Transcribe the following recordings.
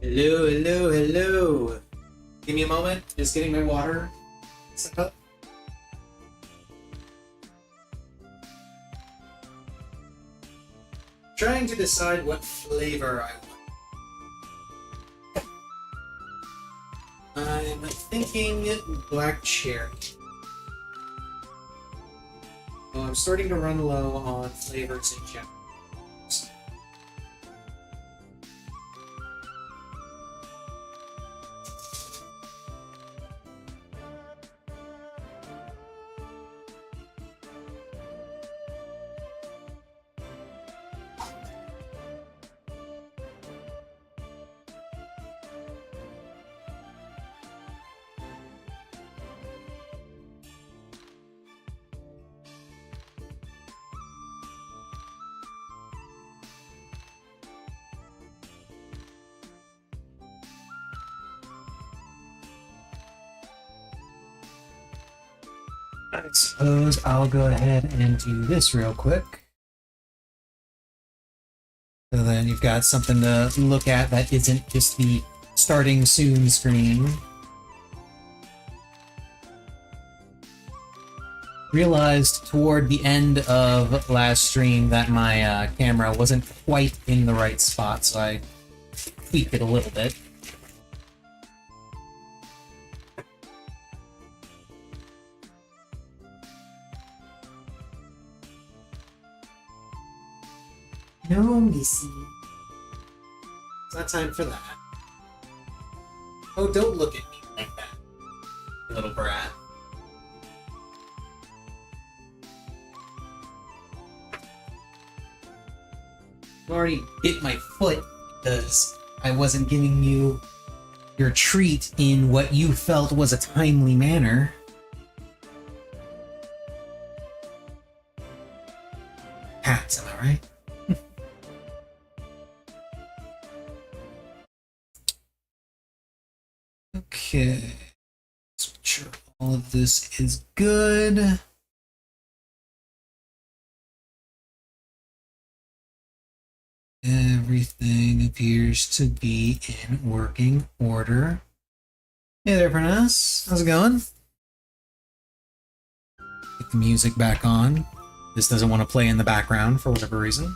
Hello, hello, hello. Give me a moment. Just getting my water set up. Trying to decide what flavor I want. I'm thinking black cherry. Well, I'm starting to run low on flavors in general. I suppose I'll go ahead and do this real quick. So then you've got something to look at that isn't just the starting soon screen. Realized toward the end of last stream that my camera wasn't quite in the right spot, so I tweaked it a little bit. No, Missy. It's not time for that. Oh, don't look at me like that, little brat. You already bit my foot because I wasn't giving you your treat in what you felt was a timely manner. Cats, am I right? Okay, let's make sure all of this is good. Everything appears to be in working order. Hey there, Pranass. How's it going? Get the music back on. This doesn't want to play in the background for whatever reason.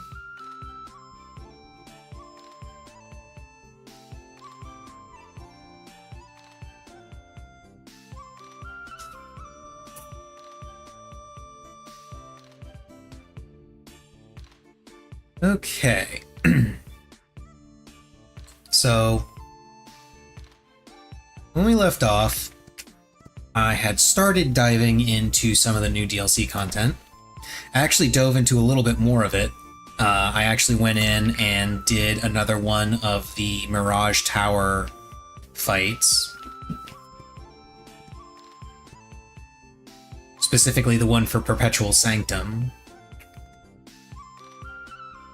Okay. So, when we left off, I had started diving into some of the new DLC content. I actually dove into a little bit more of it. I actually went in and did another one of the Mirage Tower fights. Specifically the one for Perpetual Sanctum.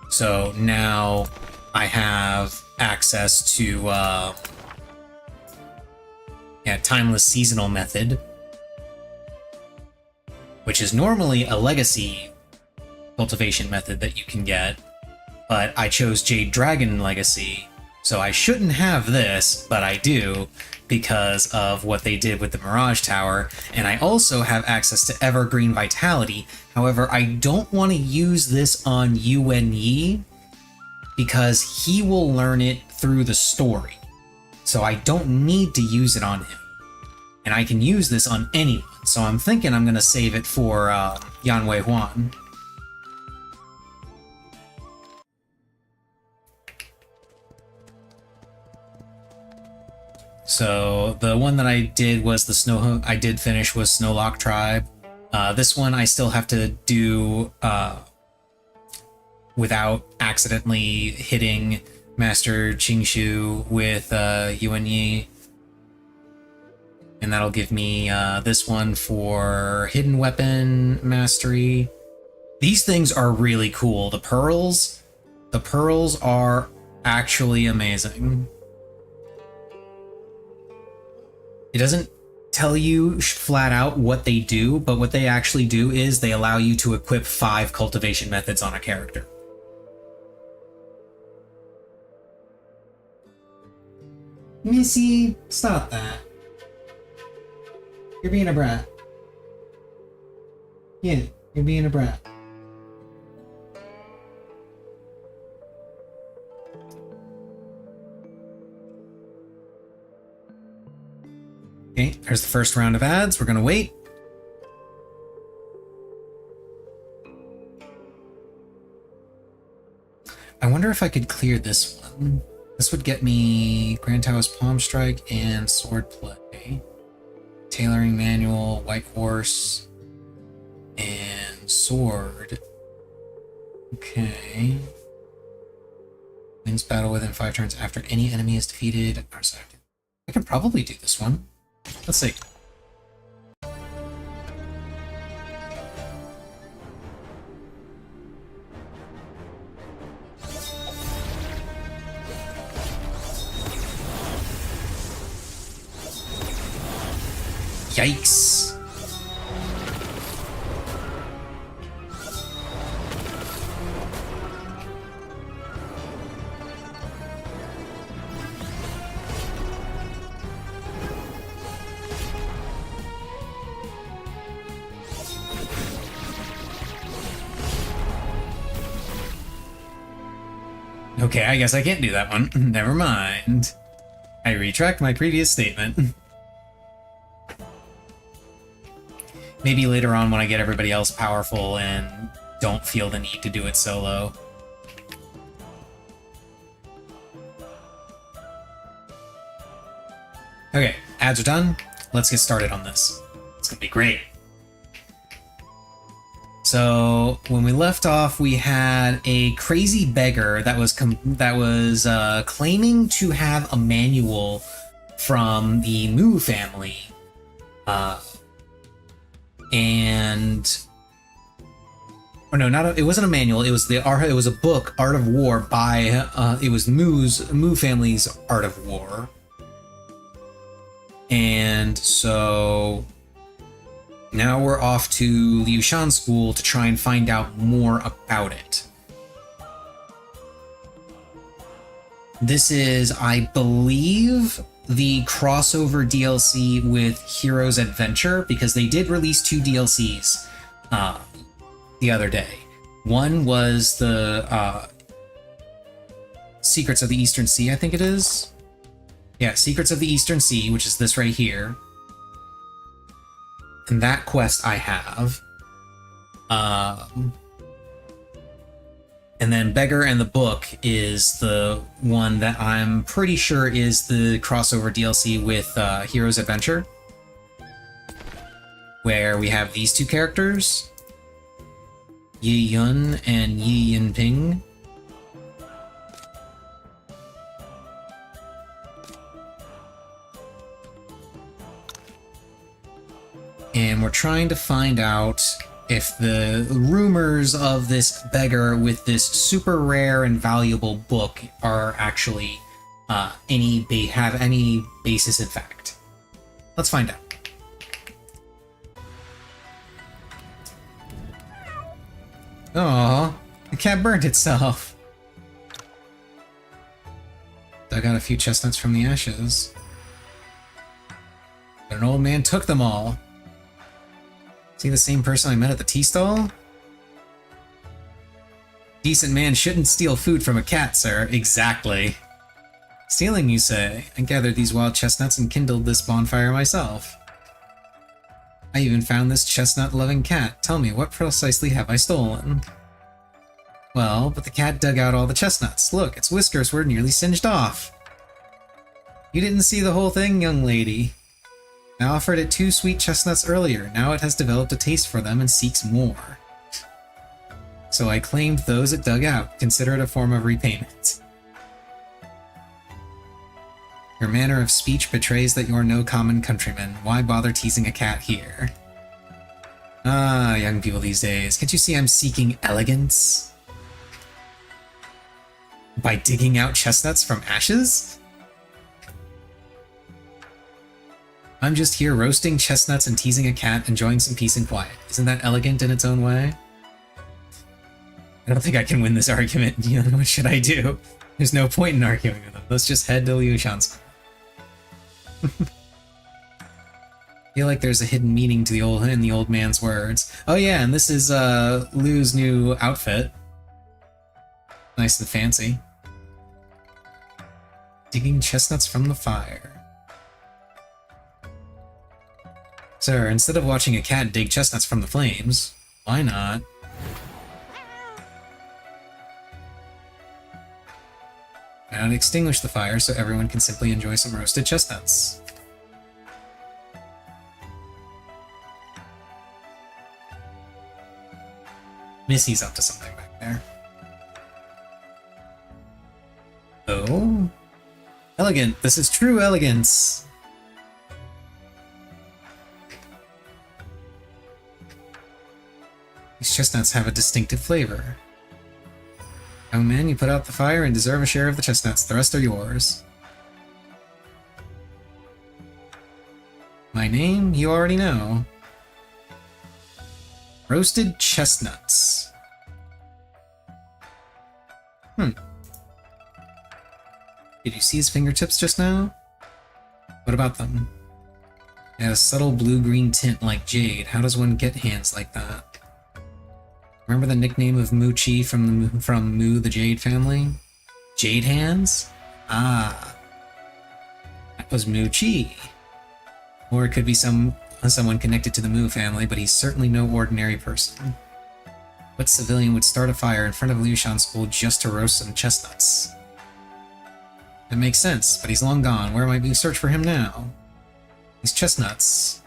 So now I have access to Timeless Seasonal Method, which is normally a legacy cultivation method that you can get, but I chose Jade Dragon Legacy, so I shouldn't have this, but I do because of what they did with the Mirage Tower, and I also have access to Evergreen Vitality. However, I don't want to use this on Yuan Yi because he will learn it through the story. So I don't need to use it on him. And I can use this on anyone. So I'm thinking I'm going to save it for Yanwei Huan. So the one that I did was I did finish was Snowlock Tribe. This one I still have to do without accidentally hitting Master Qingshu with Yuan Yi. And that'll give me this one for Hidden Weapon Mastery. These things are really cool. The pearls are actually amazing. It doesn't tell you flat out what they do, but what they actually do is they allow you to equip 5 cultivation methods on a character. Missy, stop that. You're being a brat. Yeah, you're being a brat. Okay, there's the first round of ads. We're gonna wait. I wonder if I could clear this one. This would get me Grand Taoist Palm Strike and Sword Play. Tailoring Manual, White Horse, and Sword. Okay. Wins battle within 5 turns after any enemy is defeated. I could probably do this one. Let's see. Yikes. Okay, I guess I can't do that one. Never mind. I retract my previous statement. Maybe later on when I get everybody else powerful and don't feel the need to do it solo. Okay, ads are done. Let's get started on this. It's gonna be great. So when we left off, we had a crazy beggar that was claiming to have a manual from the Mu family, it wasn't a manual. It was it was a book, Art of War, by it was Mu family's Art of War, and so. Now we're off to the Yushan school to try and find out more about it. This is, I believe, the crossover DLC with Hero's Adventure, because they did release 2 DLCs the other day. One was the Secrets of the Eastern Sea, I think it is. Yeah, Secrets of the Eastern Sea, which is this right here. And that quest I have. And then Beggar and the Book is the one that I'm pretty sure is the crossover DLC with Hero's Adventure. Where we have these 2 characters. Yi Yun and Yi Yinping. And we're trying to find out if the rumors of this beggar with this super rare and valuable book are actually have any basis in fact. Let's find out. Aww, the cat burned itself. Dug out a few chestnuts from the ashes. But an old man took them all. Is he the same person I met at the tea stall? Decent man shouldn't steal food from a cat, sir. Exactly. Stealing, you say? I gathered these wild chestnuts and kindled this bonfire myself. I even found this chestnut-loving cat. Tell me, what precisely have I stolen? Well, but the cat dug out all the chestnuts. Look, its whiskers were nearly singed off. You didn't see the whole thing, young lady. I offered it 2 sweet chestnuts earlier. Now it has developed a taste for them and seeks more. So I claimed those it dug out. Consider it a form of repayment. Your manner of speech betrays that you're no common countryman. Why bother teasing a cat here? Ah, young people these days. Can't you see I'm seeking elegance? By digging out chestnuts from ashes? I'm just here roasting chestnuts and teasing a cat, enjoying some peace and quiet. Isn't that elegant in its own way? I don't think I can win this argument. You know, what should I do? There's no point in arguing with them. Let's just head to Liu Shan's. Feel like there's a hidden meaning to the old man's words. Oh yeah, and this is Lou's new outfit. Nice and fancy. Digging chestnuts from the fire. Sir, instead of watching a cat dig chestnuts from the flames, why not? Why not extinguish the fire so everyone can simply enjoy some roasted chestnuts? Missy's up to something back there. Oh? Elegant. This is true elegance. These chestnuts have a distinctive flavor. Oh man, you put out the fire and deserve a share of the chestnuts. The rest are yours. My name, you already know. Roasted chestnuts. Did you see his fingertips just now? What about them? They had a subtle blue-green tint like jade. How does one get hands like that? Remember the nickname of Mu-Chi from Mu the Jade family? Jade hands? Ah. That was Mu-Chi. Or it could be someone connected to the Mu family, but he's certainly no ordinary person. What civilian would start a fire in front of Liu Shan's school just to roast some chestnuts? It makes sense, but he's long gone. Where might we search for him now? These chestnuts.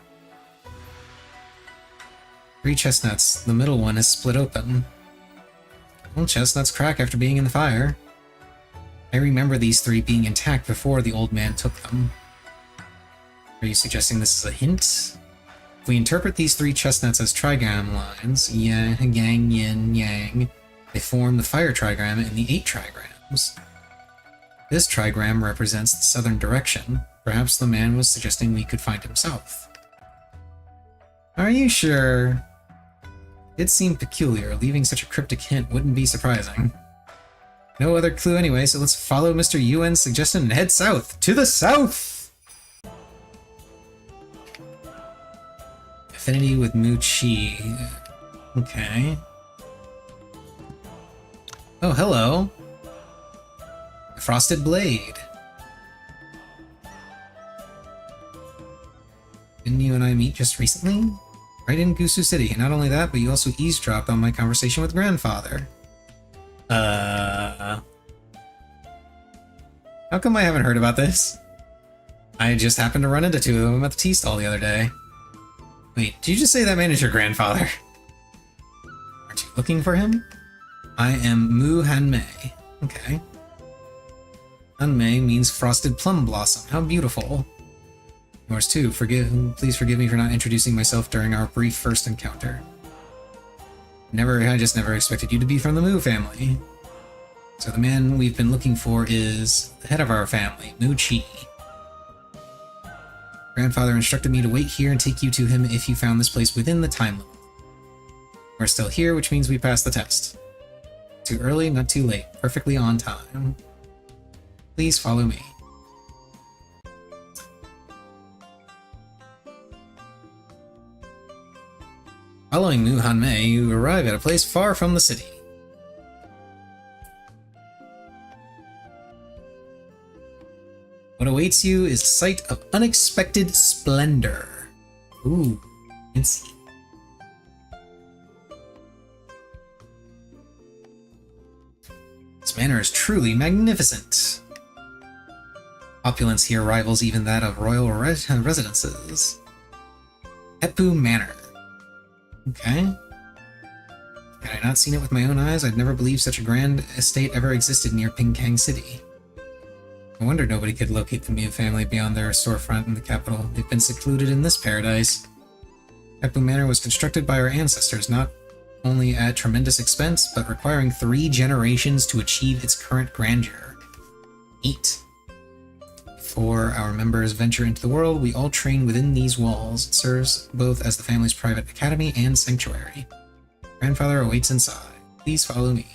3 chestnuts. The middle one is split open. Well, chestnuts crack after being in the fire. I remember these 3 being intact before the old man took them. Are you suggesting this is a hint? If we interpret these 3 chestnuts as trigram lines, yang, yin, yang, they form the fire trigram and the 8 trigrams. This trigram represents the southern direction. Perhaps the man was suggesting we could find him south. Are you sure? It seemed peculiar. Leaving such a cryptic hint wouldn't be surprising. No other clue anyway, so let's follow Mr. Yuen's suggestion and head south. To the south! Affinity with Mu-Chi. Okay. Oh, hello. A frosted blade. Didn't you and I meet just recently? Right in Gusu City. And not only that, but you also eavesdropped on my conversation with grandfather. How come I haven't heard about this? I just happened to run into 2 of them at the tea stall the other day. Wait, did you just say that man is your grandfather? Aren't you looking for him? I am Mu Hanmei. Okay. Hanmei means frosted plum blossom. How beautiful. Yours too. Please forgive me for not introducing myself during our brief first encounter. I just never expected you to be from the Mu family. So the man we've been looking for is the head of our family, Mu-Chi. Grandfather instructed me to wait here and take you to him if you found this place within the time limit. We're still here, which means we passed the test. Too early, not too late. Perfectly on time. Please follow me. Following Mu Hanmei, you arrive at a place far from the city. What awaits you is a sight of unexpected splendor. Ooh, fancy. This manor is truly magnificent. Opulence here rivals even that of royal residences. Heppu Manor. Okay. Had I not seen it with my own eyes, I'd never believed such a grand estate ever existed near Pingkang City. No wonder nobody could locate the Mu family beyond their storefront in the capital. They've been secluded in this paradise. Heppu Manor was constructed by our ancestors, not only at tremendous expense, but requiring 3 generations to achieve its current grandeur. 8. Before our members venture into the world, we all train within these walls. It serves both as the family's private academy and sanctuary. Grandfather awaits inside. Please follow me.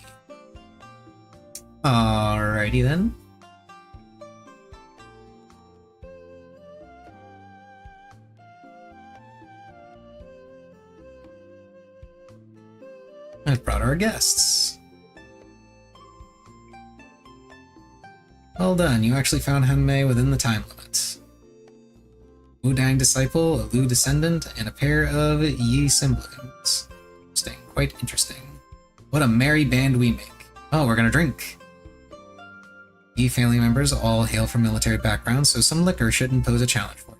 Alrighty then. I've brought our guests. Well done, you actually found Hanmei within the time limit. Wudang disciple, a Lu descendant, and a pair of Yi siblings. Interesting, quite interesting. What a merry band we make. Oh, we're gonna drink. Yi family members all hail from military backgrounds, so some liquor shouldn't pose a challenge for you.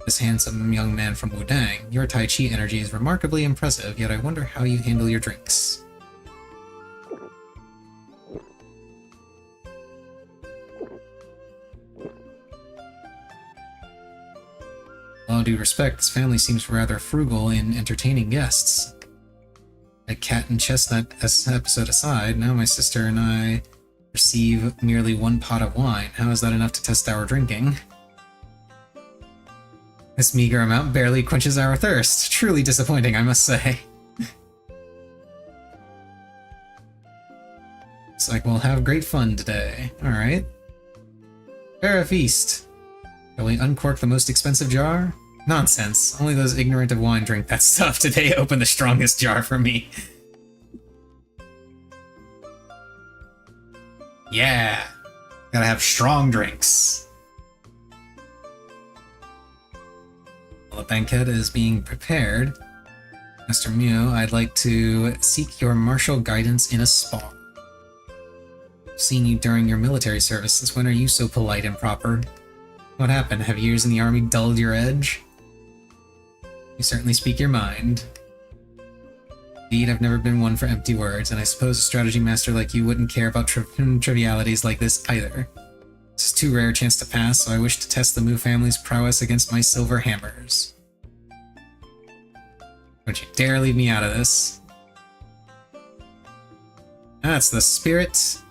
This handsome young man from Wudang, your Tai Chi energy is remarkably impressive, yet I wonder how you handle your drinks. With all due respect, this family seems rather frugal in entertaining guests. A cat and chestnut episode aside, now my sister and I receive merely one pot of wine. How is that enough to test our drinking? This meager amount barely quenches our thirst. Truly disappointing, I must say. Looks like we'll have great fun today. Alright. Fair feast. Shall we uncork the most expensive jar? Nonsense. Only those ignorant of wine drink that stuff. Today open the strongest jar for me. Yeah! Gotta have strong drinks. While the banquet is being prepared, Master Mew, I'd like to seek your martial guidance in a spar. I've seen you during your military service. Since when are you so polite and proper? What happened? Have years in the army dulled your edge? You certainly speak your mind. Indeed, I've never been one for empty words, and I suppose a strategy master like you wouldn't care about trivialities like this either. This is too rare a chance to pass, so I wish to test the Mu family's prowess against my silver hammers. Don't you dare leave me out of this. That's the spirit.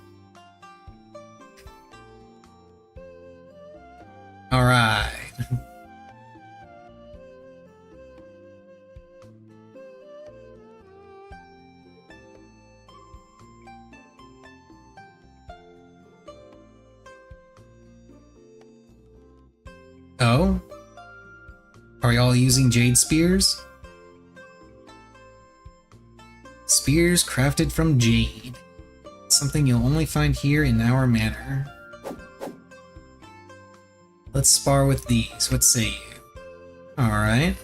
Alright. Oh? Are we all using jade spears? Spears crafted from jade. Something you'll only find here in our manor. Let's spar with these. What say you? Alright.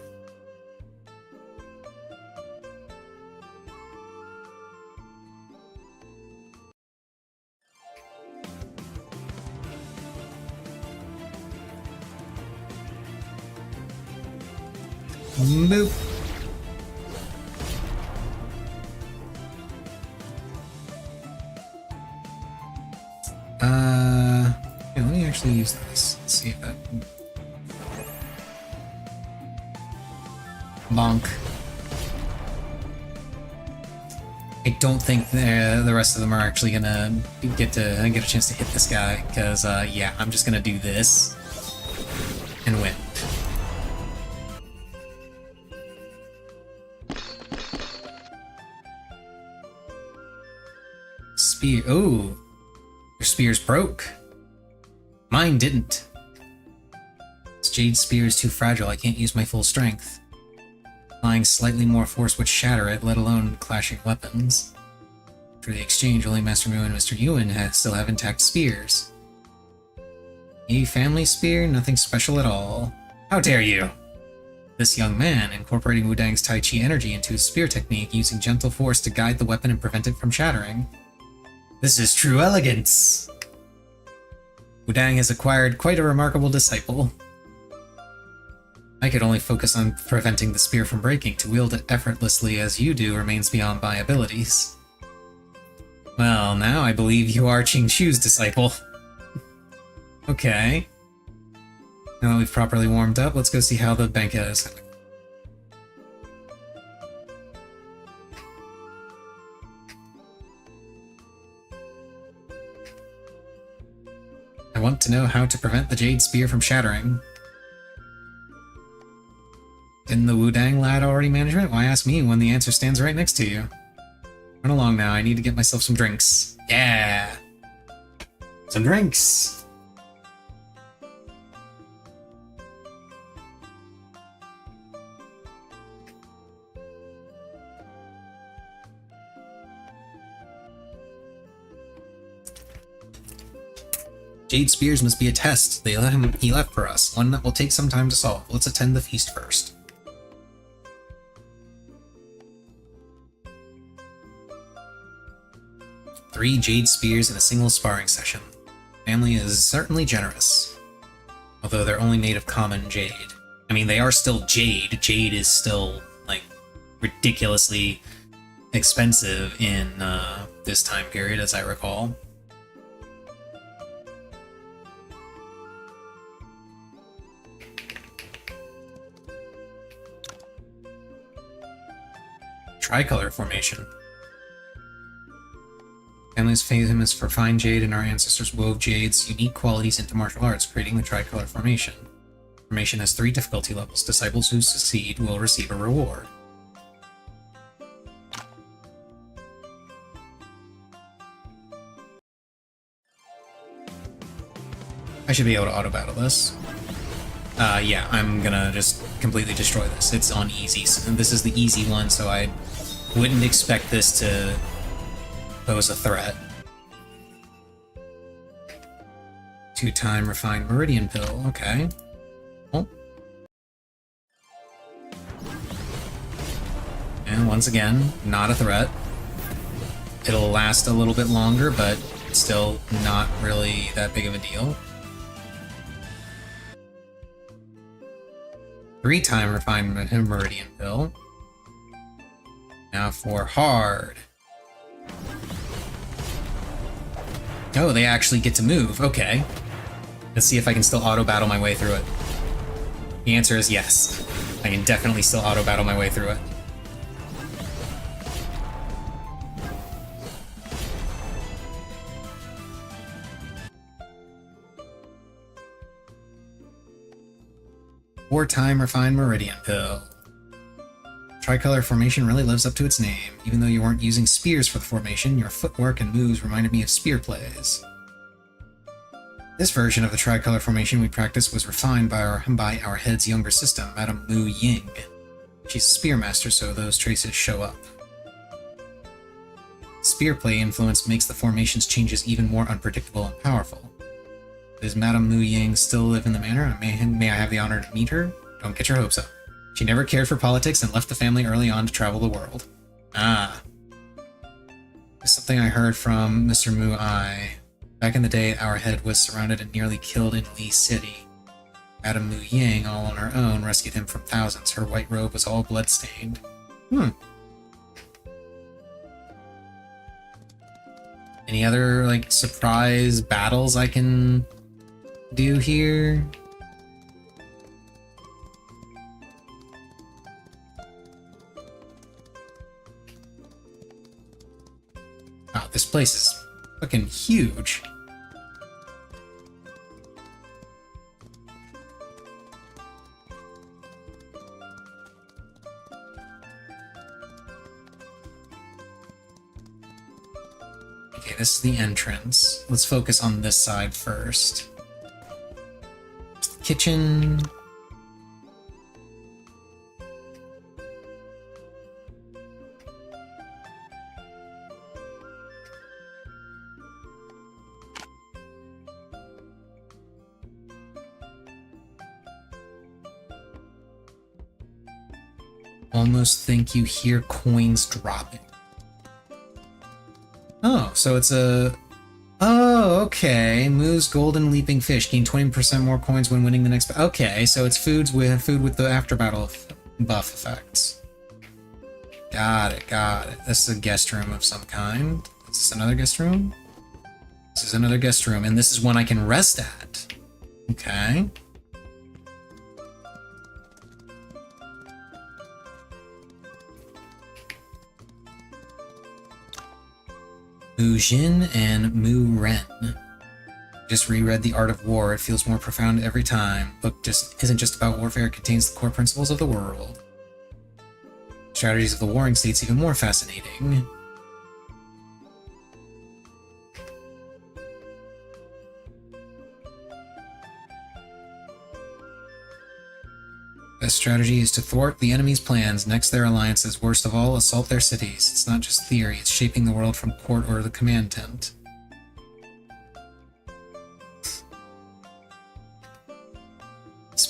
Nope. Yeah, let me actually use this. Let's see if that... Bonk. I don't think the rest of them are actually gonna get a chance to hit this guy, because, yeah, I'm just gonna do this and win. Spear. Oh, your spear's broke. Mine didn't. This jade spear is too fragile. I can't use my full strength. Applying slightly more force would shatter it, let alone clashing weapons. For the exchange, only Master Mu and Mr. Yuan still have intact spears. Yi family spear? Nothing special at all. How dare you! This young man, incorporating Wudang's Tai Chi energy into his spear technique, using gentle force to guide the weapon and prevent it from shattering. This is true elegance! Wudang has acquired quite a remarkable disciple. I could only focus on preventing the spear from breaking. To wield it effortlessly as you do remains beyond my abilities. Well, now I believe you are Qing Shu's disciple. Okay. Now that we've properly warmed up, let's go see how the banquet is. I want to know how to prevent the jade spear from shattering. Didn't the Wudang lad already manage it? Why ask me when the answer stands right next to you? Run along now, I need to get myself some drinks. Yeah! Some drinks! Jade Spears must be a test he left for us, one that will take some time to solve. Let's attend the feast first. Three Jade Spears in a single sparring session. Family is certainly generous. Although they're only made of common jade. I mean, they are still jade. Jade is still, like, ridiculously expensive in this time period, as I recall. Tricolor formation. Families famous for fine jade, and our ancestors wove jade's unique qualities into martial arts, creating the tricolor formation. Formation has 3 difficulty levels. Disciples who succeed will receive a reward. I should be able to auto-battle this. Yeah, I'm gonna just completely destroy this. It's on easy, and this is the easy one, so I wouldn't expect this to pose a threat. 2-time refined meridian pill, okay. Oh. And once again, not a threat. It'll last a little bit longer, but still not really that big of a deal. 3-time refined meridian pill. Now for hard. Oh, they actually get to move. Okay. Let's see if I can still auto-battle my way through it. The answer is yes. I can definitely still auto-battle my way through it. Four-time refined meridian pill. Tricolor formation really lives up to its name. Even though you weren't using spears for the formation, your footwork and moves reminded me of spear plays. This version of the tricolor formation we practiced was refined by our head's younger sister, Madame Mu Ying. She's a spearmaster, so those traces show up. Spear play influence makes the formation's changes even more unpredictable and powerful. Does Madame Mu Ying still live in the manor? May I have the honor to meet her? Don't get your hopes up. She never cared for politics and left the family early on to travel the world. Ah. It's something I heard from Mr. Mu Ai. Back in the day, our head was surrounded and nearly killed in Lee City. Madame Mu Ying, all on her own, rescued him from thousands. Her white robe was all blood-stained. Any other, like, surprise battles I can do here? Wow, this place is fucking huge. Okay, this is the entrance. Let's focus on this side first. Kitchen. Almost think you hear coins dropping. Oh, so it's a... Oh, okay. Moo's Golden Leaping Fish. Gain 20% more coins when winning the next... Okay, so it's food with the after battle buff effects. Got it, got it. This is a guest room of some kind. Is this another guest room? This is another guest room, and this is one I can rest at. Okay. Mu Jin and Mu Ren. Just reread The Art of War. It feels more profound every time. Book just isn't just about warfare, it contains the core principles of the world. Strategies of the warring state's even more fascinating. Best strategy is to thwart the enemy's plans, next their alliances, worst of all, assault their cities. It's not just theory, it's shaping the world from court or the command tent.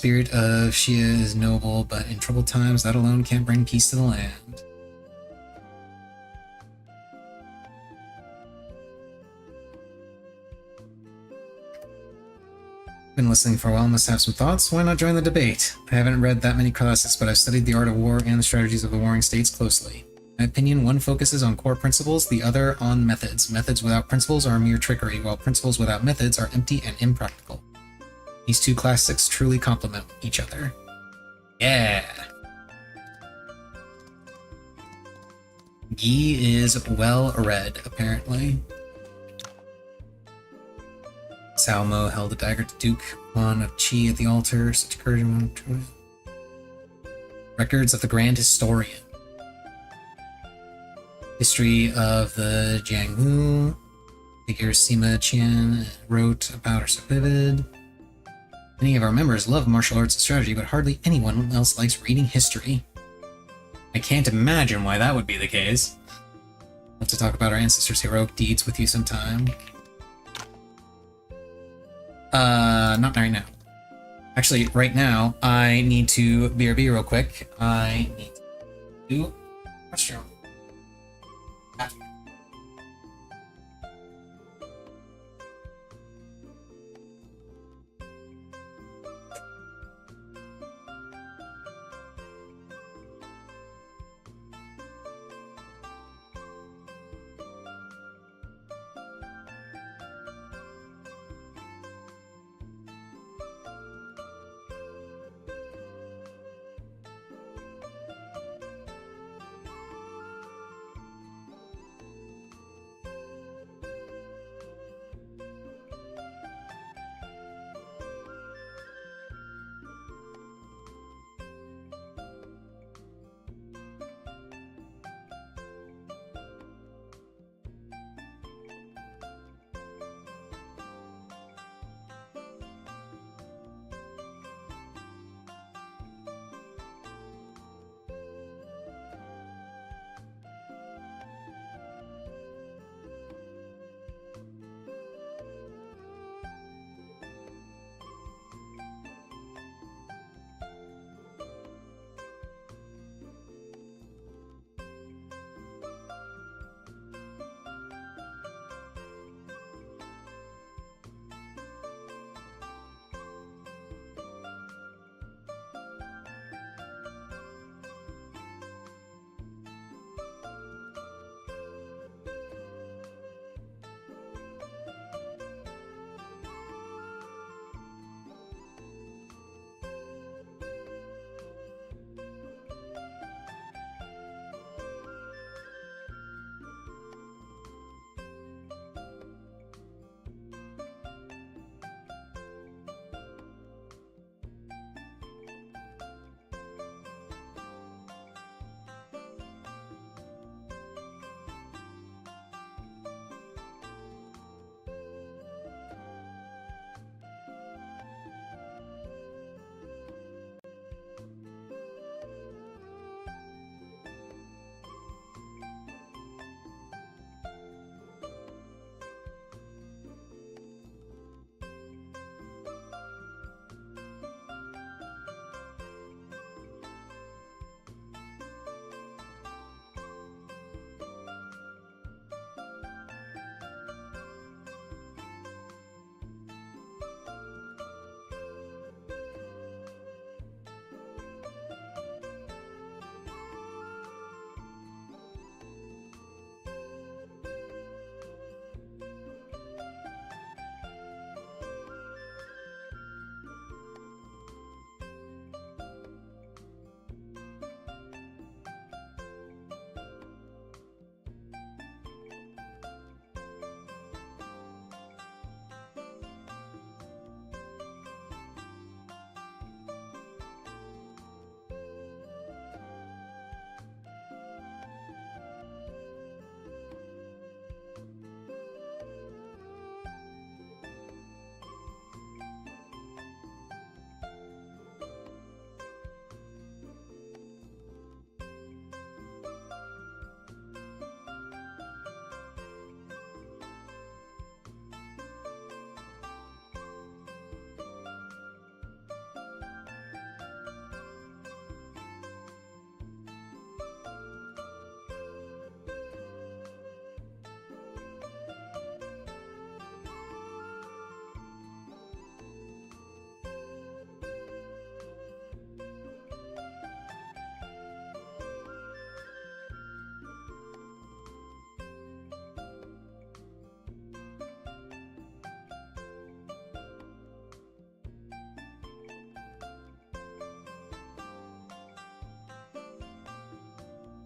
spirit of Shia is noble, but in troubled times, that alone can't bring peace to the land. Been listening for a while, must have some thoughts. Why not join the debate? I haven't read that many classics, but I've studied the art of war and the strategies of the warring states closely. In my opinion, one focuses on core principles, the other on methods. Methods without principles are mere trickery, while principles without methods are empty and impractical. These two classics truly complement each other. Yeah! Yi is well read, apparently. Cao Mo held a dagger to Duke Han of Qi at the altar. Such courage among records of the Grand Historian. History of the Jianghu. Figures Sima Qian wrote about are so vivid. Many of our members love martial arts and strategy, but hardly anyone else likes reading history. I can't imagine why that would be the case. I'll have to talk about our ancestors' heroic deeds with you sometime. Not right now. Actually, right now, I need to BRB real quick. I need to do restroom.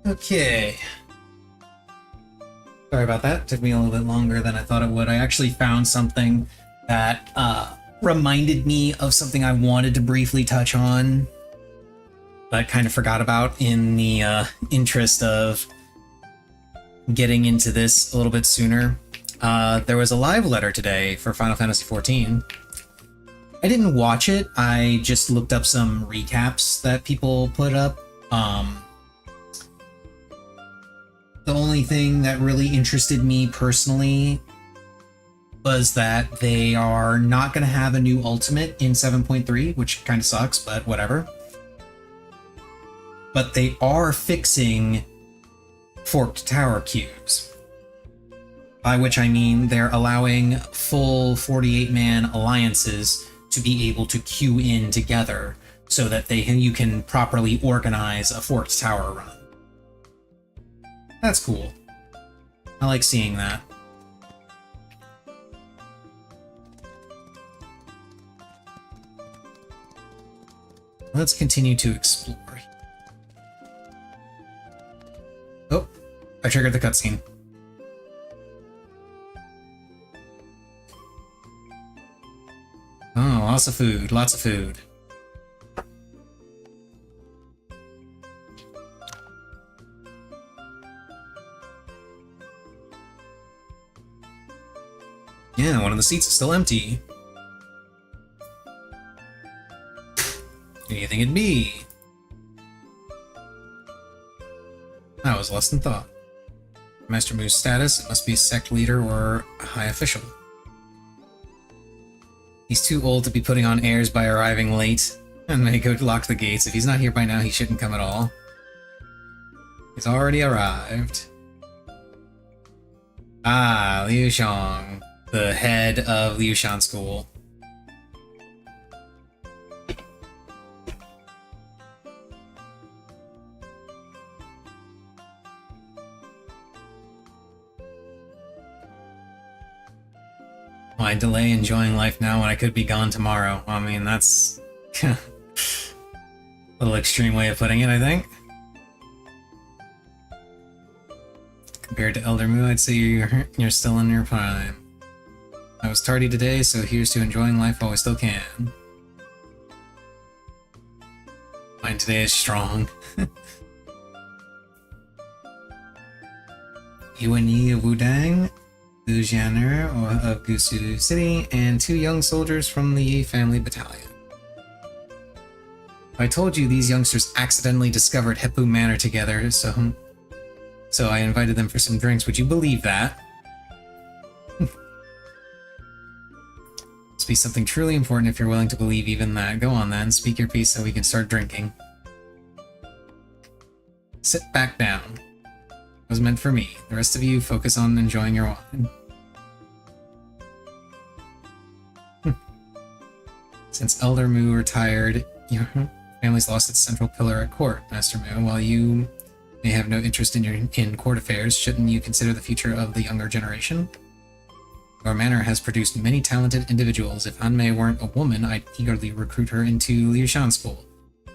Okay. Sorry about that. It took me a little bit longer than I thought it would. I actually found something that reminded me of something I wanted to briefly touch on, but kind of forgot about in the interest of getting into this a little bit sooner. There was a live letter today for Final Fantasy XIV. I didn't watch it. I just looked up some recaps that people put up. The only thing that really interested me personally was that they are not going to have a new ultimate in 7.3, which kind of sucks, but whatever. But they are fixing forked tower queues. By which I mean they're allowing full 48-man alliances to be able to queue in together so that you can properly organize a forked tower run. That's cool. I like seeing that. Let's continue to explore. Oh, I triggered the cutscene. Oh, lots of food, lots of food. Yeah, one of the seats is still empty. Who do you think it'd be? That was less than thought. Master Mu's status, it must be a sect leader or a high official. He's too old to be putting on airs by arriving late, and may go to lock the gates. If he's not here by now, he shouldn't come at all. He's already arrived. Ah, Liu Xiong, the head of Liu Shan School. Why delay enjoying life now when I could be gone tomorrow? I mean, that's a little extreme way of putting it, I think. Compared to Elder Mu, I'd say you're still in your prime. I was tardy today, so here's to enjoying life while we still can. Mine today is strong. Yuan Yi of Wudang, Liu Jianer of Gusu City, and 2 young soldiers from the Yi family battalion. I told you these youngsters accidentally discovered Heppu Manor together, so I invited them for some drinks. Would you believe that? Must be something truly important if you're willing to believe even that. Go on then, speak your piece so we can start drinking. Sit back down. It was meant for me. The rest of you focus on enjoying your wine. Since Elder Mu retired, your family's lost its central pillar at court, Master Mu. While you may have no interest in court affairs, shouldn't you consider the future of the younger generation? Your manor has produced many talented individuals. If Hanmei weren't a woman, I'd eagerly recruit her into Liu Shan School.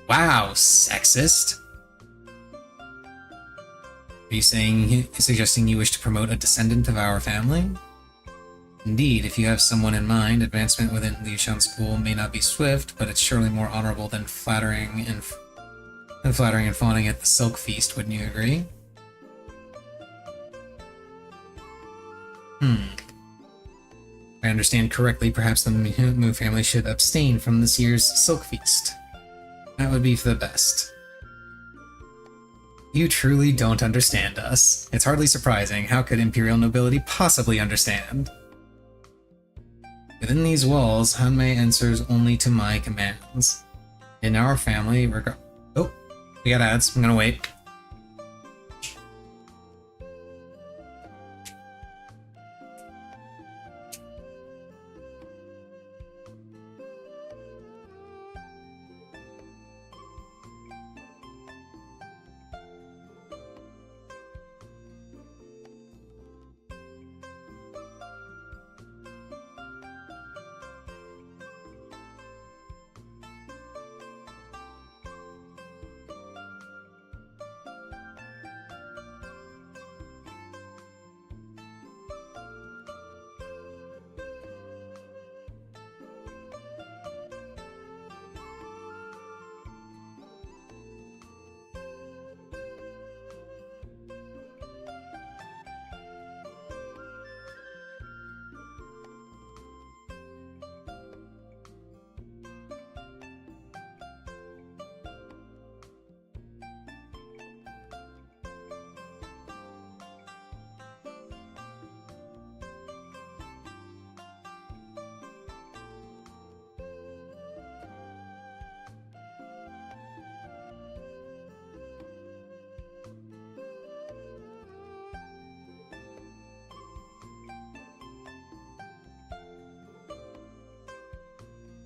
Wow, sexist! Are you suggesting you wish to promote a descendant of our family? Indeed, if you have someone in mind, advancement within Liu Shan School may not be swift, but it's surely more honorable than flattering and fawning at the Silk Feast, wouldn't you agree? If I understand correctly, perhaps the Mu family should abstain from this year's Silk Feast. That would be for the best. You truly don't understand us. It's hardly surprising. How could Imperial nobility possibly understand? Within these walls, Hanmei answers only to my commands. In our family, oh, we got ads. I'm gonna wait.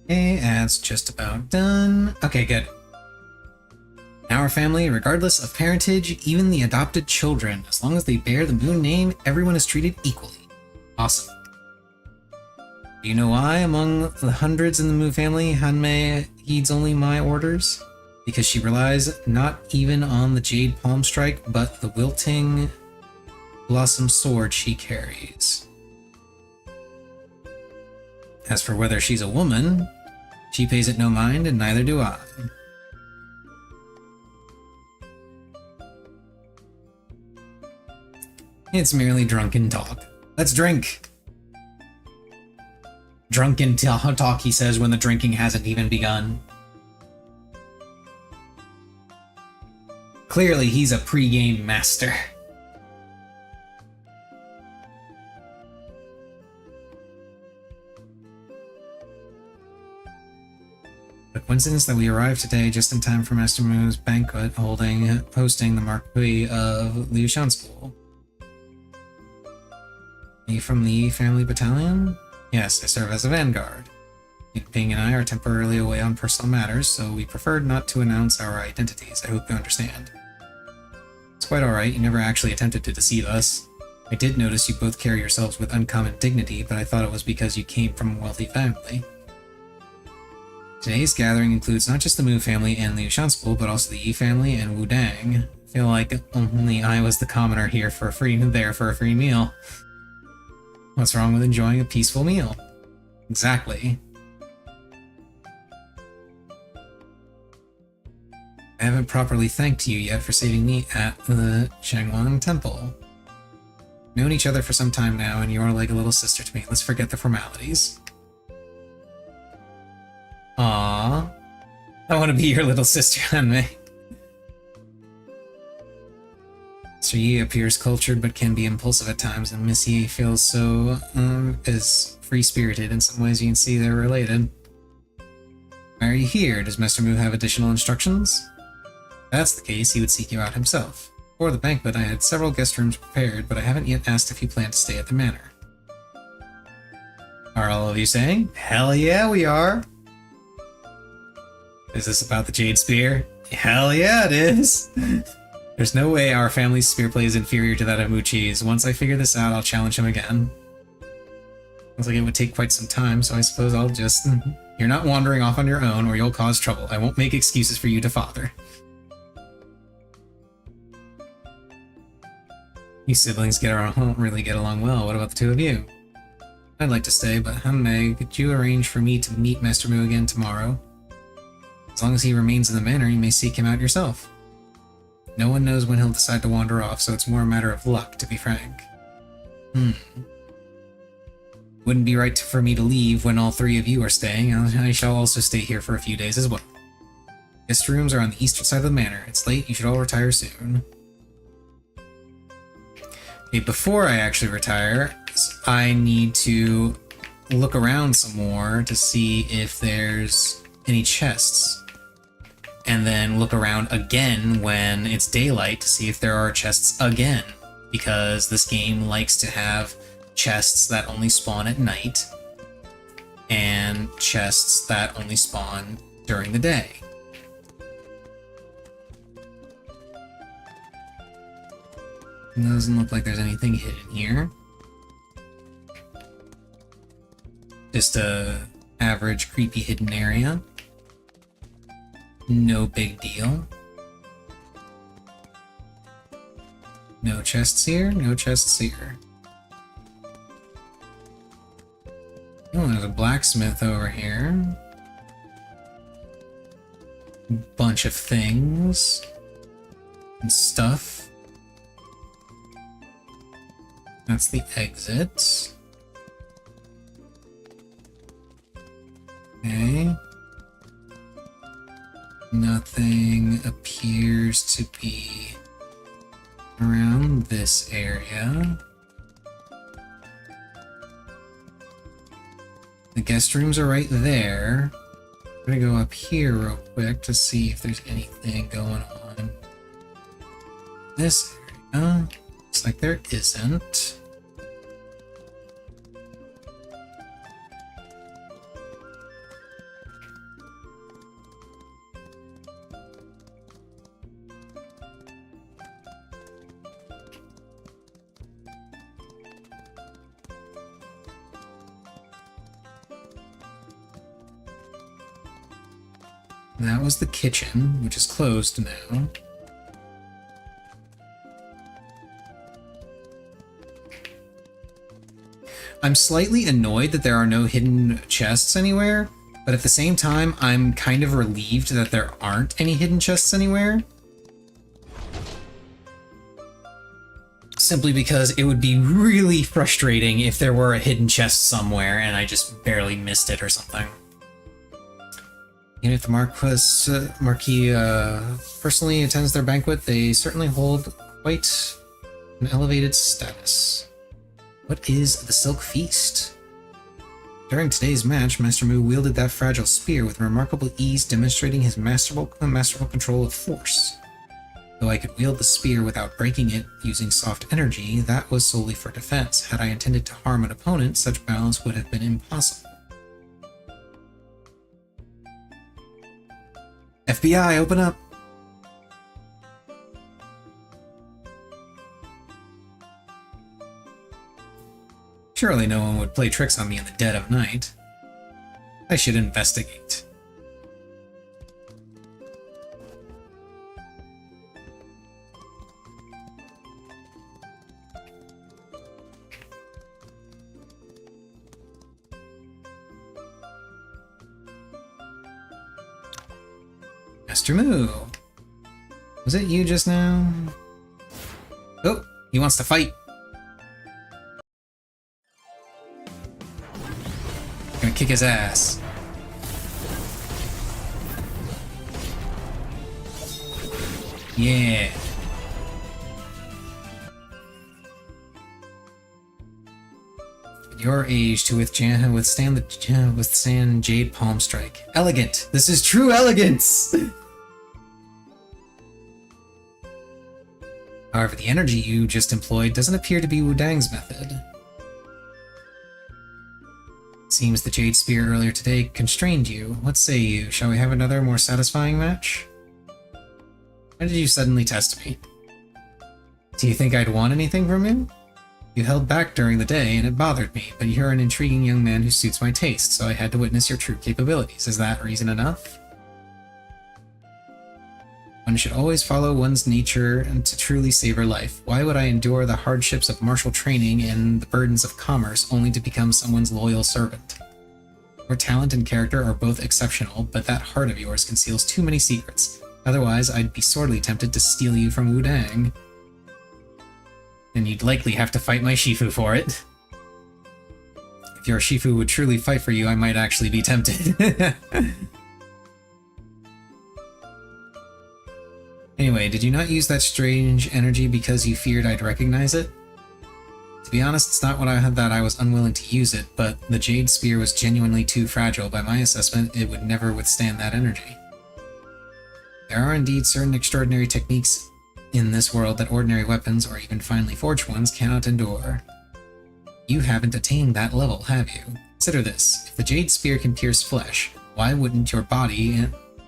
Okay, that's just about done. Okay, good. In our family, regardless of parentage, even the adopted children, as long as they bear the Moon name, everyone is treated equally. Awesome. Do you know why, among the hundreds in the Moon family, Hanmei heeds only my orders? Because she relies not even on the Jade Palm Strike, but the wilting blossom sword she carries. As for whether she's a woman, she pays it no mind, and neither do I. It's merely drunken talk. Let's drink! Drunken talk, he says, when the drinking hasn't even begun. Clearly, he's a pre-game master. The coincidence that we arrived today just in time for Master Mu's banquet hosting the Marquis of Liu School. Are you from the family battalion? Yes, I serve as a vanguard. Ping and I are temporarily away on personal matters, so we preferred not to announce our identities. I hope you understand. It's quite alright, you never actually attempted to deceive us. I did notice you both carry yourselves with uncommon dignity, but I thought it was because you came from a wealthy family. Today's gathering includes not just the Mu family and Liu School, but also the Yi family and Wu Dang. I feel like only I was the commoner here for a free meal. What's wrong with enjoying a peaceful meal? Exactly. I haven't properly thanked you yet for saving me at the Changwon Temple. We've known each other for some time now, and you're like a little sister to me. Let's forget the formalities. Aww. I want to be your little sister, Hanmei. Mr. Yi appears cultured but can be impulsive at times, and Miss Yi feels so, is free-spirited. In some ways you can see they're related. Why are you here? Does Master Mu have additional instructions? If that's the case, he would seek you out himself. For the banquet, I had several guest rooms prepared, but I haven't yet asked if you plan to stay at the manor. Are all of you saying? Hell yeah, we are! Is this about the Jade Spear? Hell yeah, it is! There's no way our family's spear play is inferior to that of Muchi's. Once I figure this out, I'll challenge him again. Looks like it would take quite some time, so I suppose I'll just... You're not wandering off on your own, or you'll cause trouble. I won't make excuses for you to father. You siblings don't really get along well. What about the two of you? I'd like to stay, but Hanmei, could you arrange for me to meet Master Mu again tomorrow? As long as he remains in the manor, you may seek him out yourself. No one knows when he'll decide to wander off, so it's more a matter of luck, to be frank. Wouldn't be right for me to leave when all three of you are staying. I shall also stay here for a few days as well. Guest rooms are on the eastern side of the manor. It's late, you should all retire soon. Okay, before I actually retire, I need to look around some more to see if there's any chests. And then look around again when it's daylight to see if there are chests again. Because this game likes to have chests that only spawn at night, and chests that only spawn during the day. It doesn't look like there's anything hidden here. Just a average creepy hidden area. No big deal. No chests here, no chests here. Oh, there's a blacksmith over here. Bunch of things. And stuff. That's the exit. Okay. Nothing appears to be around this area. The guest rooms are right there. I'm gonna go up here real quick to see if there's anything going on. This area, looks like there isn't. That was the kitchen, which is closed now. I'm slightly annoyed that there are no hidden chests anywhere, but at the same time, I'm kind of relieved that there aren't any hidden chests anywhere. Simply because it would be really frustrating if there were a hidden chest somewhere and I just barely missed it or something. Even if the Marquis personally attends their banquet, they certainly hold quite an elevated status. What is the Silk Feast? During today's match, Master Mu wielded that fragile spear with remarkable ease, demonstrating his masterful control of force. Though I could wield the spear without breaking it using soft energy, that was solely for defense. Had I intended to harm an opponent, such balance would have been impossible. FBI, open up! Surely no one would play tricks on me in the dead of night. I should investigate. Master Mu! Was it you just now? Oh, he wants to fight! Gonna kick his ass. Yeah. At your age to withstand Jade Palm Strike. Elegant! This is true elegance! However, the energy you just employed doesn't appear to be Wudang's method. Seems the Jade Spear earlier today constrained you. What say you? Shall we have another, more satisfying match? Why did you suddenly test me? Do you think I'd want anything from you? You held back during the day, and it bothered me, but you're an intriguing young man who suits my taste, so I had to witness your true capabilities. Is that reason enough? One should always follow one's nature and to truly savor life. Why would I endure the hardships of martial training and the burdens of commerce only to become someone's loyal servant? Your talent and character are both exceptional, but that heart of yours conceals too many secrets. Otherwise, I'd be sorely tempted to steal you from Wudang. And you'd likely have to fight my Shifu for it. If your Shifu would truly fight for you, I might actually be tempted. Anyway, did you not use that strange energy because you feared I'd recognize it? To be honest, it's not that I was unwilling to use it, but the Jade Spear was genuinely too fragile. By my assessment, it would never withstand that energy. There are indeed certain extraordinary techniques in this world that ordinary weapons, or even finely forged ones, cannot endure. You haven't attained that level, have you? Consider this. If the Jade Spear can pierce flesh, why wouldn't your body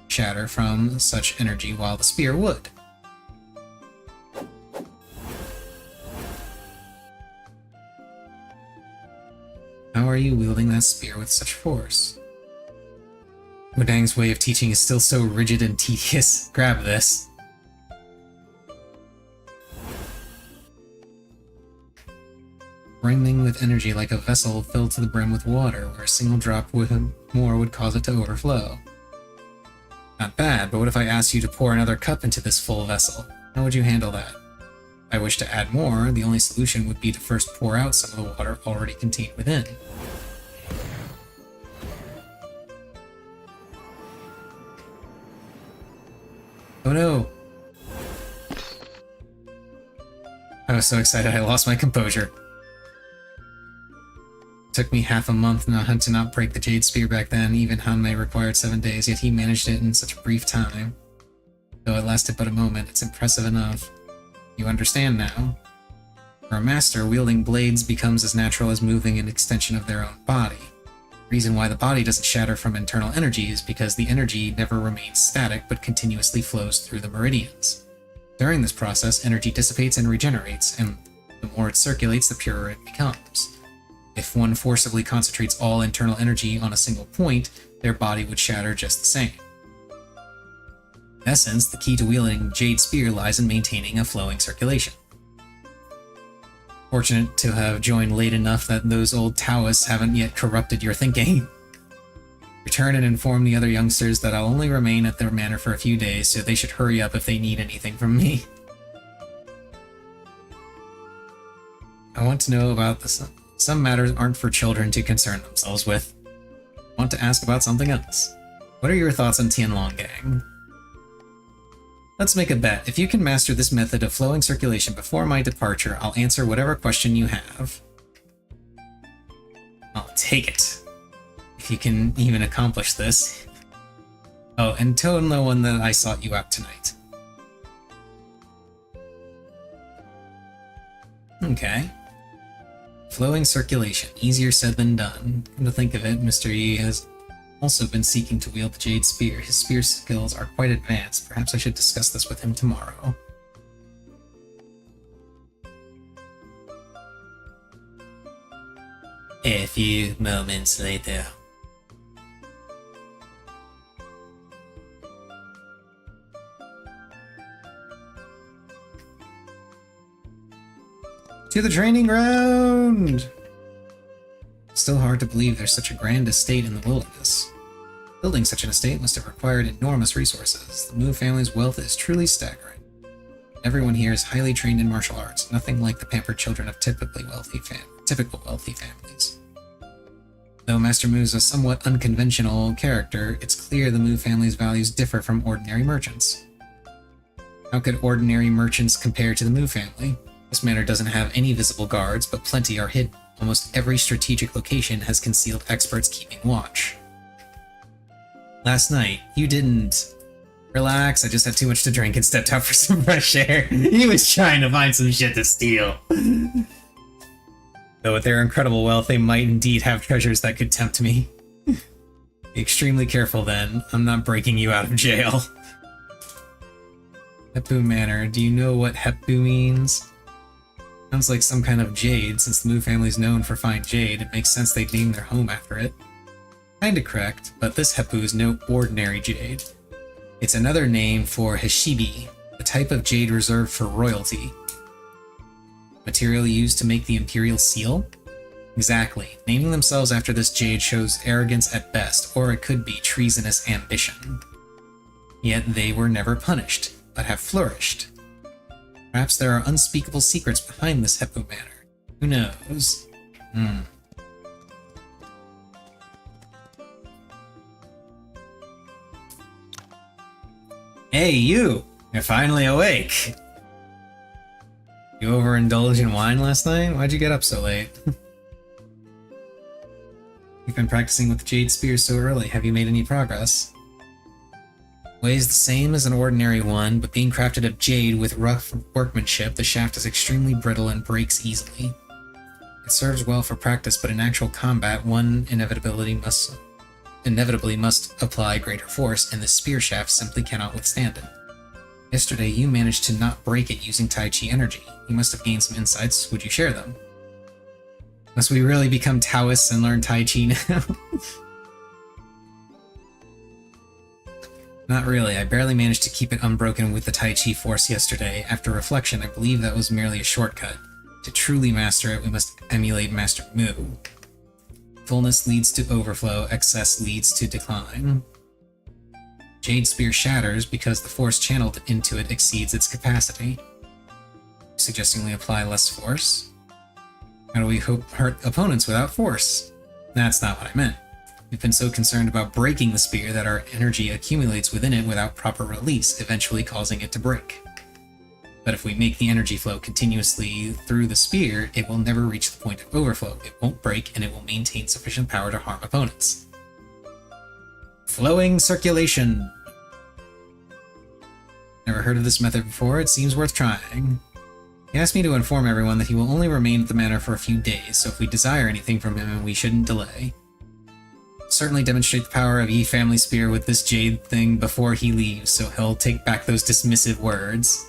shatter from such energy while the spear would? How are you wielding that spear with such force? Wudang's way of teaching is still so rigid and tedious. Grab this. Brimming with energy like a vessel filled to the brim with water, where a single drop more would cause it to overflow. Not bad, but what if I asked you to pour another cup into this full vessel? How would you handle that? If I wish to add more, the only solution would be to first pour out some of the water already contained within. Oh no! I was so excited I lost my composure. It took me half a month to not break the Jade Spear back then. Even Hanmei required 7 days, yet he managed it in such a brief time. Though it lasted but a moment, it's impressive enough. You understand now. For a master, wielding blades becomes as natural as moving an extension of their own body. The reason why the body doesn't shatter from internal energy is because the energy never remains static but continuously flows through the meridians. During this process, energy dissipates and regenerates, and the more it circulates, the purer it becomes. If one forcibly concentrates all internal energy on a single point, their body would shatter just the same. In essence, the key to wielding Jade Spear lies in maintaining a flowing circulation. Fortunate to have joined late enough that those old Taoists haven't yet corrupted your thinking. Return and inform the other youngsters that I'll only remain at their manor for a few days, so they should hurry up if they need anything from me. I want to know about this. Some matters aren't for children to concern themselves with. I want to ask about something else. What are your thoughts on Tianlong Gang? Let's make a bet. If you can master this method of flowing circulation before my departure, I'll answer whatever question you have. I'll take it. If you can even accomplish this. Oh, and tell no one that I sought you out tonight. Okay. Flowing circulation. Easier said than done. Come to think of it, Mr. Yi has also been seeking to wield the Jade Spear. His spear skills are quite advanced. Perhaps I should discuss this with him tomorrow. A few moments later. To the training ground! Still hard to believe there's such a grand estate in the wilderness. Building such an estate must have required enormous resources. The Mu family's wealth is truly staggering. Everyone here is highly trained in martial arts, nothing like the pampered children of typical wealthy families. Though Master Mu is a somewhat unconventional character, it's clear the Mu family's values differ from ordinary merchants. How could ordinary merchants compare to the Mu family? This manor doesn't have any visible guards, but plenty are hidden. Almost every strategic location has concealed experts keeping watch. Last night, you didn't... Relax, I just had too much to drink and stepped out for some fresh air. He was trying to find some shit to steal. Though with their incredible wealth, they might indeed have treasures that could tempt me. Be extremely careful then. I'm not breaking you out of jail. Hepbu Manor. Do you know what Hepbu means? Sounds like some kind of jade. Since the Mu family's known for fine jade, it makes sense they'd name their home after it. Kinda correct, but this Hepbu is no ordinary jade. It's another name for Hishibi, a type of jade reserved for royalty. Material used to make the Imperial Seal? Exactly. Naming themselves after this jade shows arrogance at best, or it could be treasonous ambition. Yet they were never punished, but have flourished. Perhaps there are unspeakable secrets behind this Hepbu Manor. Who knows? Hey, you! You're finally awake! You overindulged in wine last night? Why'd you get up so late? You've been practicing with the Jade Spear so early. Have you made any progress? Weighs the same as an ordinary one, but being crafted of jade with rough workmanship, the shaft is extremely brittle and breaks easily. It serves well for practice, but in actual combat, one inevitably must apply greater force, and the spear shaft simply cannot withstand it. Yesterday, you managed to not break it using Tai Chi energy. You must have gained some insights. Would you share them? Must we really become Taoists and learn Tai Chi now? Not really. I barely managed to keep it unbroken with the Tai Chi force yesterday. After reflection, I believe that was merely a shortcut. To truly master it, we must emulate Master Mu. Fullness leads to overflow, excess leads to decline. Jade Spear shatters because the force channeled into it exceeds its capacity. Suggesting we apply less force? How do we hurt opponents without force? That's not what I meant. We've been so concerned about breaking the spear that our energy accumulates within it without proper release, eventually causing it to break. But if we make the energy flow continuously through the spear, it will never reach the point of overflow. It won't break, and it will maintain sufficient power to harm opponents. Flowing circulation. Never heard of this method before. It seems worth trying. He asked me to inform everyone that he will only remain at the manor for a few days, so if we desire anything from him, we shouldn't delay. Certainly demonstrate the power of Yi family spear with this jade thing before he leaves, so he'll take back those dismissive words.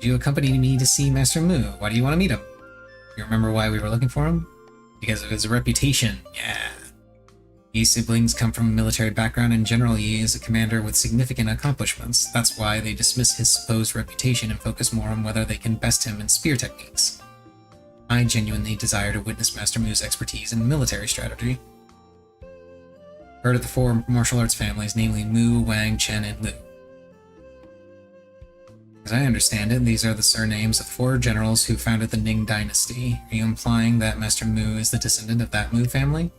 You accompany me to see Master Mu. Why do you want to meet him? You remember why we were looking for him? Because of his reputation. Yeah. Yi's siblings come from a military background, and General Yi is a commander with significant accomplishments. That's why they dismiss his supposed reputation and focus more on whether they can best him in spear techniques. I genuinely desire to witness Master Mu's expertise in military strategy. Heard of the four martial arts families, namely Mu, Wang, Chen, and Liu. As I understand it, these are the surnames of four generals who founded the Ning dynasty. Are you implying that Master Mu is the descendant of that Mu family?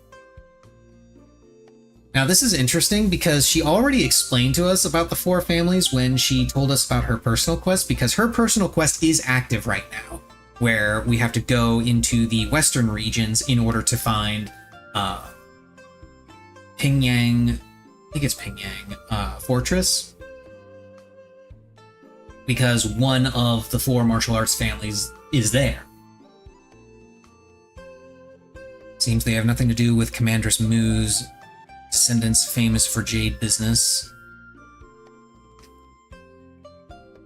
Now, this is interesting because she already explained to us about the four families when she told us about her personal quest, because her personal quest is active right now, where we have to go into the western regions in order to find Pingyang, I think it's Pingyang, fortress, because one of the four martial arts families is there. Seems they have nothing to do with Commandress Mu's descendants famous for jade business.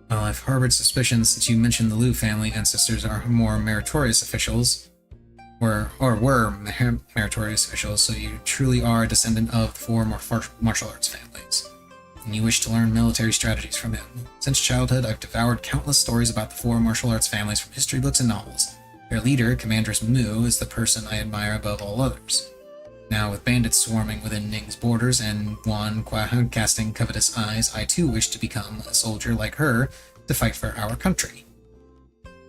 Well, I've harbored suspicions since you mentioned the Liu family ancestors are more meritorious officials, were meritorious officials, so you truly are a descendant of the four martial arts families, and you wish to learn military strategies from him. Since childhood, I've devoured countless stories about the four martial arts families from history books and novels. Their leader, Commandress Mu, is the person I admire above all others. Now, with bandits swarming within Ning's borders and Guan casting covetous eyes, I too wish to become a soldier like her to fight for our country.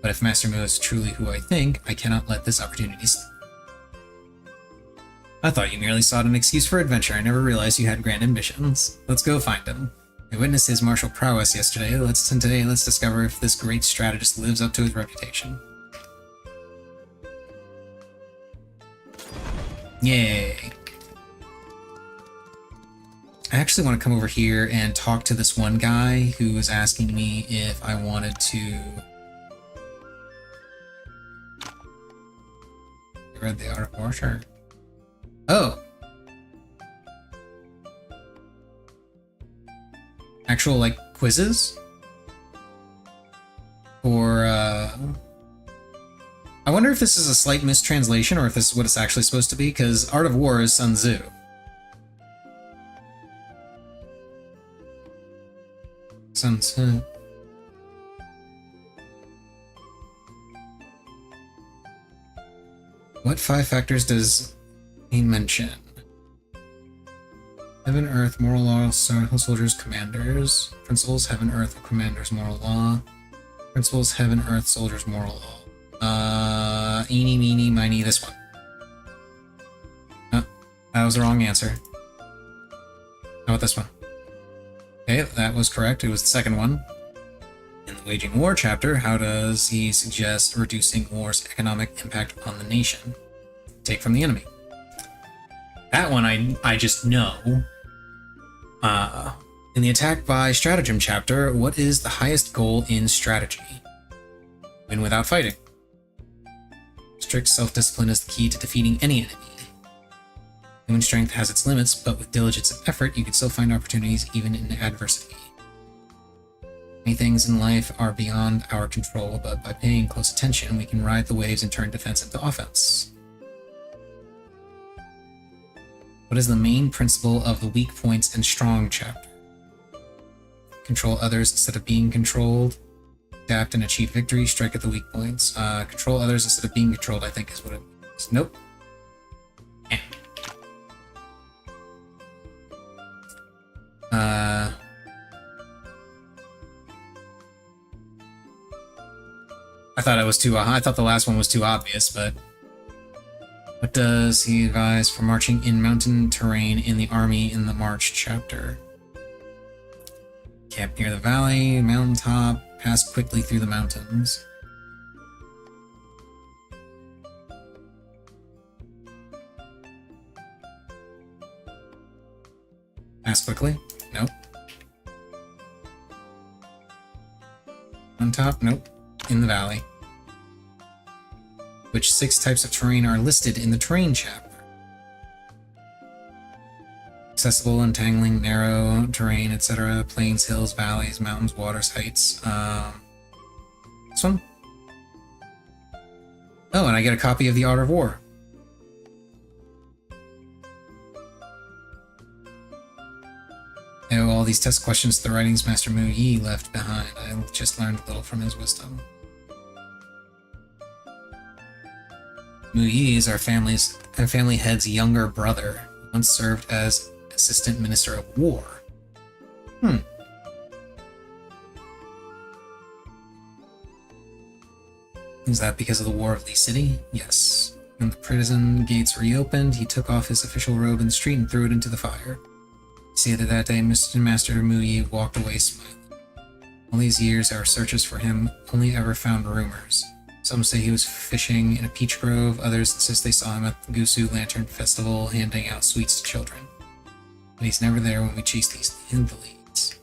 But if Master Mu is truly who I think, I cannot let this opportunity slip. I thought you merely sought an excuse for adventure. I never realized you had grand ambitions. Let's go find him. I witnessed his martial prowess yesterday. Today let's discover if this great strategist lives up to his reputation. Yay. I actually want to come over here and talk to this one guy who was asking me if I wanted to... I read the Art of War, sure. Oh! Actual, like, quizzes? Or, I wonder if this is a slight mistranslation or if this is what it's actually supposed to be, because Art of War is Sun Tzu. Sun Tzu. What 5 factors does he mention? Heaven, Earth, Moral Law, Soldiers, Commanders. Principles, Heaven, Earth, Commanders, Moral Law. Principles, Heaven, Earth, Soldiers, Moral Law. Eeny, meeny, miny, this one. Oh, that was the wrong answer. How about this one? Okay, that was correct. It was the second one. In the Waging War chapter, how does he suggest reducing war's economic impact on the nation? Take from the enemy. That one I just know. In the Attack by Stratagem chapter, what is the highest goal in strategy? Win without fighting. Strict self-discipline is the key to defeating any enemy. Human strength has its limits, but with diligence and effort, you can still find opportunities even in adversity. Many things in life are beyond our control, but by paying close attention, we can ride the waves and turn defense into offense. What is the main principle of the Weak Points and Strong chapter? Control others instead of being controlled. Adapt and achieve victory. Strike at the weak points. Control others instead of being controlled, I think is what it is. Nope. Yeah. I thought it was too. I thought the last one was too obvious, but what does he advise for marching in mountain terrain in the army in the March chapter? Camp near the valley, mountaintop, pass quickly through the mountains. Pass quickly? Nope. On top? Nope. In the valley. Which 6 types of terrain are listed in the terrain chapter? Accessible, entangling, narrow terrain, etc. Plains, hills, valleys, mountains, waters, heights. This one? Oh, and I get a copy of The Art of War. these test questions the writings Master Mu Yi left behind. I just learned a little from his wisdom. Mu Yi is our family head's younger brother. He once served as Assistant Minister of War. Is that because of the War of the City? Yes. When the prison gates reopened, he took off his official robe in the street and threw it into the fire. See that day, Master Mu Yi walked away smiling. All these years, our searches for him only ever found rumors. Some say he was fishing in a peach grove, others insist they saw him at the Gusu Lantern Festival handing out sweets to children. But he's never there when we chase these invalids.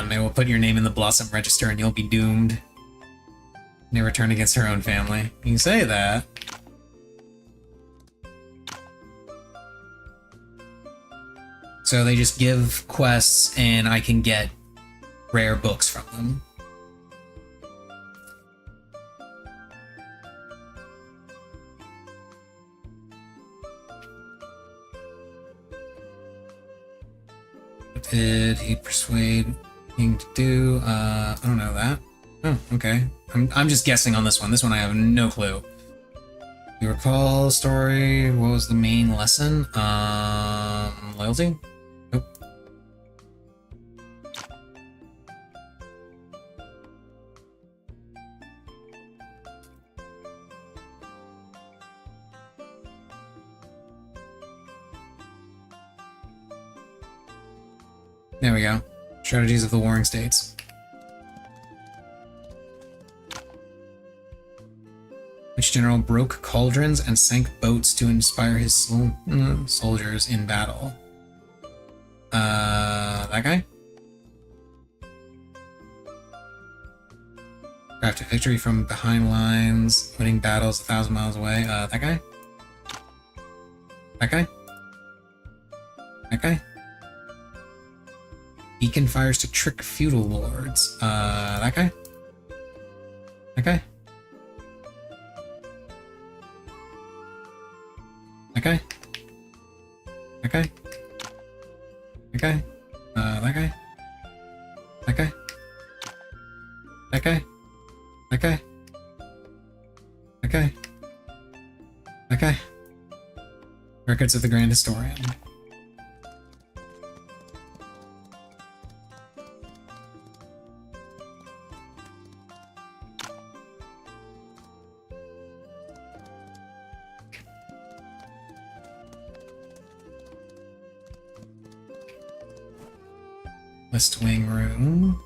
They will put your name in the Blossom Register and you'll be doomed. Never turn against her own family. You can say that. So they just give quests and I can get rare books from them. What did he persuade King to do? I don't know that. Oh, okay. I'm just guessing on this one. This one I have no clue. You recall the story? What was the main lesson? Loyalty? Nope. There we go. Strategies of the Warring States. Which general broke cauldrons and sank boats to inspire his soldiers in battle? That guy? Craft a victory from behind lines, winning battles 1,000 miles away. That guy? That guy? That guy? Beacon fires to trick feudal lords. That guy? That guy? That guy? That guy? That guy? That guy? That guy? That guy? That guy? That guy? That guy? Records of the Grand Historian. West Wing Room.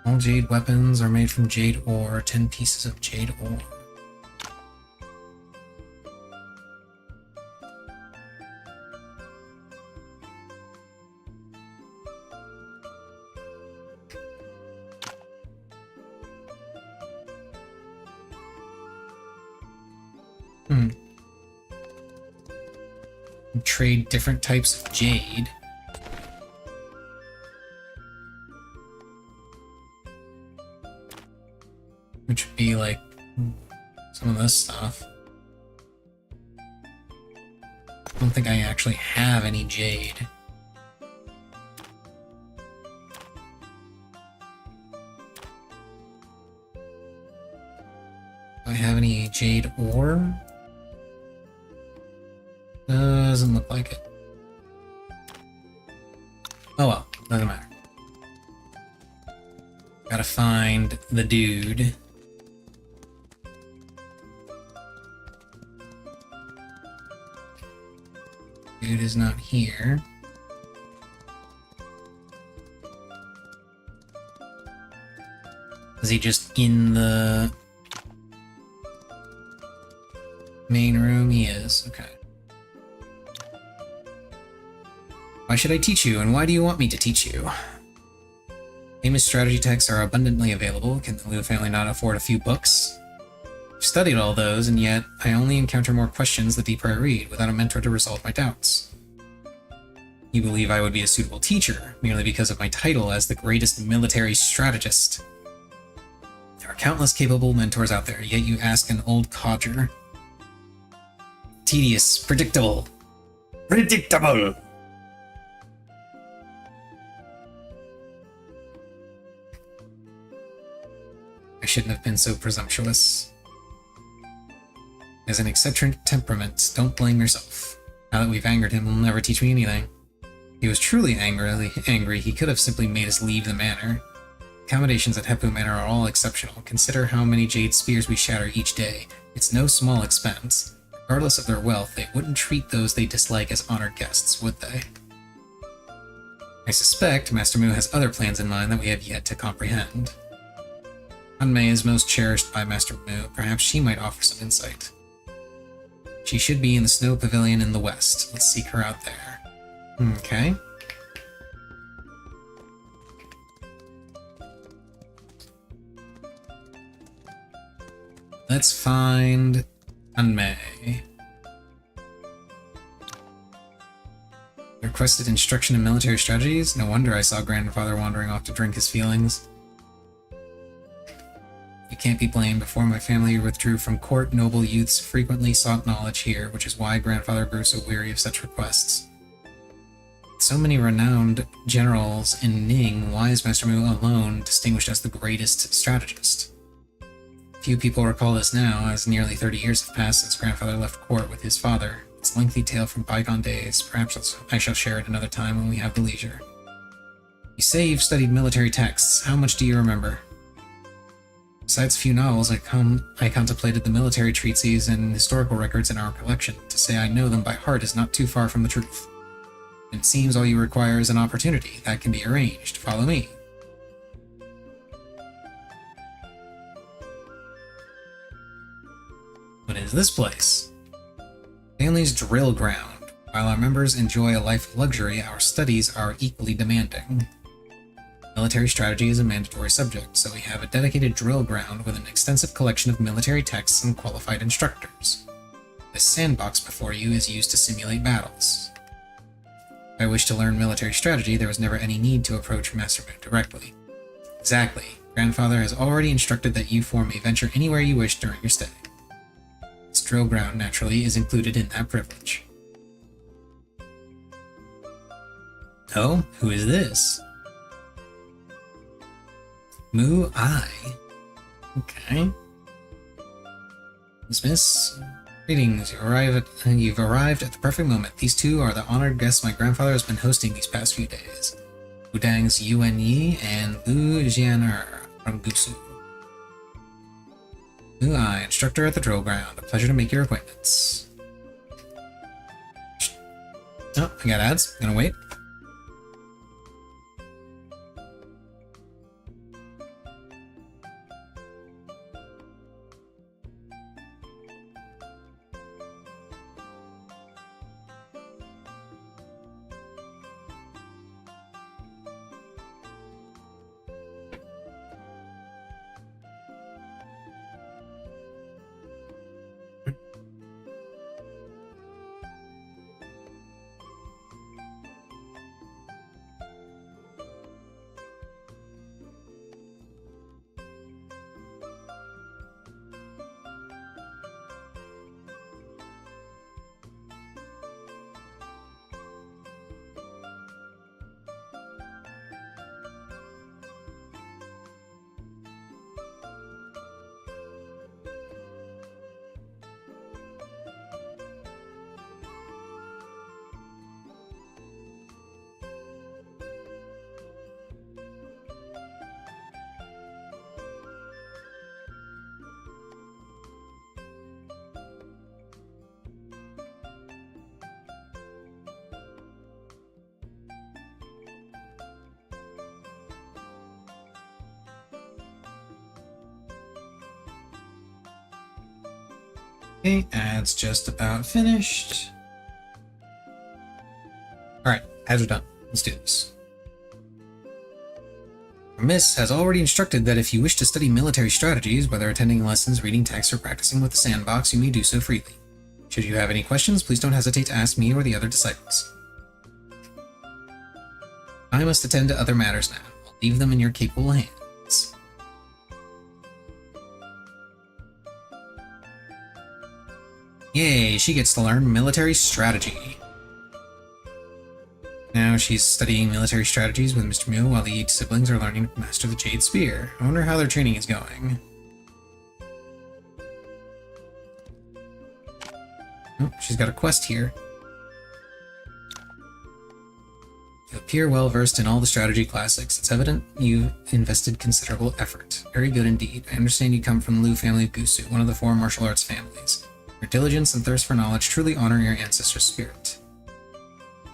All jade weapons are made from jade ore. 10 pieces of jade ore. Trade different types of jade. Which would be like some of this stuff. I don't think I actually have any jade. Do I have any jade ore? Doesn't look like it. Oh well, doesn't matter. Gotta find the dude. Dude is not here. Is he just in the main room? He is, okay. Why should I teach you, and why do you want me to teach you? Famous strategy texts are abundantly available. Can the Liu family not afford a few books? I've studied all those, and yet I only encounter more questions the deeper I read, without a mentor to resolve my doubts. You believe I would be a suitable teacher, merely because of my title as the greatest military strategist. There are countless capable mentors out there, yet you ask an old codger. Tedious, predictable. Predictable! I shouldn't have been so presumptuous. As an eccentric temperament, don't blame yourself. Now that we've angered him, he'll never teach me anything. If he was truly angry, he could have simply made us leave the manor. Accommodations at Heppu Manor are all exceptional. Consider how many jade spears we shatter each day. It's no small expense. Regardless of their wealth, they wouldn't treat those they dislike as honored guests, would they? I suspect Master Mu has other plans in mind that we have yet to comprehend. Hanmei is most cherished by Master Mu. Perhaps she might offer some insight. She should be in the Snow Pavilion in the west. Let's seek her out there. Okay. Let's find Hanmei. Requested instruction in military strategies? No wonder I saw grandfather wandering off to drink his feelings. You can't be blamed. Before my family withdrew from court, noble youths frequently sought knowledge here, which is why grandfather grew so weary of such requests. With so many renowned generals in Ning, why is Master Mu alone distinguished as the greatest strategist? Few people recall this now, as nearly 30 years have passed since grandfather left court with his father. It's a lengthy tale from bygone days. Perhaps I shall share it another time when we have the leisure. You say you've studied military texts. How much do you remember? Besides a few novels, I contemplated the military treatises and historical records in our collection. To say I know them by heart is not too far from the truth. It seems all you require is an opportunity. That can be arranged. Follow me. What is this place? Family's drill ground. While our members enjoy a life of luxury, our studies are equally demanding. Military strategy is a mandatory subject, so we have a dedicated drill ground with an extensive collection of military texts and qualified instructors. This sandbox before you is used to simulate battles. If I wish to learn military strategy, there was never any need to approach Master Mu directly. Exactly. Grandfather has already instructed that you four may venture anywhere you wish during your stay. This drill ground, naturally, is included in that privilege. Oh, who is this? Mu Ai. Okay. Miss. Greetings. You've arrived at the perfect moment. These two are the honored guests my grandfather has been hosting these past few days. Wudang's Yuan Yi and Lu Jianer from Gusu. Mu Ai, instructor at the drill ground. A pleasure to make your acquaintance. Oh, I got ads. Gonna wait. Okay, ads just about finished. Alright, ads are done. Let's do this. Miss has already instructed that if you wish to study military strategies, whether attending lessons, reading texts, or practicing with the sandbox, you may do so freely. Should you have any questions, please don't hesitate to ask me or the other disciples. I must attend to other matters now. I'll leave them in your capable hands. Yay, she gets to learn military strategy. Now she's studying military strategies with Mr. Mew while the 8 siblings are learning to master the Jade Spear. I wonder how their training is going. Oh, she's got a quest here. You appear well versed in all the strategy classics. It's evident you've invested considerable effort. Very good indeed. I understand you come from the Liu family of Gusu, one of the 4 martial arts families. Your diligence and thirst for knowledge truly honor your ancestors' spirit.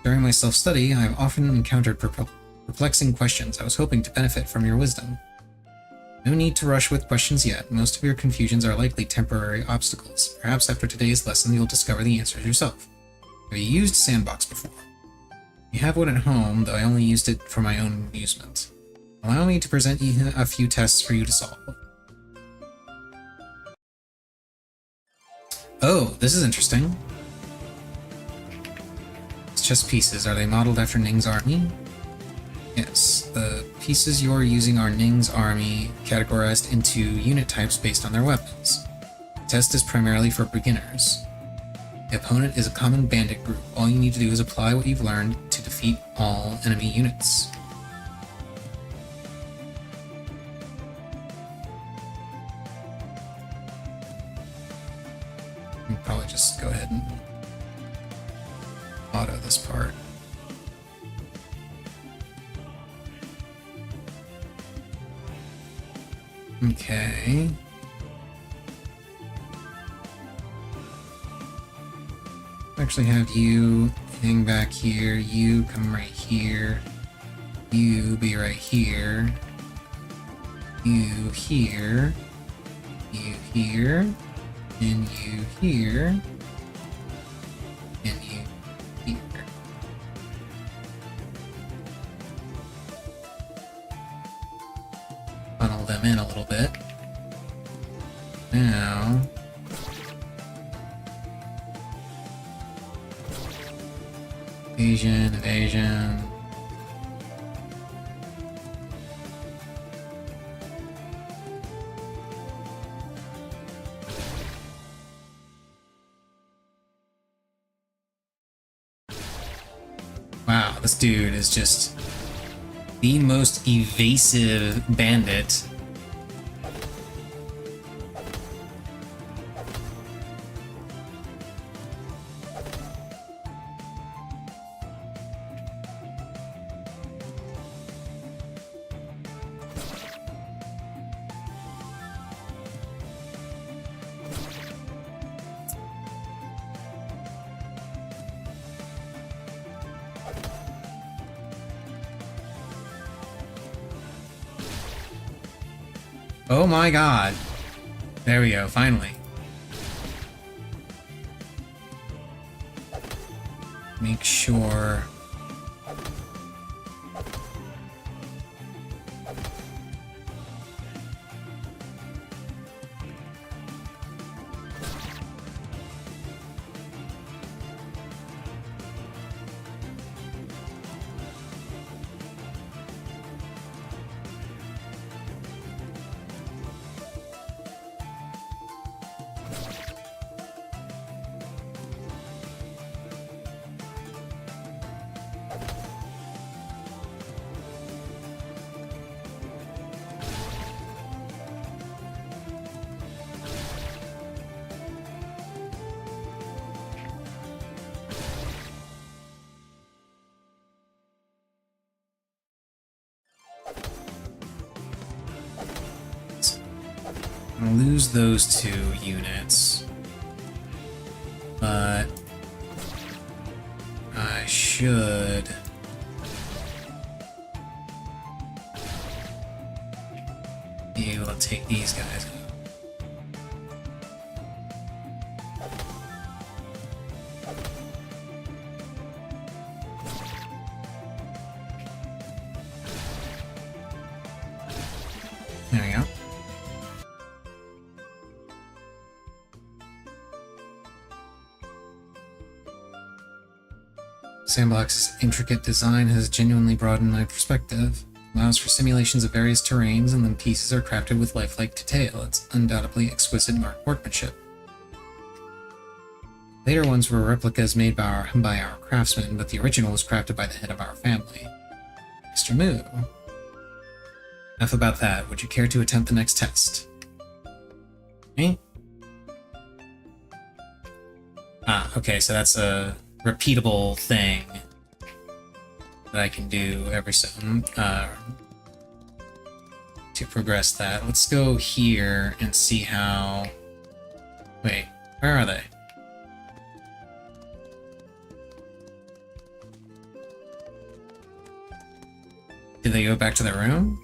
During my self-study, I have often encountered perplexing questions. I was hoping to benefit from your wisdom. No need to rush with questions yet. Most of your confusions are likely temporary obstacles. Perhaps after today's lesson, you'll discover the answers yourself. Have you used Sandbox before? You have one at home, though I only used it for my own amusement. Allow me to present you a few tests for you to solve. Oh, this is interesting. It's chess pieces. Are they modeled after Ning's army? Yes. The pieces you're using are Ning's army, categorized into unit types based on their weapons. The test is primarily for beginners. The opponent is a common bandit group. All you need to do is apply what you've learned to defeat all enemy units. I'll probably just go ahead and auto this part. Okay. Actually have you hang back here, you come right here, you be right here, you here, you here, and you here, and you here. Funnel them in a little bit. Now... evasion. Wow, this dude is just the most evasive bandit. Oh my god. There we go, finally. Make sure... I'll lose those 2 units, but I should be able to take these guys out. There we go. Sandbox's intricate design has genuinely broadened my perspective. It allows for simulations of various terrains, and the pieces are crafted with lifelike detail. It's undoubtedly exquisite workmanship. Later ones were replicas made by our craftsmen, but the original was crafted by the head of our family, Mr. Moo. Enough about that. Would you care to attempt the next test? Me? Ah, okay, so that's a repeatable thing that I can do every so to progress that. Let's go here and see how... Wait, where are they? Did they go back to their room?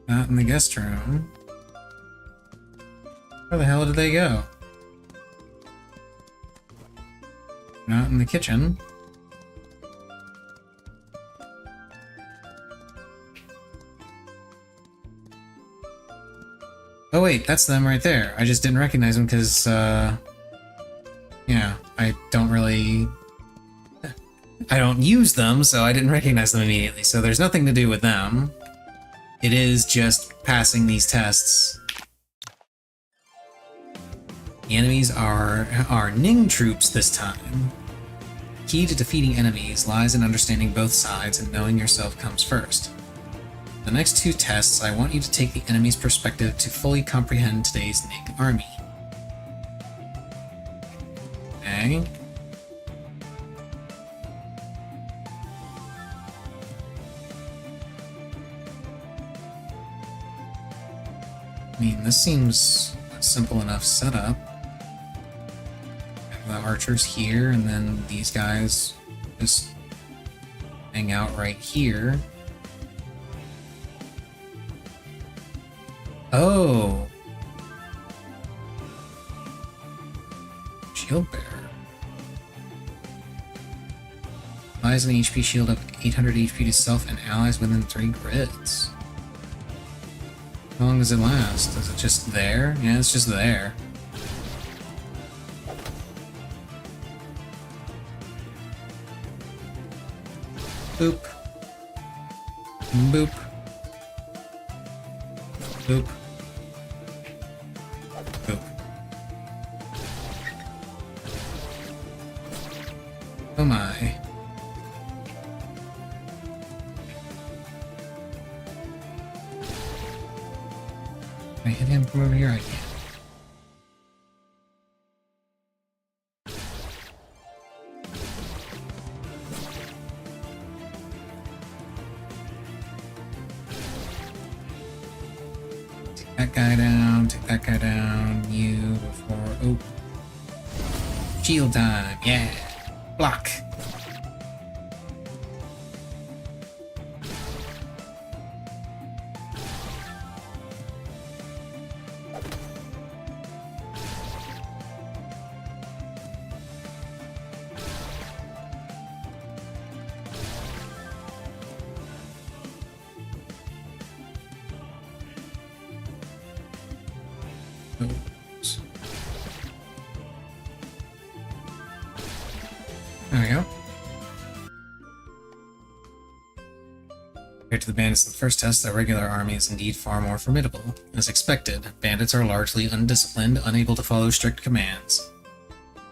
Not in the guest room. Where the hell did they go? Not in the kitchen. Oh wait, that's them right there. I just didn't recognize them because, yeah, I don't use them, so I didn't recognize them immediately. So there's nothing to do with them. It is just passing these tests. The enemies are Ning troops this time. Key to defeating enemies lies in understanding both sides, and knowing yourself comes first. The next two tests, I want you to take the enemy's perspective to fully comprehend today's Ning army. Okay. I mean, this seems a simple enough setup. Have the archers here, and then these guys just hang out right here. Oh! Shield bearer. Applies an HP shield of 800 HP to self and allies within 3 grids. How long does it last? Is it just there? Yeah, it's just there. Boop. Boop. Boop. Boop. Oh my. Can I hit him from over here? I can't. That guy down, take that guy down, you before... Oh. Shield time, yeah! Block! Oops. There we go. Compared to the bandits in the first test, the regular army is indeed far more formidable. As expected, bandits are largely undisciplined, unable to follow strict commands.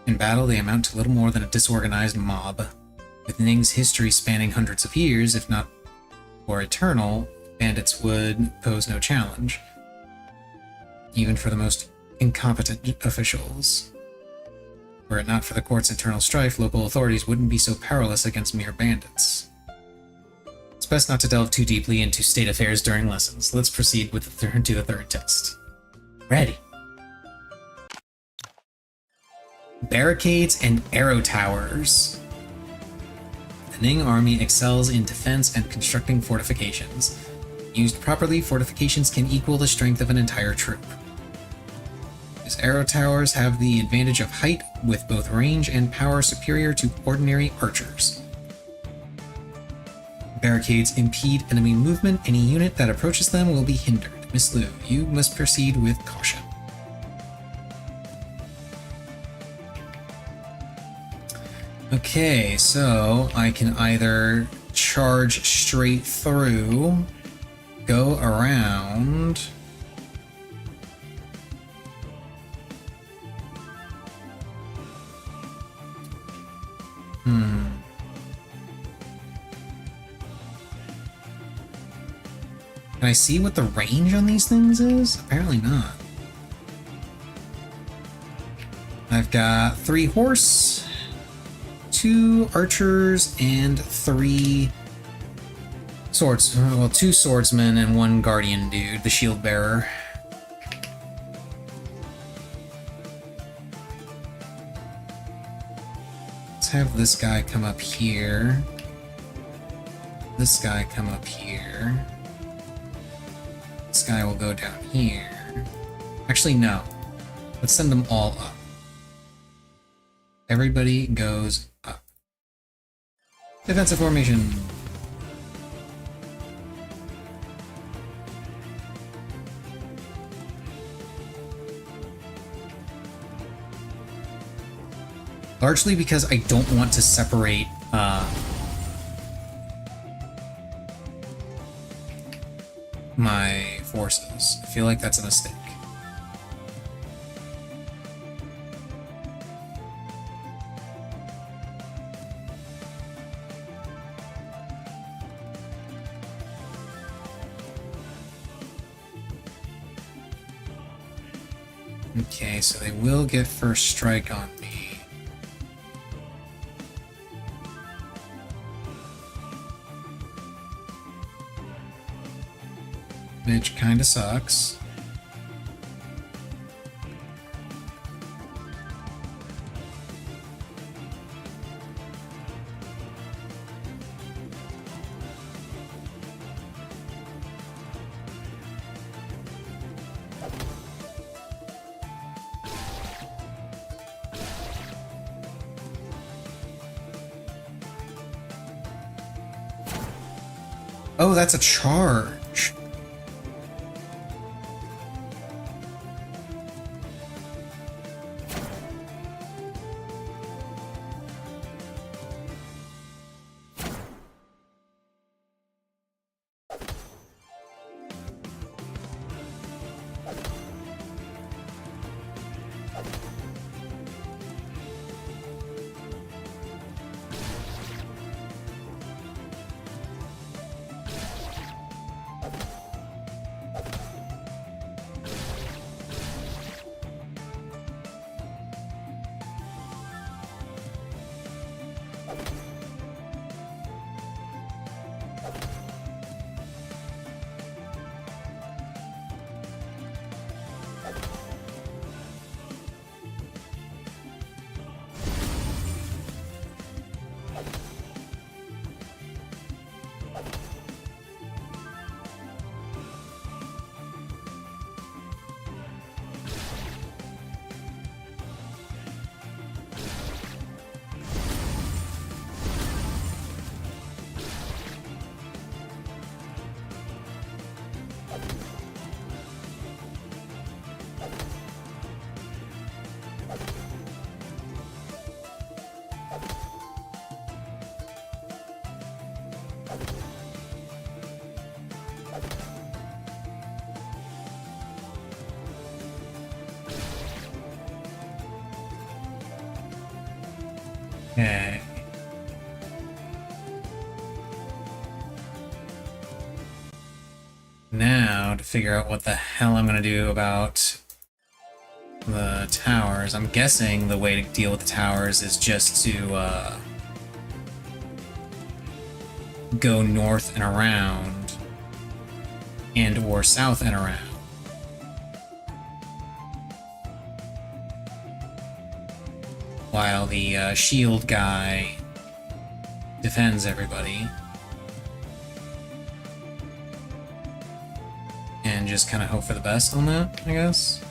In battle, they amount to little more than a disorganized mob. With Ning's history spanning hundreds of years, if not for eternal, bandits would pose no challenge, even for the most incompetent officials. Were it not for the court's internal strife, local authorities wouldn't be so powerless against mere bandits. It's best not to delve too deeply into state affairs during lessons. Let's proceed with to the third test. Ready. Barricades and arrow towers. The Ning army excels in defense and constructing fortifications. Used properly, fortifications can equal the strength of an entire troop. These arrow towers have the advantage of height, with both range and power superior to ordinary archers. Barricades impede enemy movement. Any unit that approaches them will be hindered. Miss Liu, you must proceed with caution. Okay, so I can either charge straight through, go around. Can I see what the range on these things is? Apparently not. I've got 3 horse, 2 archers, and 3 swords. Well, 2 swordsmen and 1 guardian dude, the shield bearer. Let's have this guy come up here. This guy come up here. This guy will go down here. Actually, no. Let's send them all up. Everybody goes up. Defensive formation. Largely because I don't want to separate my forces. I feel like that's a mistake. Okay, so they will get first strike on me. Which kinda sucks. Oh, that's a charge. Okay. Now, to figure out what the hell I'm gonna do about the towers. I'm guessing the way to deal with the towers is just to go north and around, and or south and around. While the shield guy defends everybody. And just kind of hope for the best on that, I guess.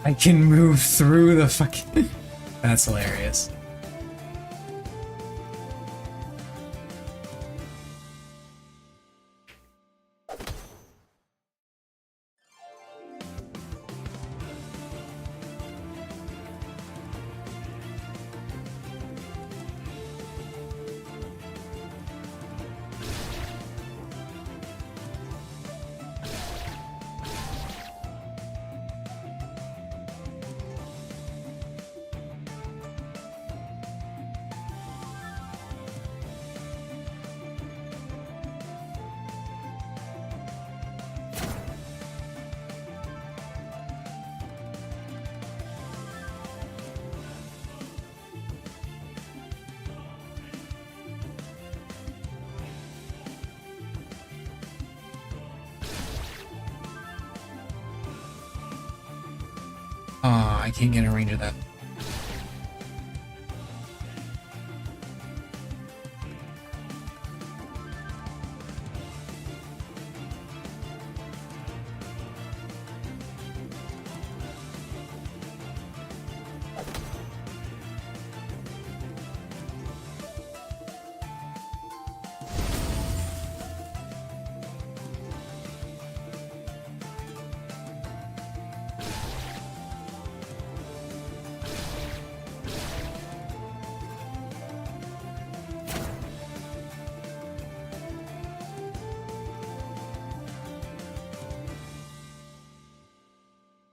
I can move through the fucking... That's hilarious. Aw, I can't get a range of that.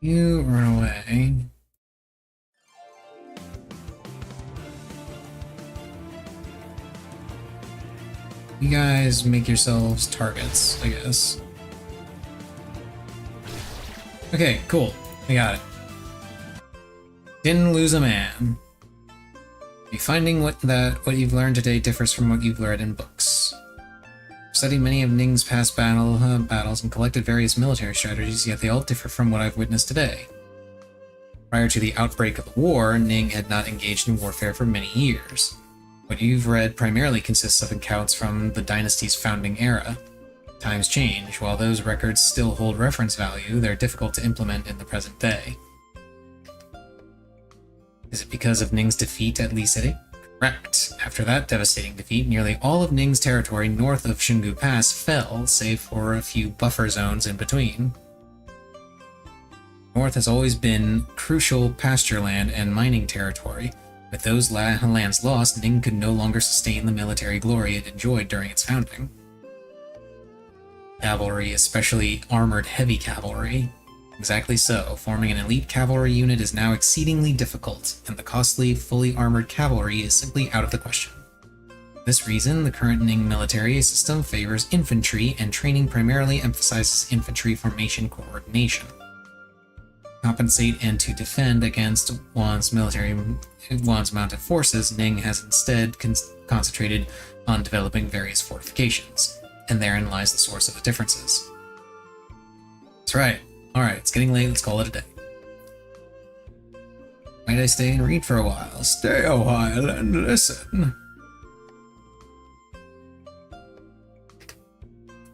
You run away. You guys make yourselves targets, I guess. Okay, cool. I got it. Didn't lose a man. You're finding what you've learned today differs from what you've learned in books. Studied many of Ning's past battles and collected various military strategies, yet they all differ from what I've witnessed today. Prior to the outbreak of the war, Ning had not engaged in warfare for many years. What you've read primarily consists of accounts from the dynasty's founding era. Times change. While those records still hold reference value, they're difficult to implement in the present day. Is it because of Ning's defeat at Lee City? Correct. After that devastating defeat, nearly all of Ning's territory north of Shungu Pass fell, save for a few buffer zones in between. North has always been crucial pasture land and mining territory. With those lands lost, Ning could no longer sustain the military glory it enjoyed during its founding. Cavalry, especially armored heavy cavalry. Exactly so. Forming an elite cavalry unit is now exceedingly difficult, and the costly, fully armored cavalry is simply out of the question. For this reason, the current Ning military system favors infantry, and training primarily emphasizes infantry formation coordination. To compensate and to defend against Wan's mounted forces, Ning has instead concentrated on developing various fortifications, and therein lies the source of the differences. That's right. Alright, it's getting late, let's call it a day. Might I stay and read for a while? Stay a while and listen.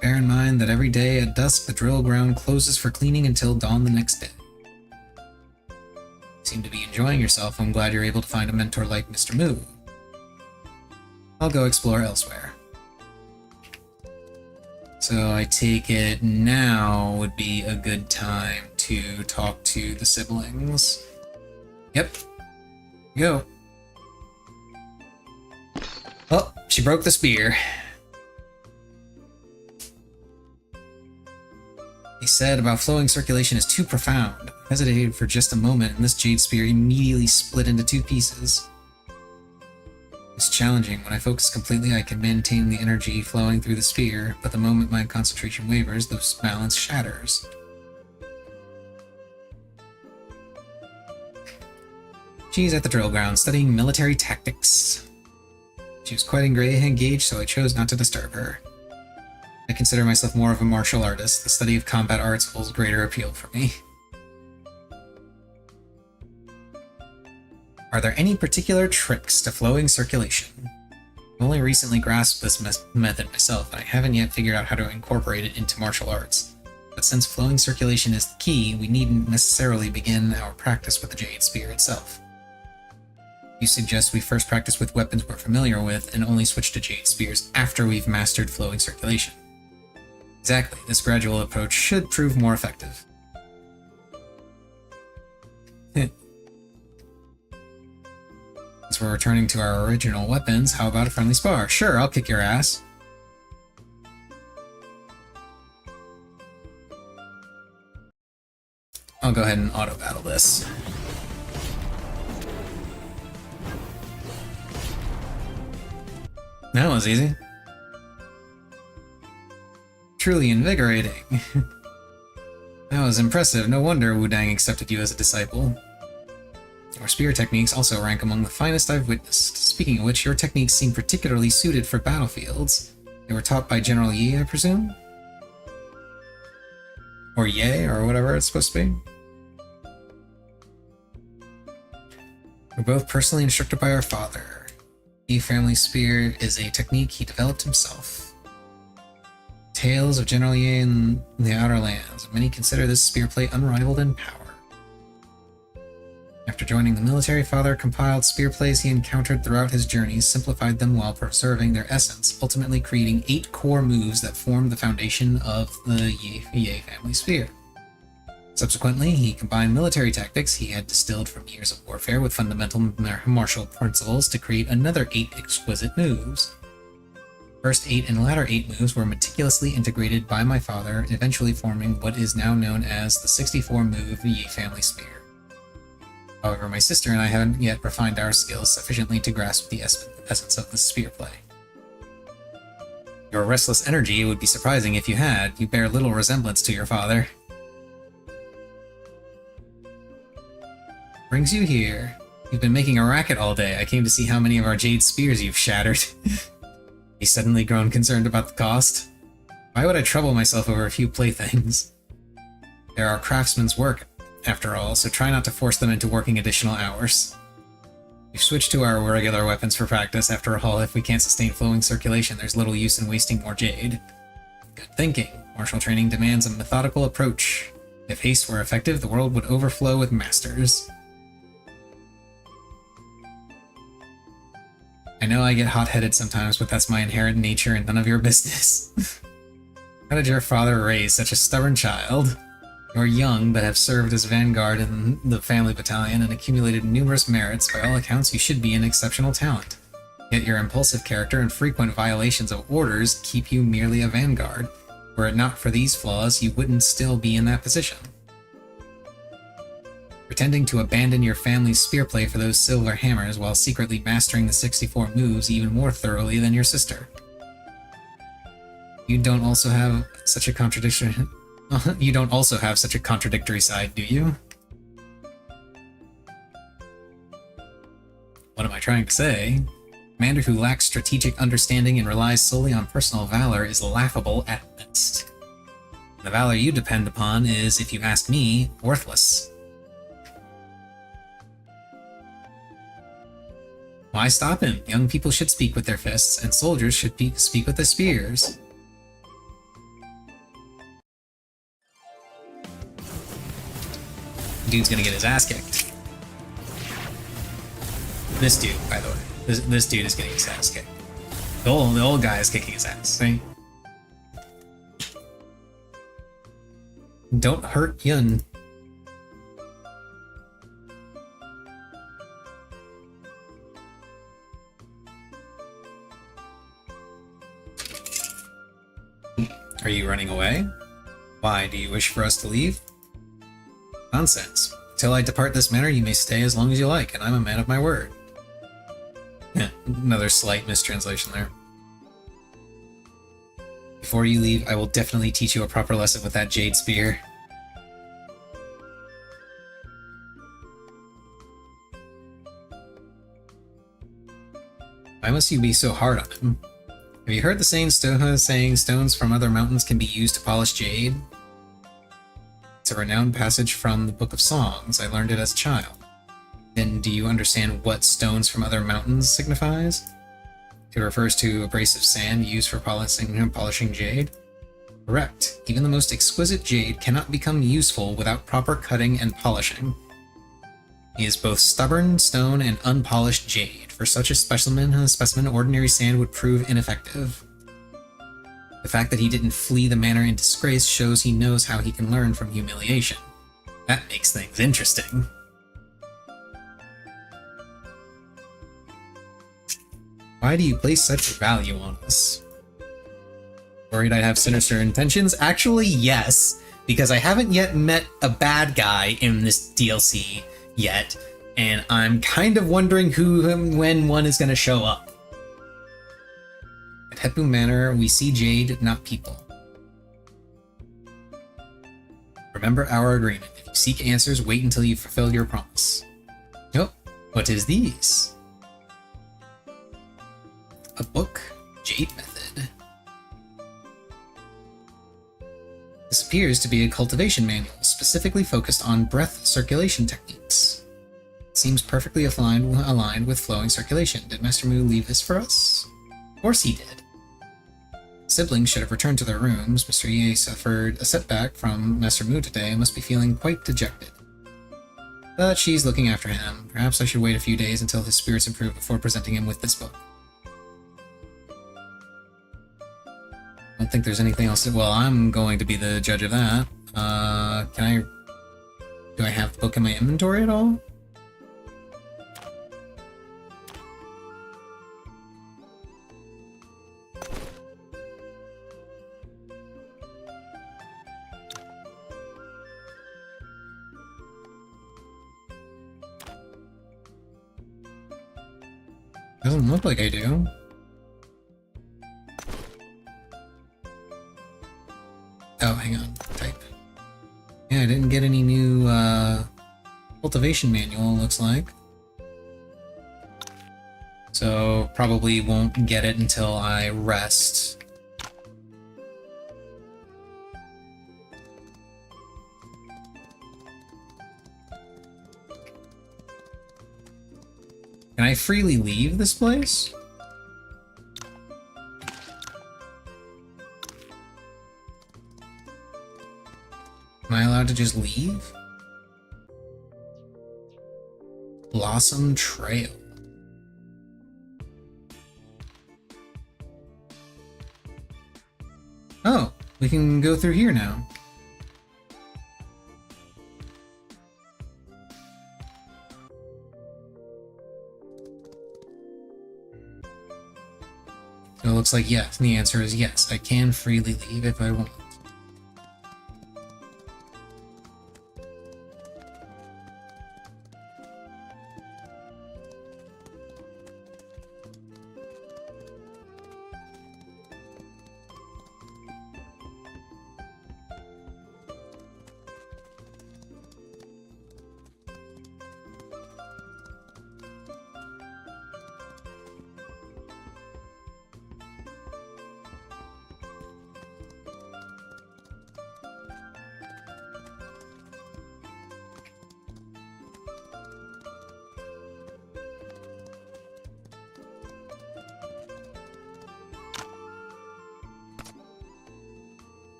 Bear in mind that every day at dusk the drill ground closes for cleaning until dawn the next day. You seem to be enjoying yourself. I'm glad you're able to find a mentor like Mr. Mu. I'll go explore elsewhere. So I take it now would be a good time to talk to the siblings. Yep. Go. Oh, she broke the spear. He said about flowing circulation is too profound. I hesitated for just a moment, and this jade spear immediately split into two pieces. It's challenging. When I focus completely, I can maintain the energy flowing through the sphere, but the moment my concentration wavers, the balance shatters. She's at the drill ground, studying military tactics. She was quite engaged, so I chose not to disturb her. I consider myself more of a martial artist. The study of combat arts holds greater appeal for me. Are there any particular tricks to flowing circulation? I've only recently grasped this method myself, and I haven't yet figured out how to incorporate it into martial arts. but since flowing circulation is the key, we needn't necessarily begin our practice with the Jade Spear itself. You suggest we first practice with weapons we're familiar with and only switch to Jade Spears after we've mastered flowing circulation. Exactly, this gradual approach should prove more effective. Since we're returning to our original weapons, how about a friendly spar? Sure, I'll kick your ass. I'll go ahead and auto-battle this. That was easy. Truly invigorating. That was impressive. No wonder Wudang accepted you as a disciple. Your spear techniques also rank among the finest I've witnessed. Speaking of which, your techniques seem particularly suited for battlefields. They were taught by General Yi, I presume? Or Ye, or whatever it's supposed to be. We're both personally instructed by our father. Yi family spear is a technique he developed himself. Tales of General Yi in the Outer Lands. Many consider this spear play unrivaled in power. After joining the military, father compiled spear plays he encountered throughout his journeys, simplified them while preserving their essence, ultimately creating 8 core moves that formed the foundation of the Ye family spear. Subsequently, he combined military tactics he had distilled from years of warfare with fundamental martial principles to create another 8 exquisite moves. First 8 and latter 8 moves were meticulously integrated by my father, eventually forming what is now known as the 64-move Yi family spear. However, my sister and I haven't yet refined our skills sufficiently to grasp the essence of the spear play. Your restless energy would be surprising if you had. You bear little resemblance to your father. Brings you here. You've been making a racket all day. I came to see how many of our jade spears you've shattered. He's suddenly grown concerned about the cost. Why would I trouble myself over a few playthings? There are craftsmen's work, after all, so try not to force them into working additional hours. We've switched to our regular weapons for practice. After all, if we can't sustain flowing circulation, there's little use in wasting more jade. Good thinking. Martial training demands a methodical approach. If haste were effective, the world would overflow with masters. I know I get hot-headed sometimes, but that's my inherent nature and none of your business. How did your father raise such a stubborn child? You're young, but have served as vanguard in the family battalion and accumulated numerous merits. By all accounts, you should be an exceptional talent. Yet your impulsive character and frequent violations of orders keep you merely a vanguard. Were it not for these flaws, you wouldn't still be in that position. Pretending to abandon your family's spear play for those silver hammers while secretly mastering the 64 moves even more thoroughly than your sister. You don't also have such a contradiction. You don't also have such a contradictory side, do you? What am I trying to say? A commander who lacks strategic understanding and relies solely on personal valor is laughable at best. The valor you depend upon is, if you ask me, worthless. Why stop him? Young people should speak with their fists, and soldiers should speak with their spears. Dude's gonna get his ass kicked. This dude, by the way. This dude is getting his ass kicked. The old guy is kicking his ass, see? Don't hurt Yun. Are you running away? Why, do you wish for us to leave? Nonsense. Till I depart this manor, you may stay as long as you like, and I'm a man of my word. Another slight mistranslation there. Before you leave, I will definitely teach you a proper lesson with that jade spear. Why must you be so hard on him? Have you heard the saying stones from other mountains can be used to polish jade? It's a renowned passage from the Book of Songs. I learned it as a child. Then do you understand what stones from other mountains signifies? It refers to abrasive sand used for polishing jade. Correct. Even the most exquisite jade cannot become useful without proper cutting and polishing. He is both stubborn stone and unpolished jade. For such a specimen, ordinary sand would prove ineffective. The fact that he didn't flee the manor in disgrace shows he knows how he can learn from humiliation. That makes things interesting. Why do you place such value on us? Worried I'd have sinister intentions? Actually, yes, because I haven't yet met a bad guy in this DLC yet, and I'm kind of wondering who and when one is going to show up. At Hepu Manor, we see Jade, not people. Remember our agreement. If you seek answers, wait until you've fulfilled your promise. Oh, what is these? A book, Jade Method. This appears to be a cultivation manual, specifically focused on breath circulation techniques. It seems perfectly aligned with flowing circulation. Did Master Mu leave this for us? Of course he did. Siblings should have returned to their rooms. Mr. Ye suffered a setback from Master Mu today and must be feeling quite dejected. But she's looking after him. Perhaps I should wait a few days until his spirits improve before presenting him with this book. I don't think there's anything else to... Well, I'm going to be the judge of that. Do I have the book in my inventory at all? Doesn't look like I do. Oh, hang on. Type. Yeah, I didn't get any new cultivation manual, looks like. So probably won't get it until I rest. Can I freely leave this place? Am I allowed to just leave? Blossom Trail. Oh, we can go through here now. So it looks like yes, and the answer is yes. I can freely leave if I want.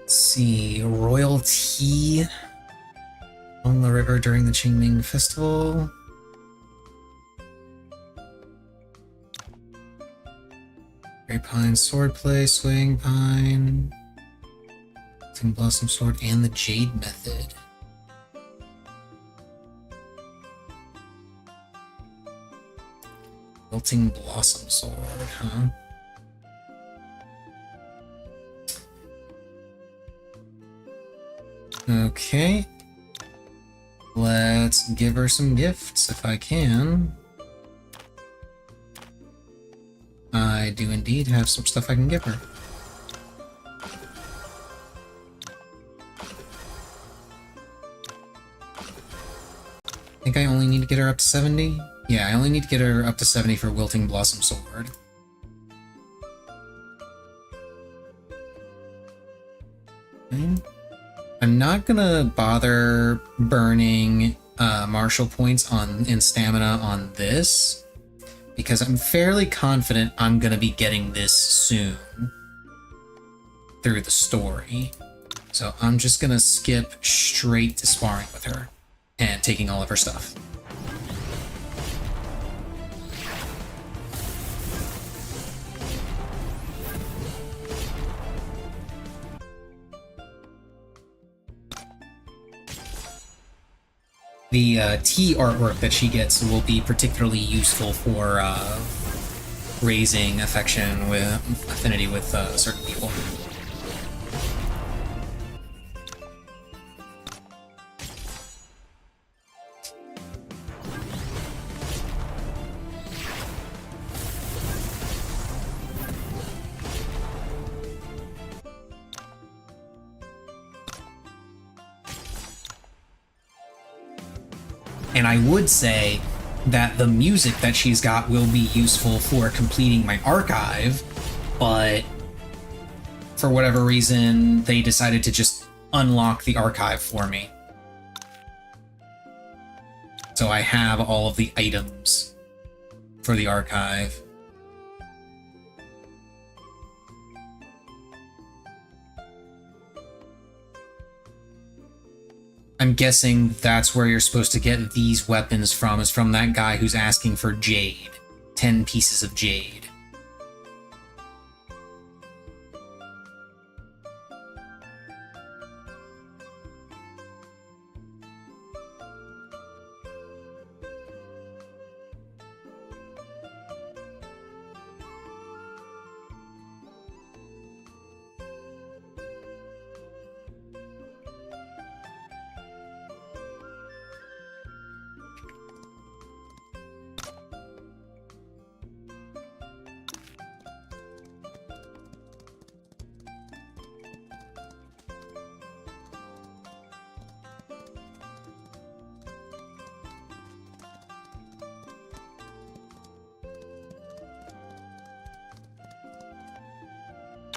Let's see, royal tea on the river during the Qingming festival. Grapevine swordplay, swaying pine, Wilting blossom sword, and the jade method. Wilting blossom sword, huh? Okay, let's give her some gifts if I can. I do indeed have some stuff I can give her. I think I only need to get her up to 70? Yeah, I only need to get her up to 70 for Wilting Blossom Sword. Okay. I'm not gonna bother burning martial points and stamina on this, because I'm fairly confident I'm gonna be getting this soon. through the story. So I'm just gonna skip straight to sparring with her and taking all of her stuff. The tea artwork that she gets will be particularly useful for raising affinity with certain people. And I would say that the music that she's got will be useful for completing my archive, but for whatever reason, they decided to just unlock the archive for me. So I have all of the items for the archive. I'm guessing that's where you're supposed to get these weapons from, is from that guy who's asking for jade. 10 pieces of jade.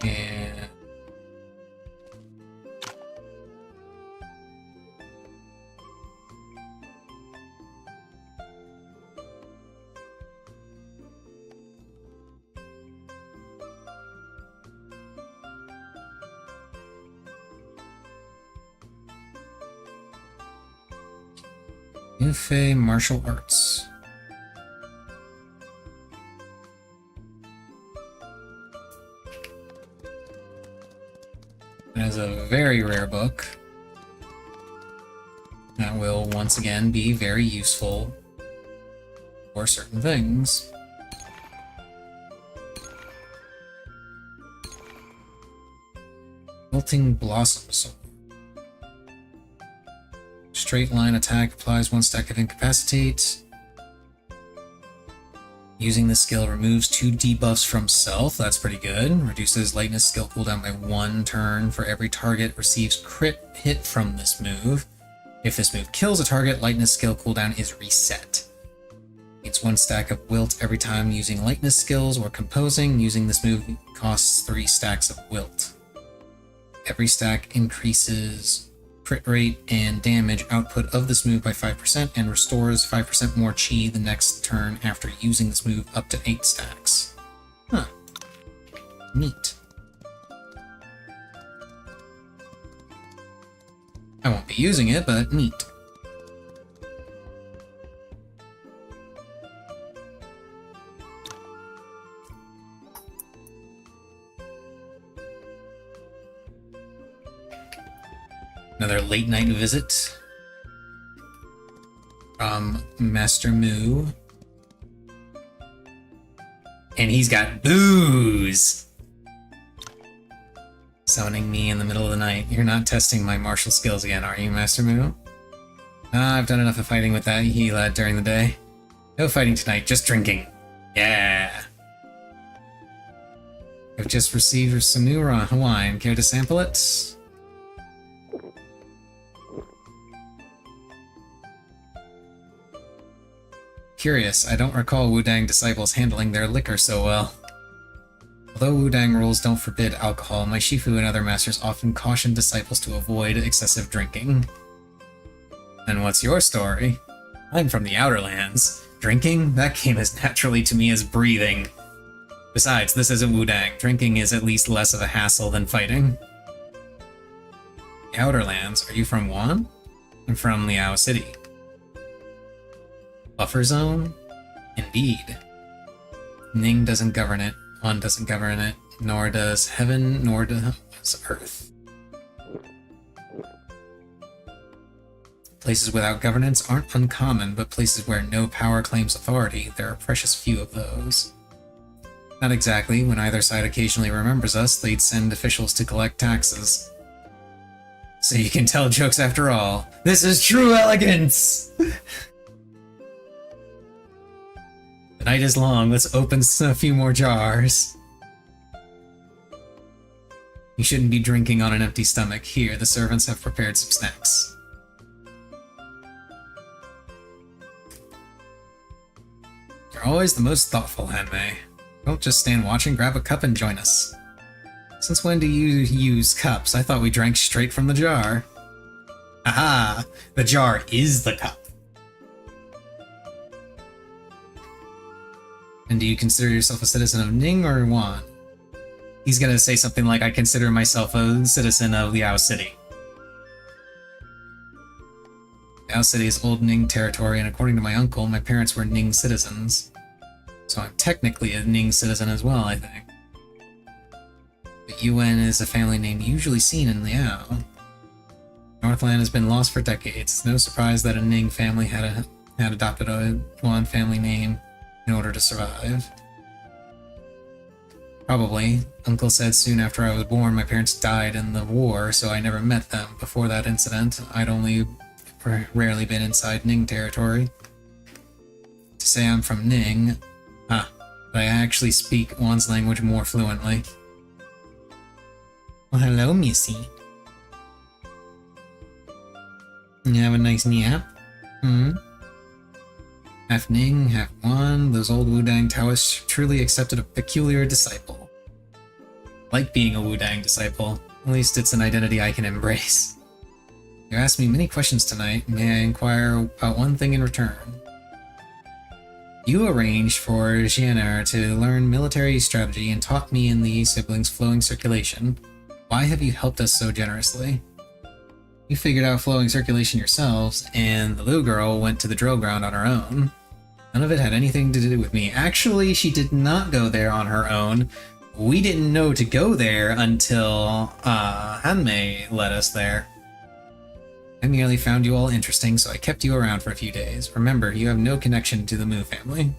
And Yunfei Martial Arts. That is a very rare book that will once again be very useful for certain things. Wilting Blossoms. Straight line attack applies 1 stack of Incapacitate. Using this skill removes 2 debuffs from self. That's pretty good. Reduces lightness skill cooldown by 1 turn for every target receives crit hit from this move. If this move kills a target, lightness skill cooldown is reset. It's 1 stack of wilt every time using lightness skills or composing. Using this move costs 3 stacks of wilt. Every stack increases crit rate and damage output of this move by 5% and restores 5% more chi the next turn after using this move up to 8 stacks. Huh. Neat. I won't be using it, but neat. Another late night visit from Master Mu. And he's got booze! Summoning me in the middle of the night. You're not testing my martial skills again, are you, Master Mu? I've done enough of fighting with that he-lad during the day. No fighting tonight, just drinking. Yeah! I've just received some new wine. Care to sample it? Curious, I don't recall Wudang disciples handling their liquor so well. Although Wudang rules don't forbid alcohol, my Shifu and other masters often caution disciples to avoid excessive drinking. And what's your story? I'm from the Outer Lands. Drinking? That came as naturally to me as breathing. Besides, this isn't Wudang. Drinking is at least less of a hassle than fighting. The Outer Lands. Are you from Wan? I'm from Liao City. Buffer zone? Indeed. Ning doesn't govern it. Wan doesn't govern it. Nor does heaven, nor does earth. Places without governance aren't uncommon, but places where no power claims authority, there are precious few of those. Not exactly. When either side occasionally remembers us, they'd send officials to collect taxes. So you can tell jokes after all. This is true elegance! The night is long, let's open a few more jars. You shouldn't be drinking on an empty stomach. Here, the servants have prepared some snacks. You're always the most thoughtful, Hanmei. Don't just stand watching, grab a cup and join us. Since when do you use cups? I thought we drank straight from the jar. Aha! The jar is the cup. And do you consider yourself a citizen of Ning or Wan? He's gonna say something like, I consider myself a citizen of Liao City. Liao City is old Ning territory, and according to my uncle, my parents were Ning citizens. So I'm technically a Ning citizen as well, I think. But Yuan is a family name usually seen in Liao. Northland has been lost for decades. It's no surprise that a Ning family had adopted a Wan family name in order to survive. Probably. Uncle said soon after I was born my parents died in the war, so I never met them. Before that incident, I'd only rarely been inside Ning territory. To say I'm from Ning, but I actually speak Wan's language more fluently. Well, hello, Missy. You have a nice nap? Half Ning, half Wan, those old Wudang Taoists truly accepted a peculiar disciple. Like being a Wudang disciple, at least it's an identity I can embrace. You asked me many questions tonight, may I inquire about one thing in return? You arranged for Xianer to learn military strategy and taught me and the siblings flowing circulation. Why have you helped us so generously? You figured out flowing circulation yourselves, and the little girl went to the drill ground on her own. None of it had anything to do with me. Actually, she did not go there on her own. We didn't know to go there until Hanmei led us there. I merely found you all interesting, so I kept you around for a few days. Remember, you have no connection to the Mu family.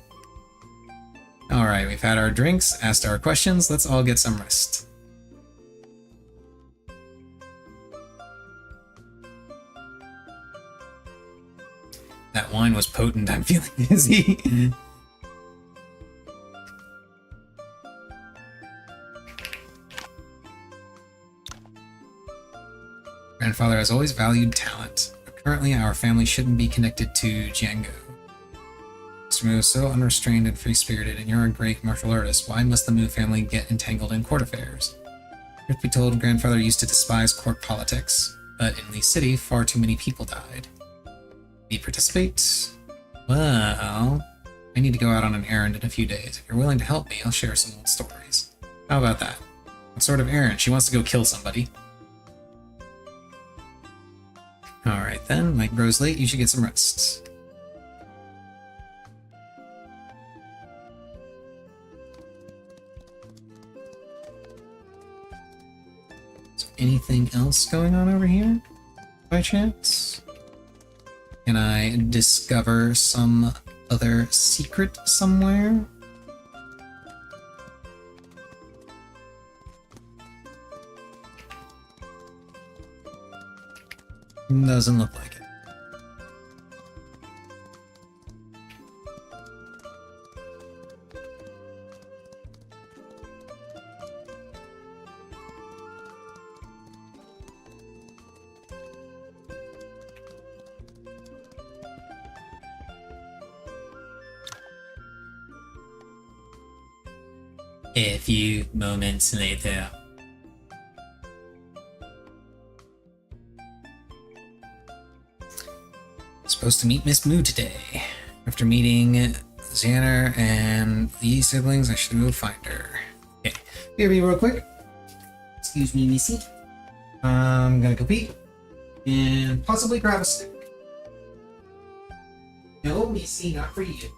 Alright, we've had our drinks, asked our questions, let's all get some rest. That wine was potent, I'm feeling dizzy. Grandfather has always valued talent, but currently our family shouldn't be connected to Jiangu. Mr. Mu is so unrestrained and free-spirited, and you're a great martial artist. Why must the Mu family get entangled in court affairs? Truth be told, Grandfather used to despise court politics, but in Li City, far too many people died. You participate? Well, I need to go out on an errand in a few days. If you're willing to help me, I'll share some old stories. How about that? What sort of errand? She wants to go kill somebody. Alright then, Mike grows late, you should get some rest. Is there anything else going on over here, by chance? Can I discover some other secret somewhere? Doesn't look like it. A few moments later. Supposed to meet Miss Mu today. After meeting Xander and the siblings, I should go find her. Okay, BRB real quick. Excuse me, Missy. I'm gonna go pee and possibly grab a stick. No, Missy, not for you.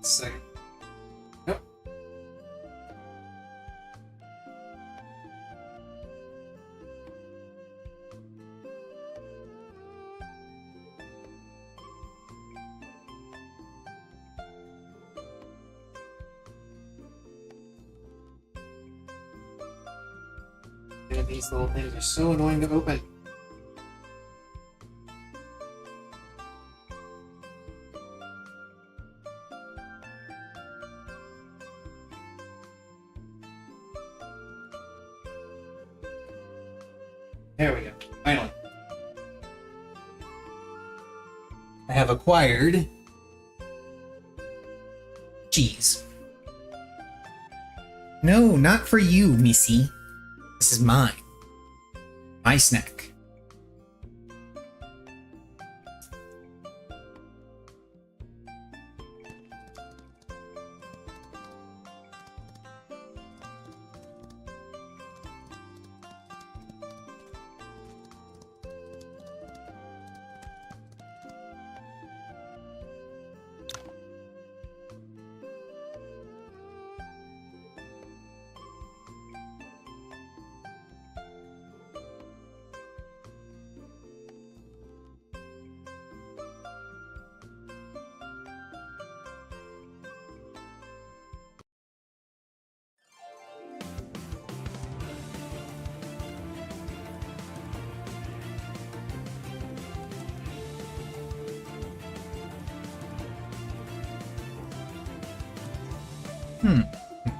Second. Yep. And these little things are so annoying to open. There we go. Finally. I have acquired cheese. No, not for you, Missy. This is mine. My snack.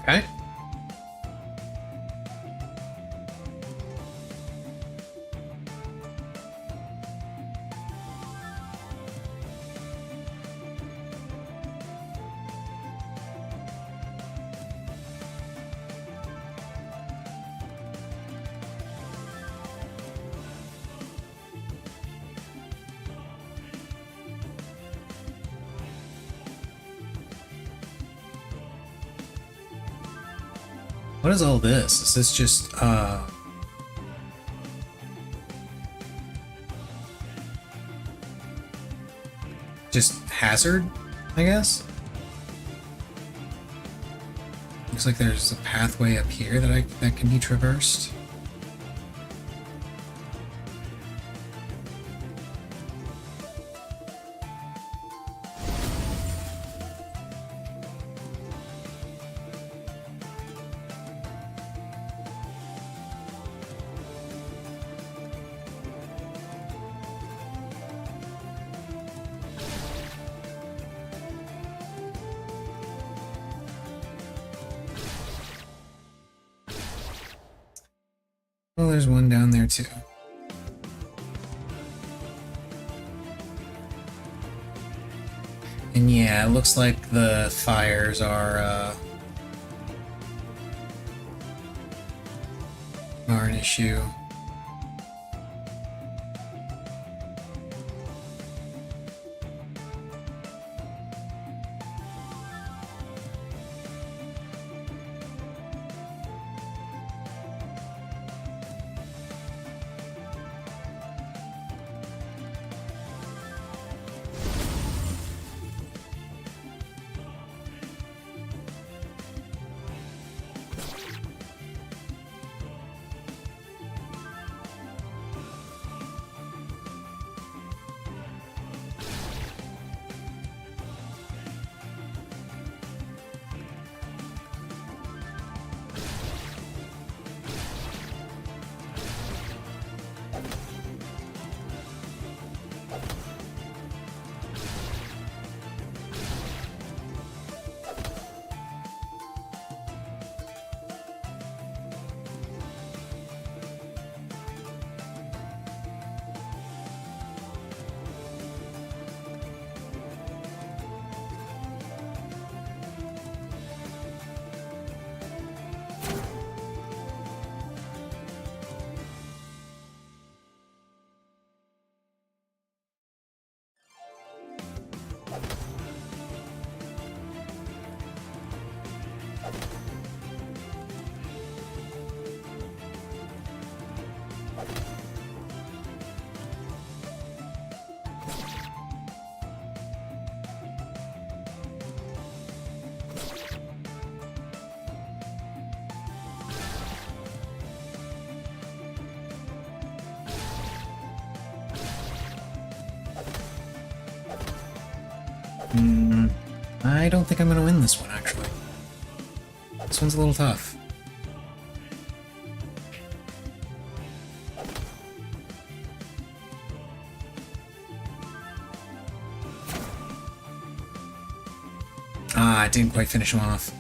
Okay. What is all this? Is this just hazard, I guess? Looks like there's a pathway up here that can be traversed. Oh, there's one down there too. And yeah, it looks like the fires are an issue. I don't think I'm gonna win this one, actually. This one's a little tough. Ah, I didn't quite finish him off.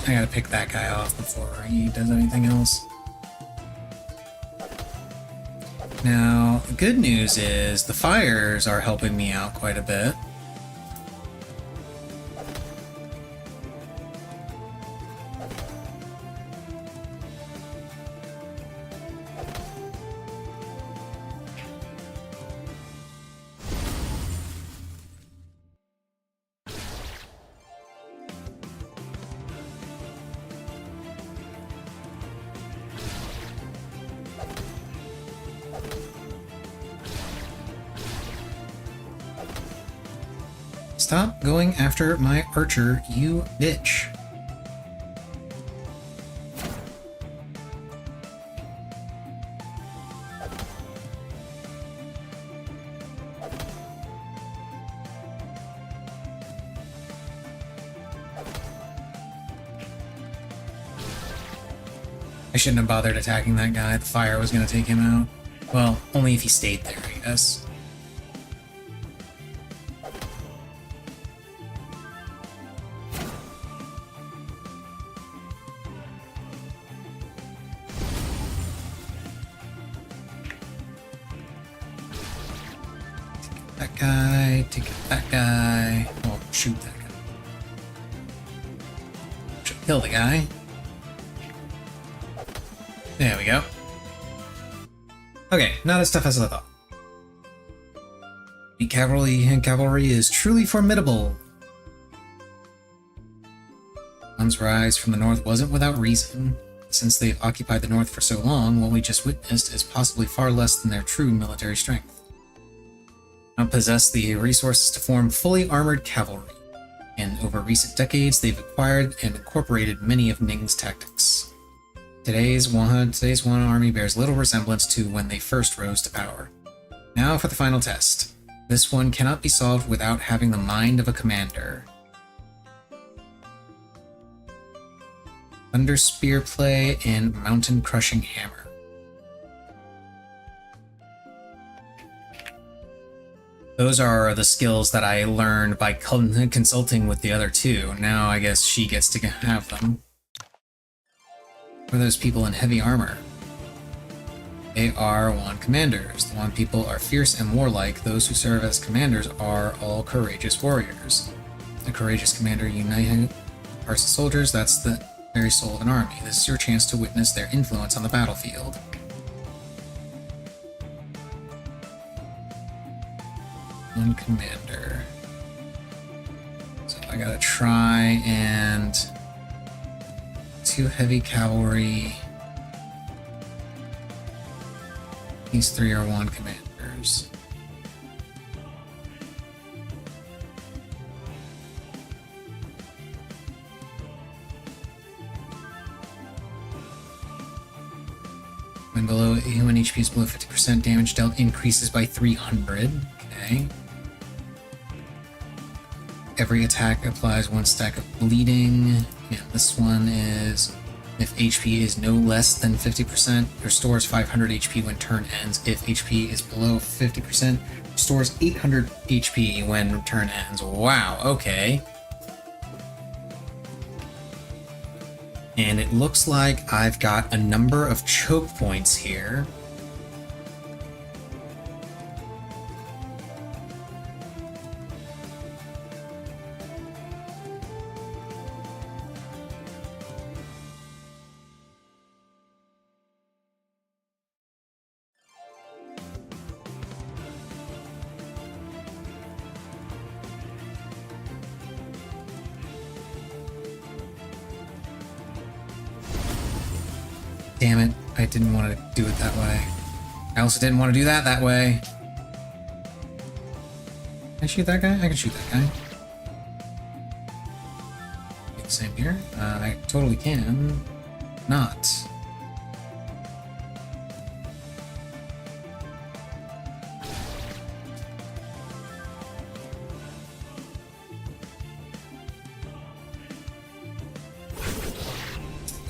I gotta pick that guy off before he does anything else. Now, the good news is the fires are helping me out quite a bit. Stop going after my archer, you bitch. I shouldn't have bothered attacking that guy. The fire was going to take him out. Well, only if he stayed there, I guess. That guy, take that guy. Oh, shoot that guy. Should kill the guy. There we go. Okay, not as tough as I thought. The cavalry is truly formidable. Hun's rise from the north wasn't without reason. Since they've occupied the north for so long, what we just witnessed is possibly far less than their true military strength. Now possess the resources to form fully armored cavalry. And over recent decades, they've acquired and incorporated many of Ning's tactics. Today's one army bears little resemblance to when they first rose to power. Now for the final test. This one cannot be solved without having the mind of a commander. Thunder Spear Play and Mountain Crushing Hammer. Those are the skills that I learned by consulting with the other two. Now I guess she gets to have them. Who are those people in heavy armor? They are Wand Commanders. The Wand people are fierce and warlike. Those who serve as commanders are all courageous warriors. A courageous commander unites hearts of soldiers. That's the very soul of an army. This is your chance to witness their influence on the battlefield. One commander. So I gotta try and 2 heavy cavalry. These 3 are Wand commanders. When below, when HP is below 50%, damage dealt increases by 300. Okay. Every attack applies 1 stack of bleeding. And this one is if HP is no less than 50%, restores 500 HP when turn ends. If HP is below 50%, restores 800 HP when turn ends. Wow, okay. And it looks like I've got a number of choke points here. Damn it, I didn't want to do it that way. I also didn't want to do that way. Can I shoot that guy? I can shoot that guy. Do the same here? I totally can. Not.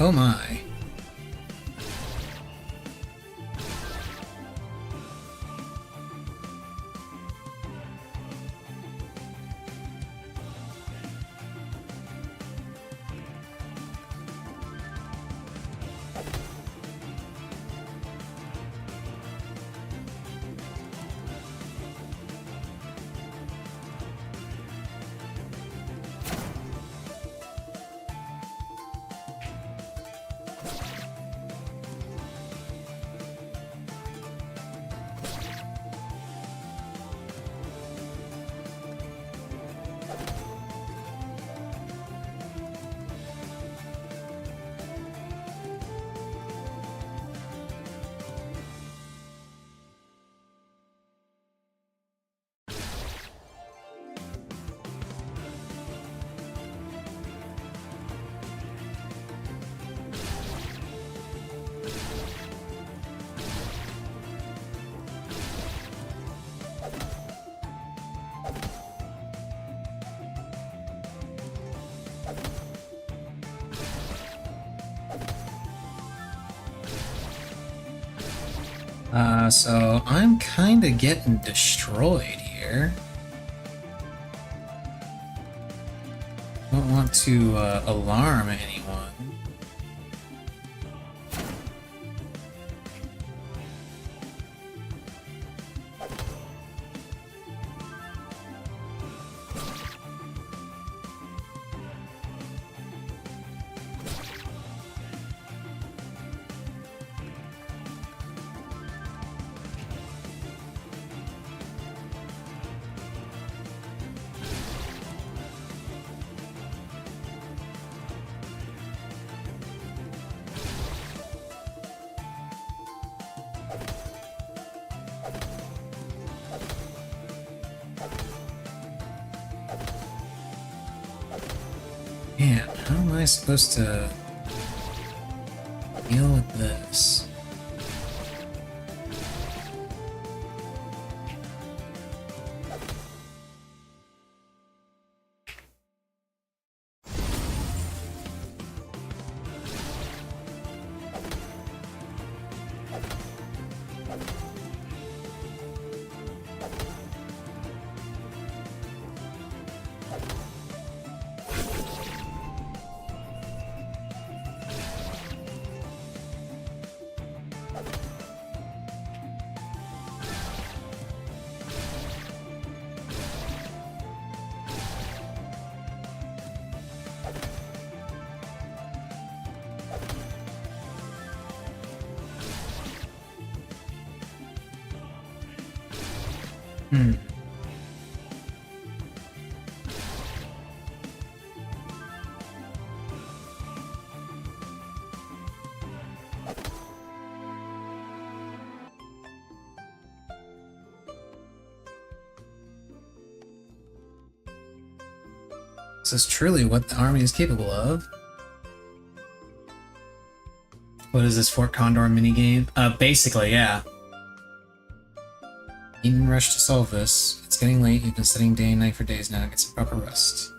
Oh my. So I'm kind of getting destroyed here. Don't want to alarm anyone. Man, how am I supposed to deal with this? Hmm. This is truly what the army is capable of. What is this Fort Condor minigame? Basically, yeah. Needn't rush to solve this. It's getting late. You've been studying day and night for days now. Get some proper rest.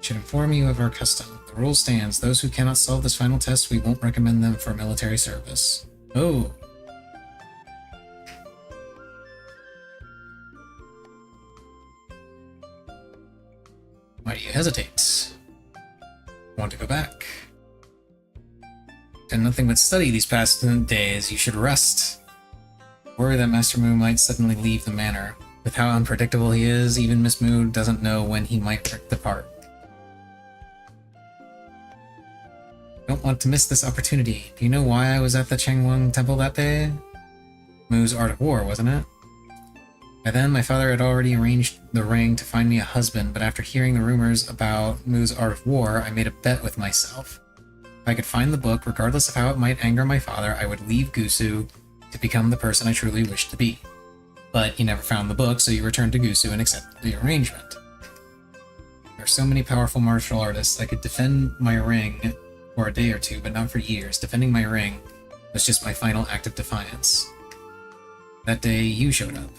Should inform you of our custom. The rule stands. Those who cannot solve this final test, we won't recommend them for military service. Oh. Why do you hesitate? Want to go back? Done nothing but study these past days. You should rest. Worry that Master Mu might suddenly leave the manor. With how unpredictable he is, even Miss Mu doesn't know when he might depart. Don't want to miss this opportunity. Do you know why I was at the Changwon Temple that day? Mu's Art of War, wasn't it? By then, my father had already arranged the ring to find me a husband, but after hearing the rumors about Mu's Art of War, I made a bet with myself. If I could find the book, regardless of how it might anger my father, I would leave Gusu to become the person I truly wished to be. But he never found the book, so he returned to Gusu and accepted the arrangement. There are so many powerful martial artists. I could defend my ring for a day or two, but not for years. Defending my ring was just my final act of defiance. That day, you showed up.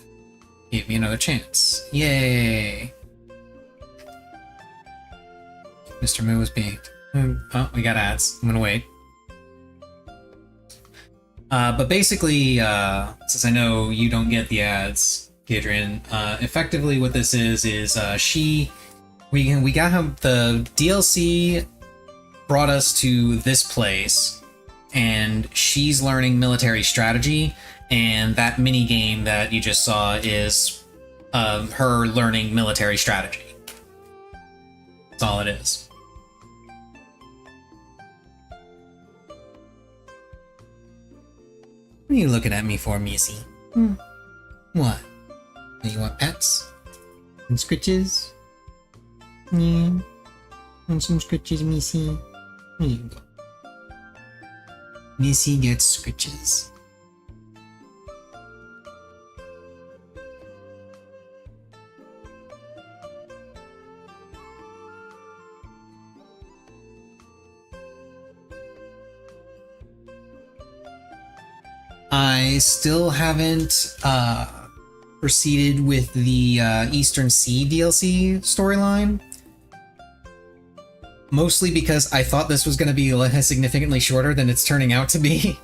Gave me another chance. Yay! Mr. Mu was being... Oh, we got ads. I'm gonna wait. But basically, since I know you don't get the ads, Gadrian, effectively what this is we got him, the DLC brought us to this place, and she's learning military strategy, and that mini game that you just saw is her learning military strategy. That's all it is. What are you looking at me for, Missy? What? Do you want pets? And scritches? Yeah. Want some scritches, Missy? Here you go. Missy gets scritches. I still haven't proceeded with the Eastern Sea DLC storyline. Mostly because I thought this was going to be significantly shorter than it's turning out to be.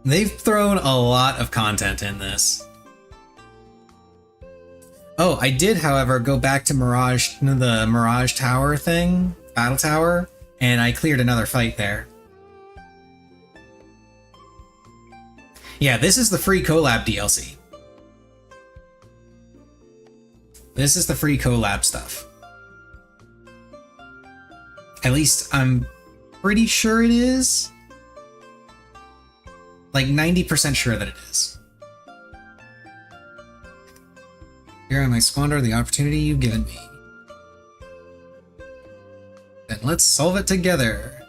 They've thrown a lot of content in this. Oh, I did, however, go back to Mirage, the Mirage Tower thing, Battle Tower, and I cleared another fight there. Yeah, this is the free collab DLC. This is the free collab stuff. At least I'm pretty sure it is. Like 90% sure that it is. Here I might squander the opportunity you've given me. Then let's solve it together.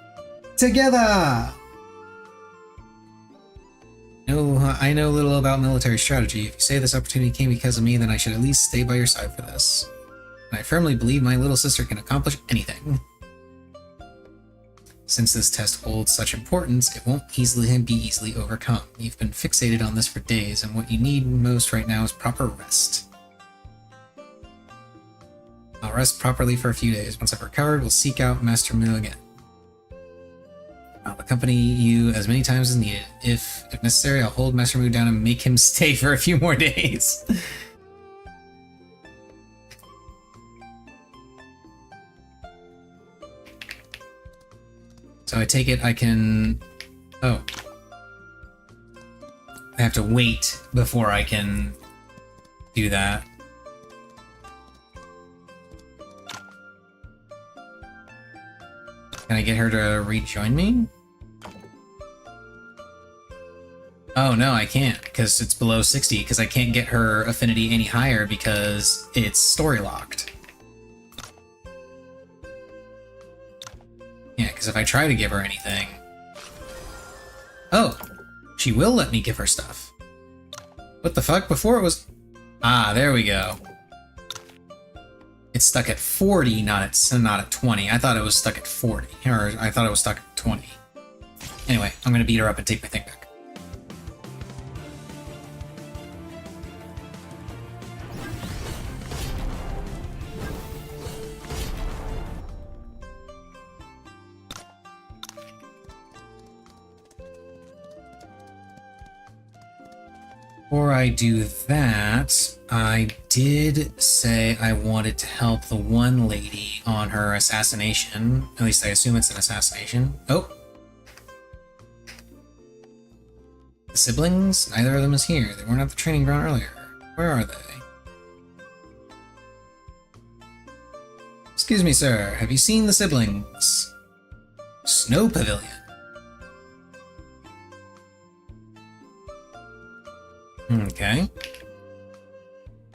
Together! No, I know little about military strategy. If you say this opportunity came because of me, then I should at least stay by your side for this. And I firmly believe my little sister can accomplish anything. Since this test holds such importance, it won't be easily overcome. You've been fixated on this for days, and what you need most right now is proper rest. I'll rest properly for a few days. Once I've recovered, we'll seek out Master Mu again. I'll accompany you as many times as needed. If necessary, I'll hold Master Mu down and make him stay for a few more days. So I take it I can... Oh. I have to wait before I can do that. Can I get her to rejoin me? Oh no, I can't, because it's below 60, because I can't get her affinity any higher because it's story locked. Yeah, because if I try to give her anything... Oh! She will let me give her stuff. What the fuck? Before it was... Ah, there we go. It's stuck at 40, not at 20. I thought it was stuck at 40. Or I thought it was stuck at 20. Anyway, I'm gonna beat her up and take my thing back. Before I do that, I did say I wanted to help the one lady on her assassination. At least I assume it's an assassination. Oh! The siblings? Neither of them is here. They weren't at the training ground earlier. Where are they? Excuse me, sir. Have you seen the siblings? Snow Pavilion. Okay.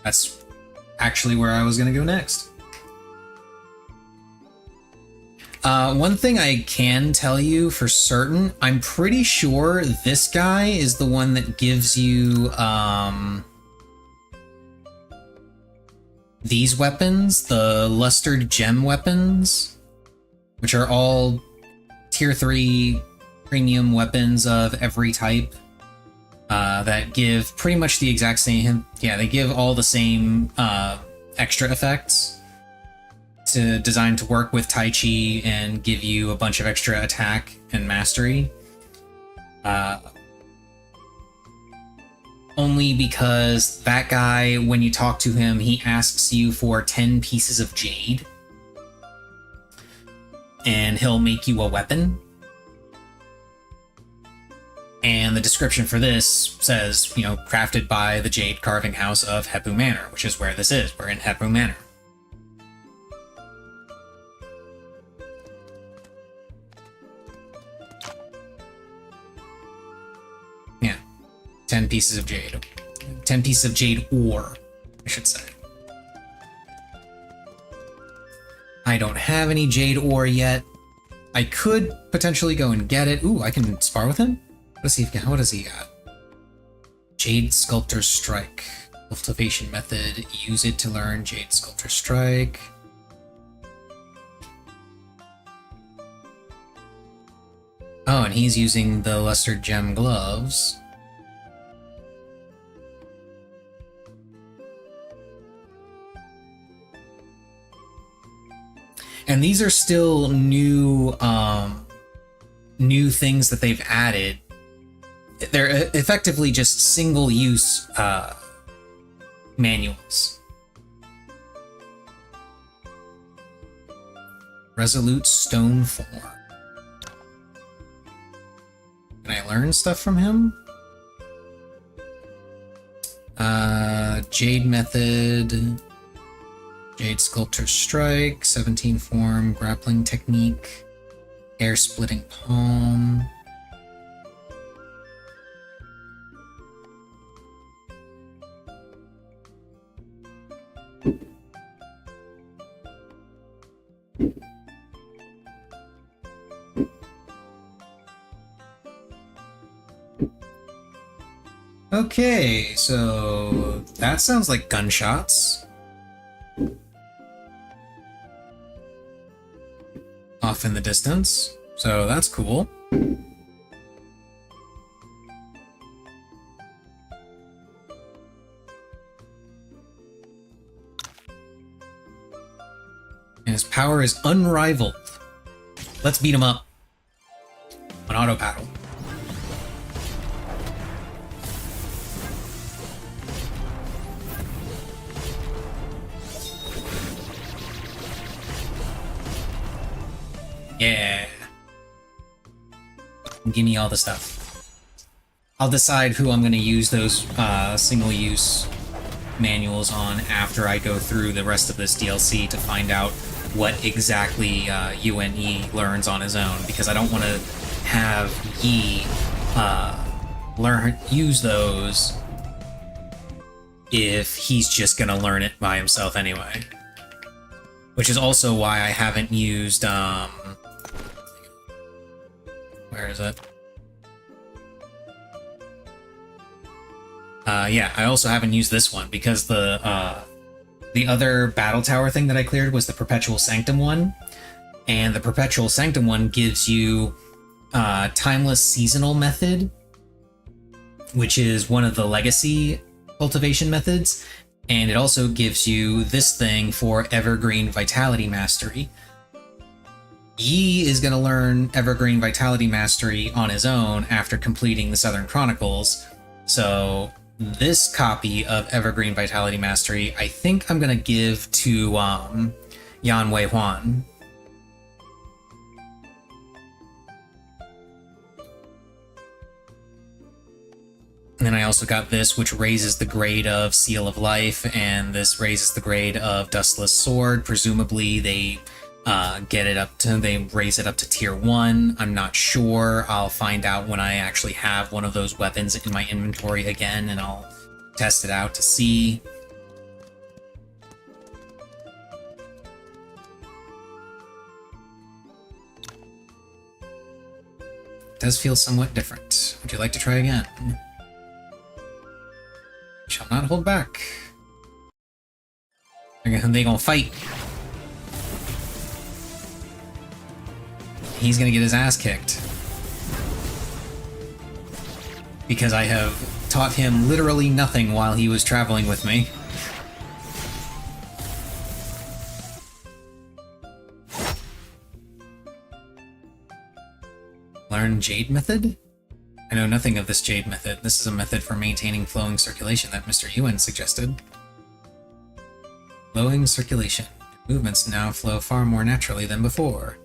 That's actually where I was gonna go next. One thing I can tell you for certain, I'm pretty sure this guy is the one that gives you, these weapons, the lustered gem weapons, which are all tier 3 premium weapons of every type. That give pretty much the exact same... Yeah, they give all the same extra effects designed to work with Tai Chi and give you a bunch of extra attack and mastery. Only because that guy, when you talk to him, he asks you for 10 pieces of jade. And he'll make you a weapon. And the description for this says, you know, crafted by the Jade Carving House of Hepu Manor, which is where this is. We're in Hepu Manor. Yeah. 10 pieces of jade. 10 pieces of jade ore, I should say. I don't have any jade ore yet. I could potentially go and get it. Ooh, I can spar with him? What does he got? Jade Sculptor Strike. Cultivation method. Use it to learn Jade Sculptor Strike. Oh, and he's using the Luster Gem Gloves. And these are still new, new things that they've added. They're effectively just single-use manuals. Resolute Stone Form. Can I learn stuff from him? Jade Method, Jade Sculptor Strike, 17 Form, Grappling Technique, Air Splitting Palm. Okay, so that sounds like gunshots. Off in the distance, so that's cool. And his power is unrivaled. Let's beat him up. On auto paddle. Yeah. Give me all the stuff. I'll decide who I'm going to use those single-use manuals on after I go through the rest of this DLC to find out what exactly UNE learns on his own, because I don't want to have Yi use those if he's just gonna learn it by himself anyway. Which is also why I haven't used, where is it? Yeah, I also haven't used this one because the other battle tower thing that I cleared was the Perpetual Sanctum one, and the Perpetual Sanctum one gives you Timeless Seasonal Method, which is one of the legacy cultivation methods, and it also gives you this thing for Evergreen Vitality Mastery. Yi is going to learn Evergreen Vitality Mastery on his own after completing the Southern Chronicles, so this copy of Evergreen Vitality Mastery, I think I'm going to give to Yan Wei Huan. And then I also got this, which raises the grade of Seal of Life, and this raises the grade of Dustless Sword. Presumably they they raise it up to tier 1. I'm not sure. I'll find out when I actually have one of those weapons in my inventory again, and I'll test it out to see. It does feel somewhat different. Would you like to try again? Shall not hold back. They gonna fight. He's gonna get his ass kicked. Because I have taught him literally nothing while he was traveling with me. Learn Jade Method? I know nothing of this Jade Method. This is a method for maintaining flowing circulation that Mr. Yuan suggested. Flowing circulation. Movements now flow far more naturally than before.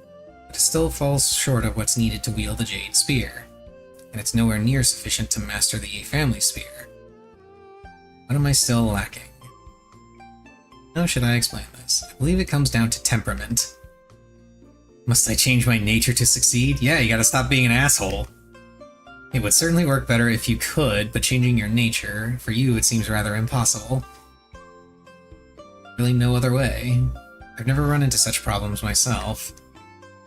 But it still falls short of what's needed to wield the Jade Spear. And it's nowhere near sufficient to master the Yi Family Spear. What am I still lacking? How should I explain this? I believe it comes down to temperament. Must I change my nature to succeed? Yeah, you gotta stop being an asshole. It would certainly work better if you could, but changing your nature, for you it seems rather impossible. Really no other way. I've never run into such problems myself.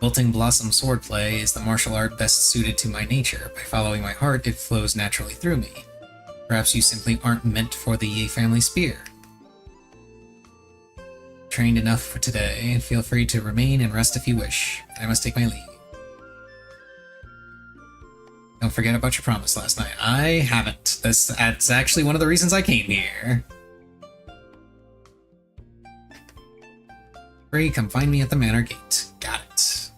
Wilting Blossom Swordplay is the martial art best suited to my nature. By following my heart, it flows naturally through me. Perhaps you simply aren't meant for the Yi Family Spear. Trained enough for today. Feel free to remain and rest if you wish. I must take my leave. Don't forget about your promise last night. I haven't. That's actually one of the reasons I came here. Free, come find me at the Manor Gate. Got it.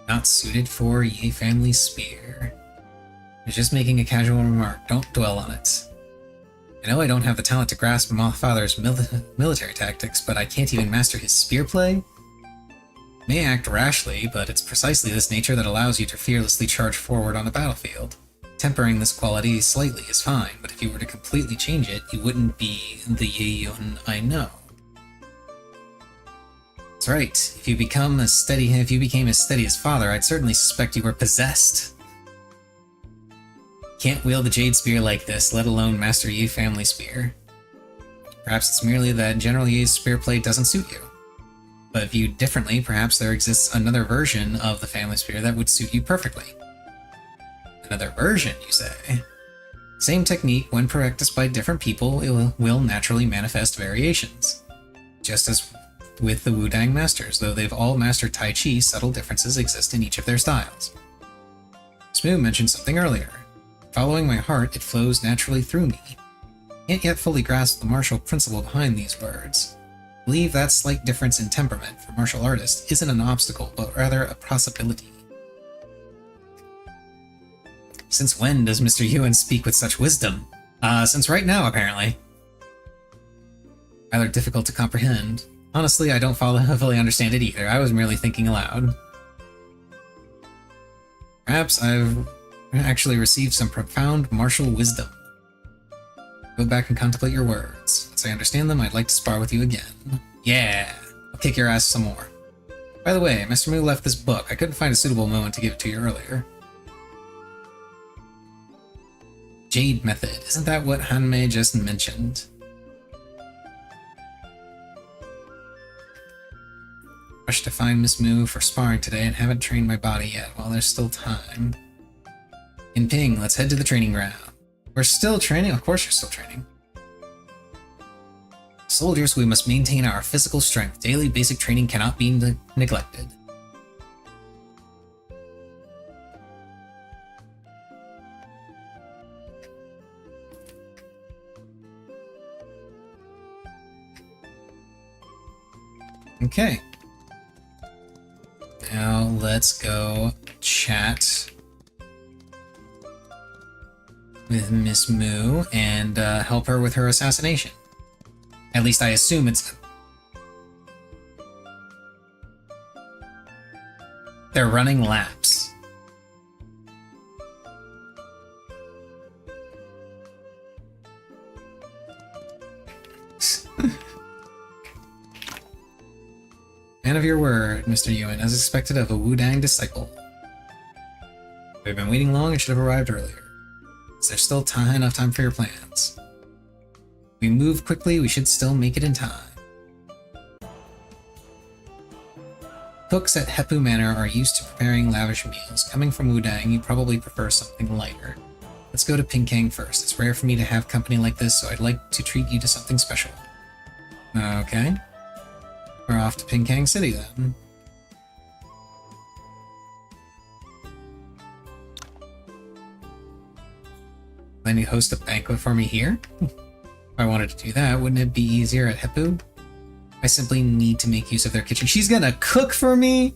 Not suited for Yi Family Spear. I was just making a casual remark. Don't dwell on it. I know I don't have the talent to grasp my father's military tactics, but I can't even master his spear play? May act rashly, but it's precisely this nature that allows you to fearlessly charge forward on a battlefield. Tempering this quality slightly is fine, but if you were to completely change it, you wouldn't be the Yi Yun I know. That's right. If you became as steady as father, I'd certainly suspect you were possessed. Can't wield the Jade Spear like this, let alone master Yi Family Spear. Perhaps it's merely that General Yi's spear play doesn't suit you. But viewed differently, perhaps there exists another version of the Family Spear that would suit you perfectly. Another version, you say? Same technique, when practiced by different people, it will naturally manifest variations. Just as with the Wudang Masters, though they've all mastered Tai Chi, subtle differences exist in each of their styles. Smoo mentioned something earlier. Following my heart, it flows naturally through me. Can't yet fully grasp the martial principle behind these words. Believe that slight difference in temperament for martial artists isn't an obstacle, but rather a possibility. Since when does Mr. Yuan speak with such wisdom? Since right now, apparently. Rather difficult to comprehend. Honestly, I don't fully understand it either. I was merely thinking aloud. Perhaps I've actually received some profound martial wisdom. Go back and contemplate your words. As I understand them, I'd like to spar with you again. Yeah, I'll kick your ass some more. By the way, Mr. Mu left this book. I couldn't find a suitable moment to give it to you earlier. Jade method. Isn't that what Hanmei just mentioned? Rushed to find Miss Mu for sparring today and haven't trained my body yet. Well, there's still time. In Ping, let's head to the training ground. We're still training? Of course you're still training. Soldiers, we must maintain our physical strength. Daily basic training cannot be neglected. Okay. Now let's go chat with Miss Mu and help her with her assassination. At least I assume it's... They're running laps. Man of your word, Mr. Yuan, as expected of a Wudang disciple. We've been waiting long and should have arrived earlier. Is there still enough time for your plans? If we move quickly, we should still make it in time. Cooks at Hepu Manor are used to preparing lavish meals. Coming from Wudang, you probably prefer something lighter. Let's go to Pinkang first. It's rare for me to have company like this, so I'd like to treat you to something special. Okay. We're off to Pinkang City then. Then you host a banquet for me here? If I wanted to do that, wouldn't it be easier at Hepu? I simply need to make use of their kitchen. She's gonna cook for me?!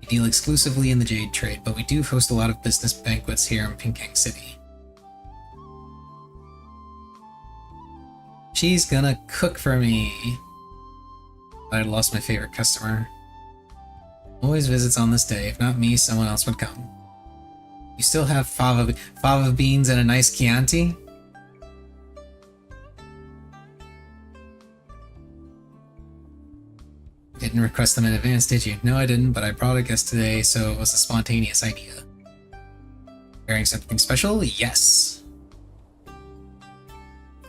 We deal exclusively in the jade trade, but we do host a lot of business banquets here in Pinkang City. She's gonna cook for me. I lost my favorite customer. Always visits on this day. If not me, someone else would come. You still have fava beans and a nice Chianti? Didn't request them in advance, did you? No, I didn't, but I brought a guest today, so it was a spontaneous idea. Wearing something special? Yes.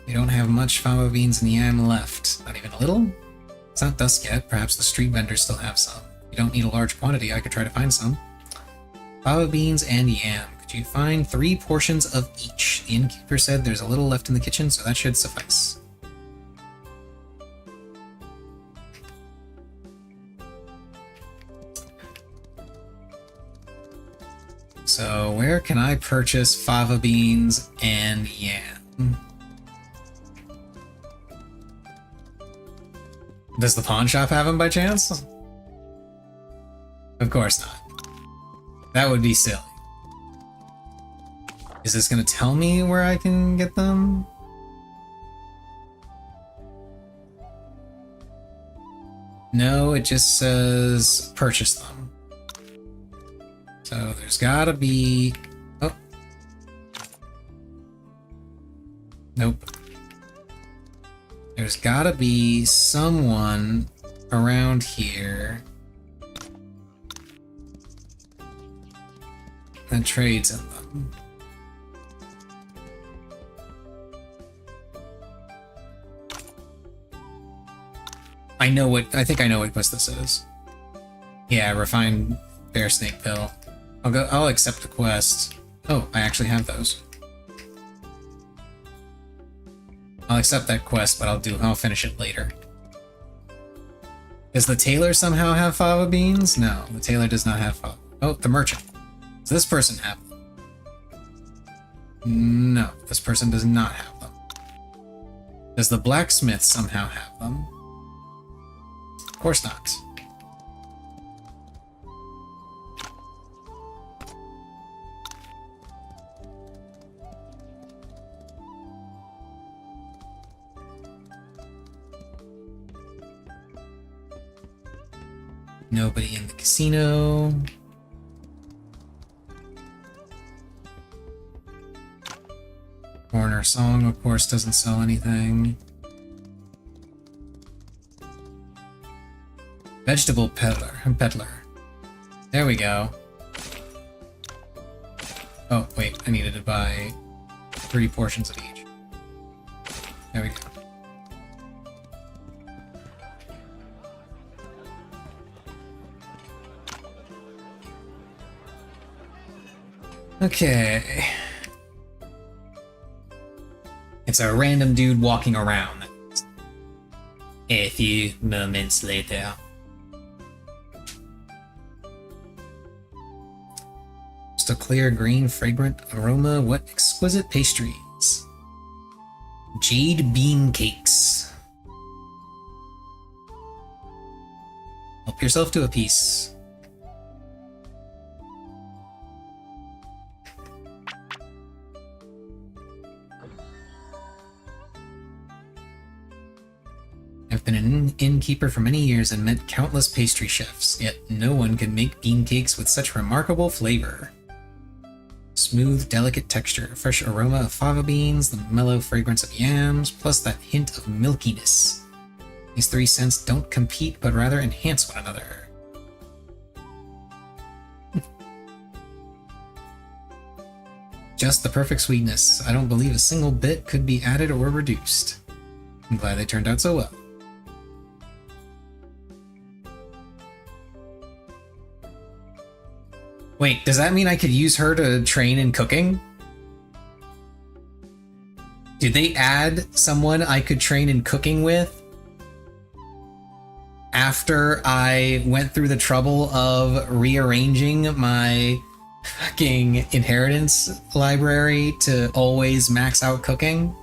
We don't have much fava beans and yam left. Not even a little? It's not dusk yet. Perhaps the street vendors still have some. You don't need a large quantity. I could try to find some. Fava beans and yam. Could you find 3 portions of each? The innkeeper said there's a little left in the kitchen, so that should suffice. So where can I purchase fava beans and yam? Does the pawn shop have them by chance? Of course not. That would be silly. Is this gonna tell me where I can get them? No, it just says purchase them. So there's gotta be... Oh. Nope. There's gotta be someone around here that trades in them. I think I know what quest this is. Yeah, refined bear snake pill. I'll accept the quest. Oh, I actually have those. I'll accept that quest, but I'll finish it later. Does the tailor somehow have fava beans? No, the tailor does not have fava. Oh, the merchant. Does this person have them? No, this person does not have them. Does the blacksmith somehow have them? Of course not. Nobody in the casino. Corner Song, of course, doesn't sell anything. Vegetable peddler. There we go. Oh, wait, I needed to buy 3 portions of each. There we go. Okay. It's a random dude walking around. A few moments later. Just a clear green, fragrant aroma. What exquisite pastries. Jade bean cakes. Help yourself to a piece. I've been an innkeeper for many years and met countless pastry chefs, yet no one could make bean cakes with such remarkable flavor. Smooth, delicate texture, fresh aroma of fava beans, the mellow fragrance of yams, plus that hint of milkiness. These 3 scents don't compete, but rather enhance one another. Just the perfect sweetness. I don't believe a single bit could be added or reduced. I'm glad they turned out so well. Wait, does that mean I could use her to train in cooking? Did they add someone I could train in cooking with? After I went through the trouble of rearranging my fucking inheritance library to always max out cooking?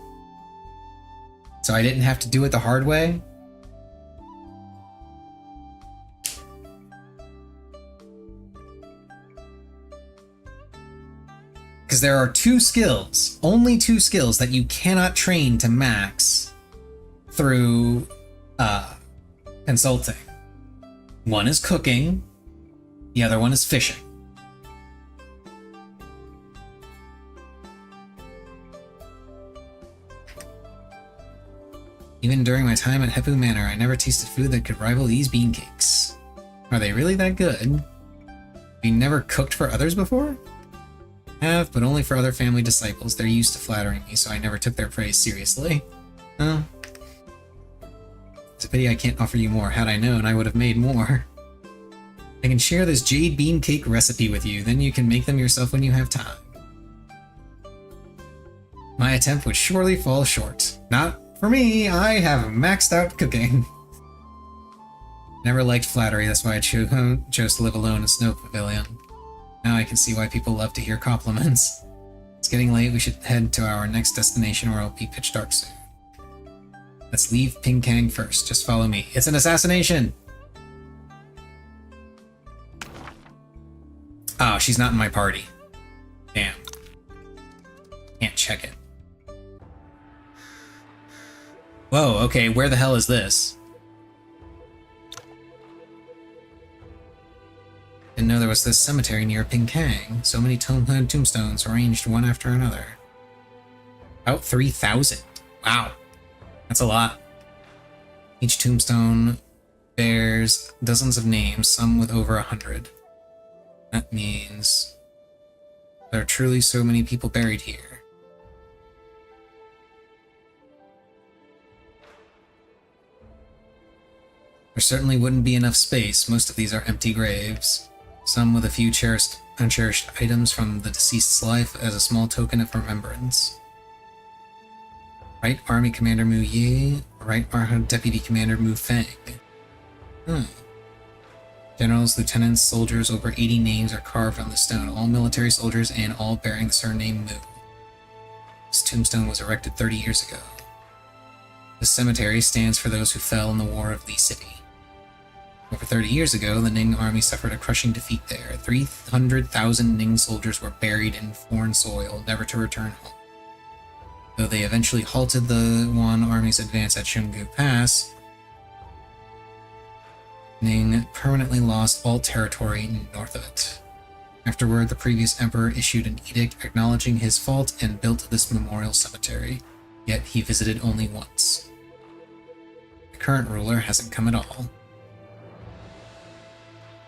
So I didn't have to do it the hard way? Because there are 2 skills, only 2 skills that you cannot train to max through consulting. One is cooking, the other one is fishing. Even during my time at Hepu Manor, I never tasted food that could rival these bean cakes. Are they really that good? Have you never cooked for others before? Have, but only for other family disciples. They're used to flattering me, so I never took their praise seriously. Oh. It's a pity I can't offer you more. Had I known, I would have made more. I can share this jade bean cake recipe with you, then you can make them yourself when you have time. My attempt would surely fall short. Not for me, I have maxed out cooking. Never liked flattery, that's why I chose to live alone in Snow Pavilion. Now I can see why people love to hear compliments. It's getting late, we should head to our next destination or it'll be pitch dark soon. Let's leave Pinkang first, just follow me. It's an assassination! Oh, she's not in my party. Damn. Can't check it. Whoa, okay, where the hell is this? Didn't know there was this cemetery near Pinkang. So many tombstones arranged one after another. About 3,000. Wow. That's a lot. Each tombstone bears dozens of names, some with over 100. That means there are truly so many people buried here. There certainly wouldn't be enough space. Most of these are empty graves. Some with a few uncherished items from the deceased's life as a small token of remembrance. Right Army Commander Mu Yi, Right Army Deputy Commander Mu Feng. Generals, lieutenants, soldiers, over 80 names are carved on the stone, all military soldiers and all bearing the surname Mu. This tombstone was erected 30 years ago. This cemetery stands for those who fell in the War of Lee City. Over 30 years ago, the Ning army suffered a crushing defeat there. 300,000 Ning soldiers were buried in foreign soil, never to return home. Though they eventually halted the Yuan army's advance at Shungu Pass, Ning permanently lost all territory north of it. Afterward, the previous emperor issued an edict acknowledging his fault and built this memorial cemetery, yet he visited only once. The current ruler hasn't come at all.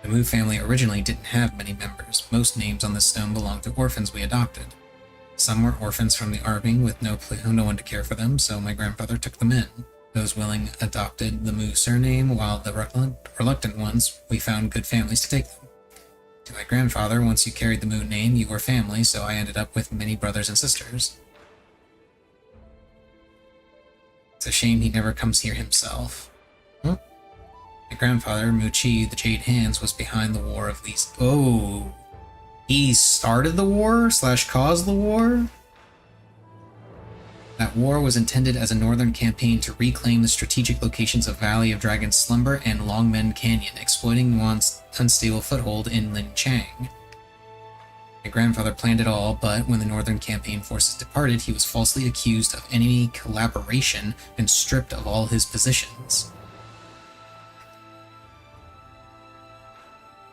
The Mu family originally didn't have many members. Most names on this stone belonged to orphans we adopted. Some were orphans from the army with no one to care for them, so my grandfather took them in. Those willing adopted the Mu surname, while the reluctant ones, we found good families to take them. To my grandfather, once you carried the Mu name, you were family, so I ended up with many brothers and sisters. It's a shame he never comes here himself. Huh? My grandfather, Mu Chi, the Jade Hands, was behind the War of these. Oh! He started the war / caused the war? That war was intended as a northern campaign to reclaim the strategic locations of Valley of Dragon's Slumber and Longmen Canyon, exploiting Wan's unstable foothold in Linchang. My grandfather planned it all, but when the northern campaign forces departed, he was falsely accused of enemy collaboration and stripped of all his positions.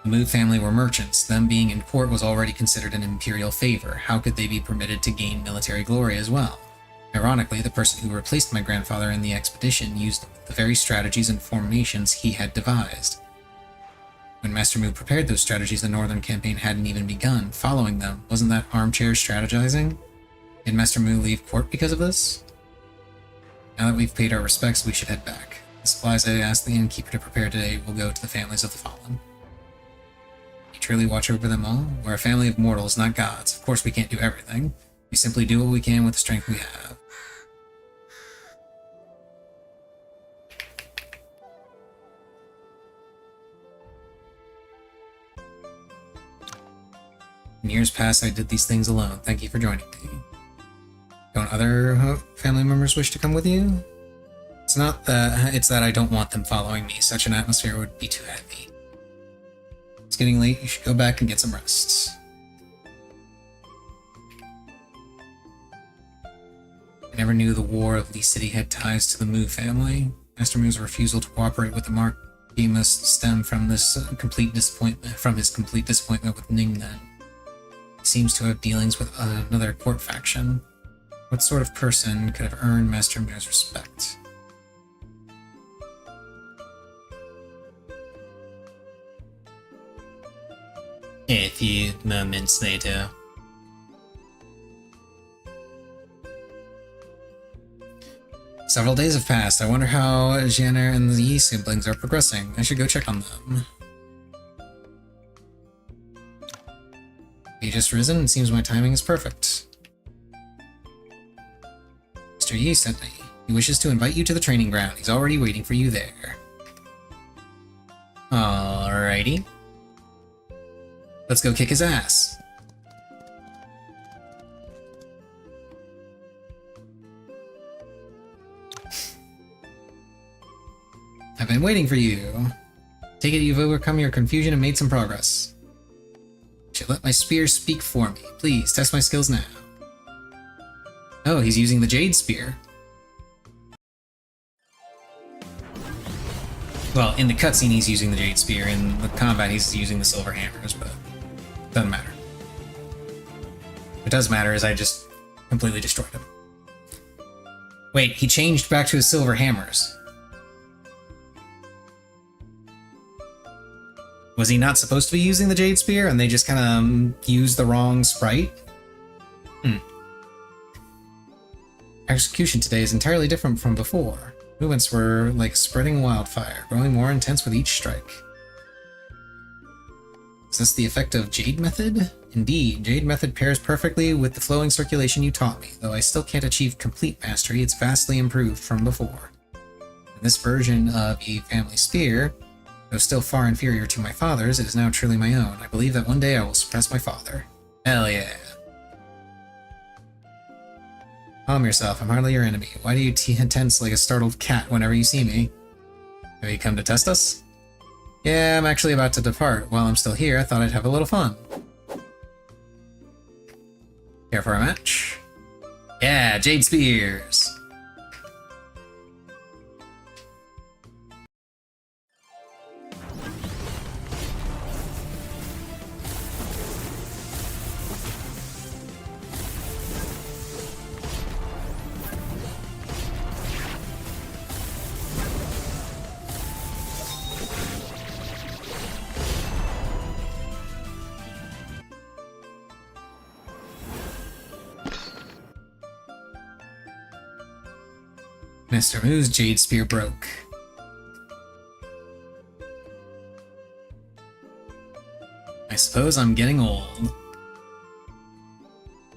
The Mu family were merchants. Them being in court was already considered an imperial favor. How could they be permitted to gain military glory as well? Ironically, the person who replaced my grandfather in the expedition used the very strategies and formations he had devised. When Master Mu prepared those strategies, the northern campaign hadn't even begun. Following them, wasn't that armchair strategizing? Did Master Mu leave court because of this? Now that we've paid our respects, we should head back. The supplies I asked the innkeeper to prepare today will go to the families of the fallen. You truly watch over them all? We're a family of mortals, not gods. Of course we can't do everything. We simply do what we can with the strength we have. In years past, I did these things alone. Thank you for joining me. Don't other family members wish to come with you? It's that I don't want them following me. Such an atmosphere would be too heavy. It's getting late. You should go back and get some rest. I never knew the War of Lee City had ties to the Mu family. Master Mu's refusal to cooperate with the Marquis must stem from his complete disappointment with Ningnan. He seems to have dealings with another court faction. What sort of person could have earned Master Mu's respect? A few moments later. Several days have passed. I wonder how Jianer and the Yi siblings are progressing. I should go check on them. He just risen. It seems my timing is perfect. Mr. Yi sent me. He wishes to invite you to the training ground. He's already waiting for you there. Alrighty. Let's go kick his ass. I've been waiting for you. Take it you've overcome your confusion and made some progress. Should let my spear speak for me. Please, test my skills now. Oh, he's using the Jade Spear. Well, in the cutscene he's using the Jade Spear, in the combat he's using the Silver Hammers, but doesn't matter. What does matter is I just completely destroyed him. Wait, he changed back to his Silver Hammers. Was he not supposed to be using the Jade Spear and they just kind of used the wrong sprite? Execution today is entirely different from before. Movements were like spreading wildfire, growing more intense with each strike. Is this the effect of Jade Method? Indeed, Jade Method pairs perfectly with the flowing circulation you taught me, though I still can't achieve complete mastery. It's vastly improved from before. In this version of the Family Spear, though still far inferior to my father's, it is now truly my own. I believe that one day I will surpass my father. Hell yeah. Calm yourself, I'm hardly your enemy. Why do you tense like a startled cat whenever you see me? Have you come to test us? Yeah, I'm actually about to depart. While I'm still here, I thought I'd have a little fun. Care for a match? Yeah, Jade Spears! Mr. Moo's Jade Spear broke. I suppose I'm getting old.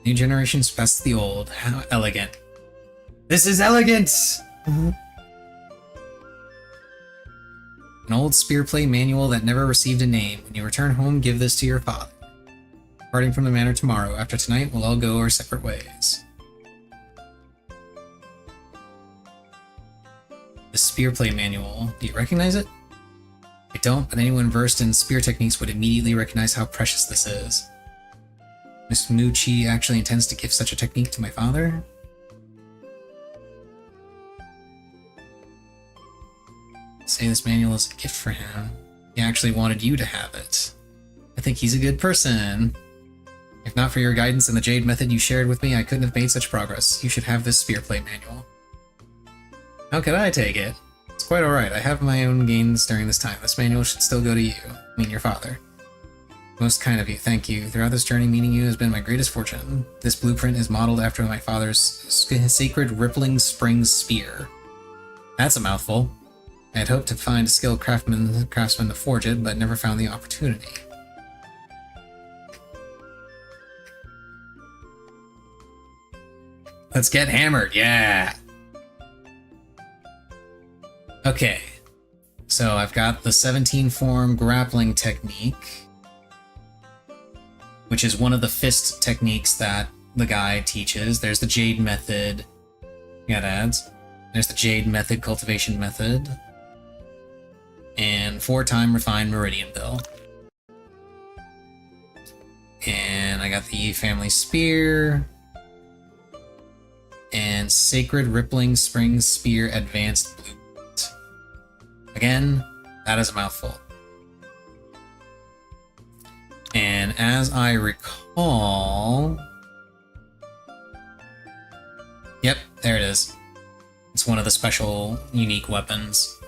New generations best the old. How elegant. This is elegant! An old spearplay manual that never received a name. When you return home, give this to your father. Departing from the manor tomorrow. After tonight, we'll all go our separate ways. The spearplay manual. Do you recognize it? I don't, but anyone versed in spear techniques would immediately recognize how precious this is. Miss Muchi actually intends to give such a technique to my father? Say this manual is a gift for him. He actually wanted you to have it. I think he's a good person. If not for your guidance and the Jade method you shared with me, I couldn't have made such progress. You should have this spearplay manual. How could I take it? It's quite alright. I have my own gains during this time. This manual should still go to you. I mean, your father. Most kind of you, thank you. Throughout this journey, meeting you has been my greatest fortune. This blueprint is modeled after my father's sacred Rippling Springs spear. That's a mouthful. I had hoped to find a skilled craftsman to forge it, but never found the opportunity. Let's get hammered, yeah! Okay, so I've got the 17 form grappling technique, which is one of the fist techniques that the guy teaches. There's the Jade method. Got ads. There's the Jade method, cultivation method. And 4-time refined meridian bill. And I got the family spear. And sacred rippling springs spear advanced blueprint. Again, that is a mouthful. And as I recall... Yep, there it is. It's one of the special, unique weapons.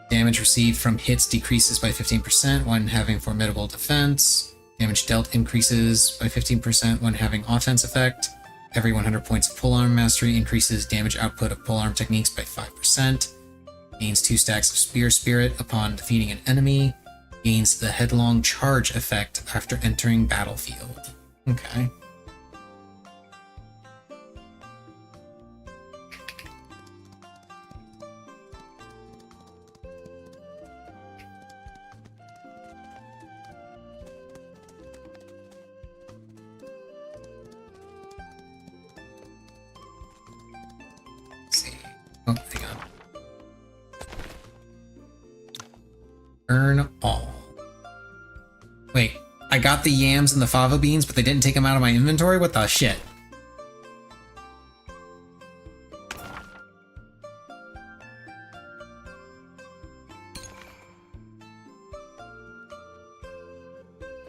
Damage received from hits decreases by 15% when having formidable defense. Damage dealt increases by 15% when having offense effect. Every 100 points of polearm mastery increases damage output of polearm techniques by 5%. Gains 2 stacks of spear spirit upon defeating an enemy. Gains the headlong charge effect after entering battlefield. Okay. Oh, hang on. Earn all. Wait, I got the yams and the fava beans, but they didn't take them out of my inventory? What the shit?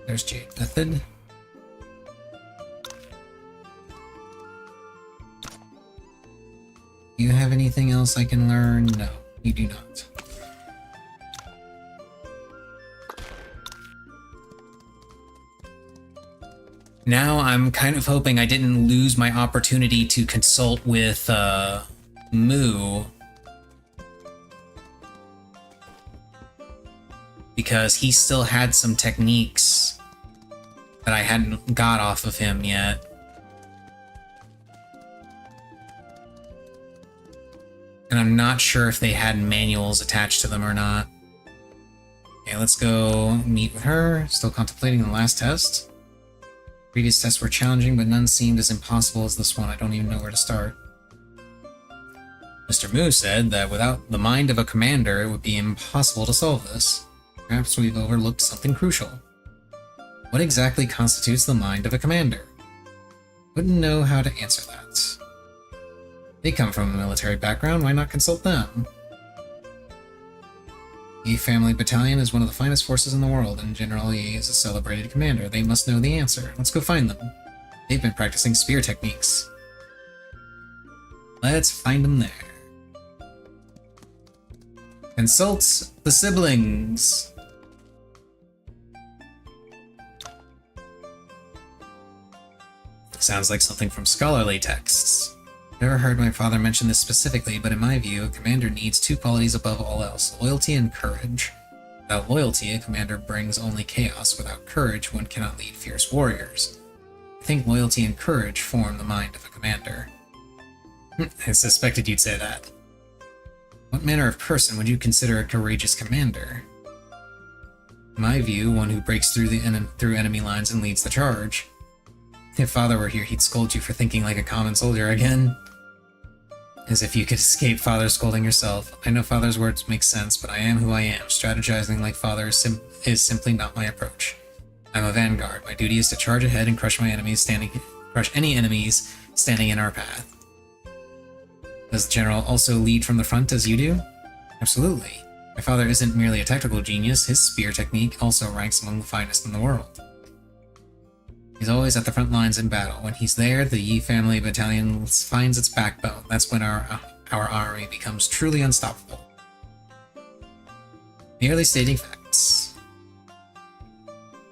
There's Jade method. Do you have anything else I can learn? No, you do not. Now I'm kind of hoping I didn't lose my opportunity to consult with Moo, because he still had some techniques that I hadn't got off of him yet. And I'm not sure if they had manuals attached to them or not. Okay, let's go meet with her. Still contemplating the last test. Previous tests were challenging, but none seemed as impossible as this one. I don't even know where to start. Mr. Moo said that without the mind of a commander, it would be impossible to solve this. Perhaps we've overlooked something crucial. What exactly constitutes the mind of a commander? Wouldn't know how to answer that. They come from a military background, why not consult them? The family battalion is one of the finest forces in the world, and General Yi is a celebrated commander. They must know the answer. Let's go find them. They've been practicing spear techniques. Let's find them there. Consult the siblings. The Sounds like something from scholarly texts. Never heard my father mention this specifically, but in my view, a commander needs two qualities above all else, loyalty and courage. Without loyalty, a commander brings only chaos. Without courage, one cannot lead fierce warriors. I think loyalty and courage form the mind of a commander. I suspected you'd say that. What manner of person would you consider a courageous commander? In my view, one who breaks through enemy lines and leads the charge. If Father were here, he'd scold you for thinking like a common soldier again. As if you could escape Father's scolding yourself. I know Father's words make sense, but I am who I am. Strategizing like Father is simply not my approach. I'm a vanguard. My duty is to charge ahead and crush any enemies standing in our path. Does the General also lead from the front as you do? Absolutely. My father isn't merely a tactical genius, his spear technique also ranks among the finest in the world. He's always at the front lines in battle. When he's there, the Yi family battalion finds its backbone. That's when our army becomes truly unstoppable. Merely stating facts.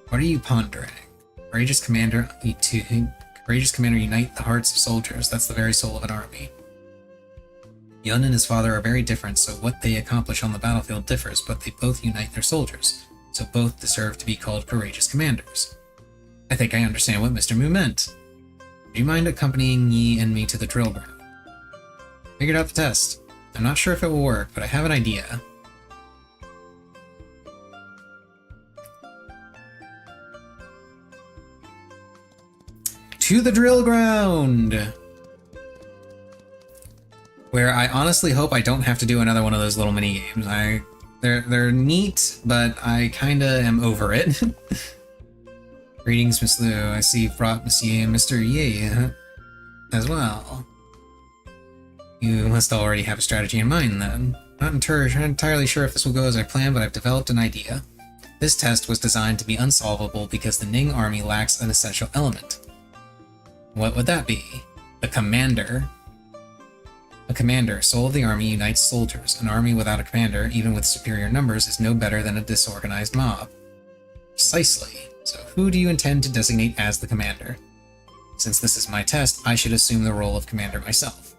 What are you pondering? Courageous commander, unite the hearts of soldiers. That's the very soul of an army. Yun and his father are very different, so what they accomplish on the battlefield differs, but they both unite their soldiers, so both deserve to be called courageous commanders. I think I understand what Mr. Mu meant. Do you mind accompanying Yi and me to the drill ground? Figured out the test. I'm not sure if it will work, but I have an idea. To the drill ground! Where I honestly hope I don't have to do another one of those little mini games. They're neat, but I kinda am over it. Greetings, Miss Liu. I see you've brought Monsieur and Mr. Yi as well. You must already have a strategy in mind, then. Not entirely sure if this will go as I planned, but I've developed an idea. This test was designed to be unsolvable because the Ning army lacks an essential element. What would that be? The commander. A commander, soul of the army, unites soldiers. An army without a commander, even with superior numbers, is no better than a disorganized mob. Precisely. So who do you intend to designate as the commander? Since this is my test, I should assume the role of commander myself.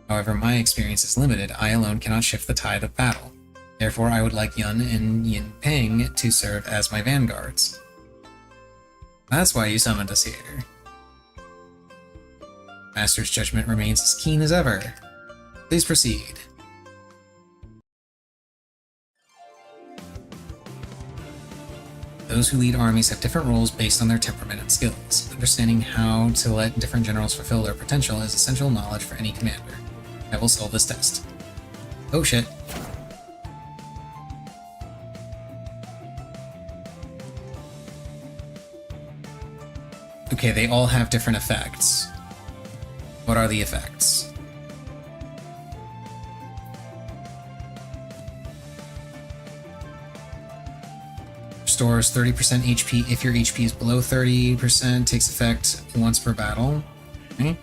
However, my experience is limited. I alone cannot shift the tide of battle. Therefore, I would like Yun and Yin Peng to serve as my vanguards. That's why you summoned us here. Master's judgment remains as keen as ever. Please proceed. Those who lead armies have different roles based on their temperament and skills. Understanding how to let different generals fulfill their potential is essential knowledge for any commander. I will solve this test. Oh shit. Okay, they all have different effects. What are the effects? Restores 30% HP if your HP is below 30%, takes effect once per battle. Okay.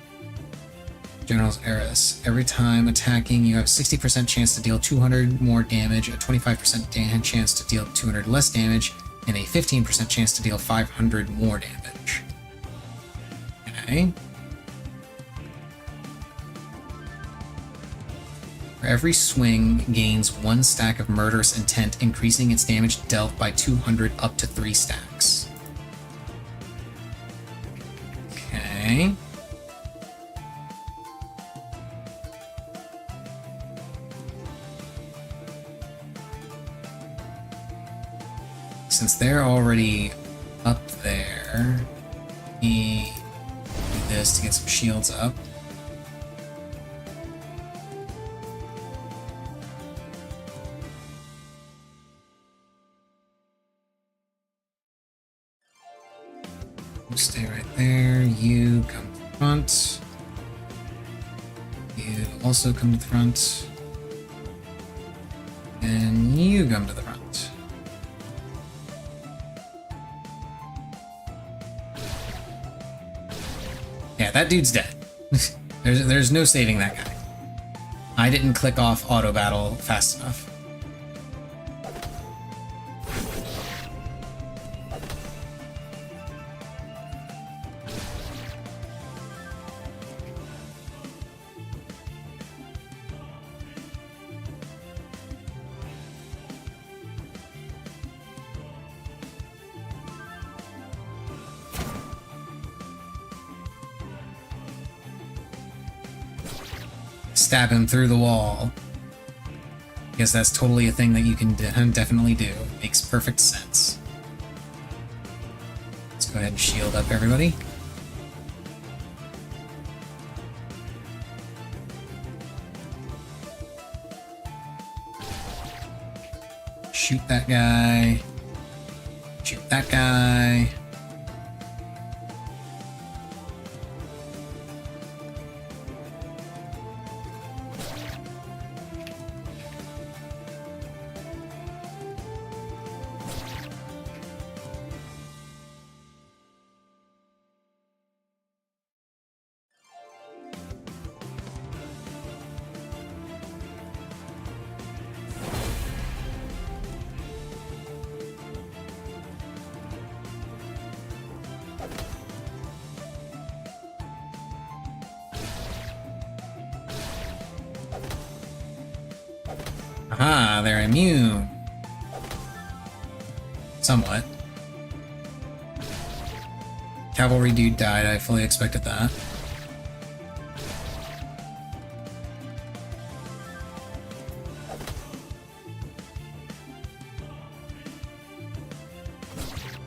General's Heiress. Every time attacking, you have a 60% chance to deal 200 more damage, a 25% chance to deal 200 less damage, and a 15% chance to deal 500 more damage. Okay. For every swing, gains 1 stack of murderous intent, increasing its damage dealt by 200 up to 3 stacks. Okay. Since they're already up there, let me do this to get some shields up. Stay right there. You come to the front. You also come to the front. And you come to the front. Yeah, that dude's dead. There's no saving that guy. I didn't click off auto battle fast enough. stab him through the wall. Because that's totally a thing that you can definitely do. Makes perfect sense. Let's go ahead and shield up everybody. Shoot that guy. Shoot that guy. Aha, they're immune. Somewhat. Cavalry dude died, I fully expected that.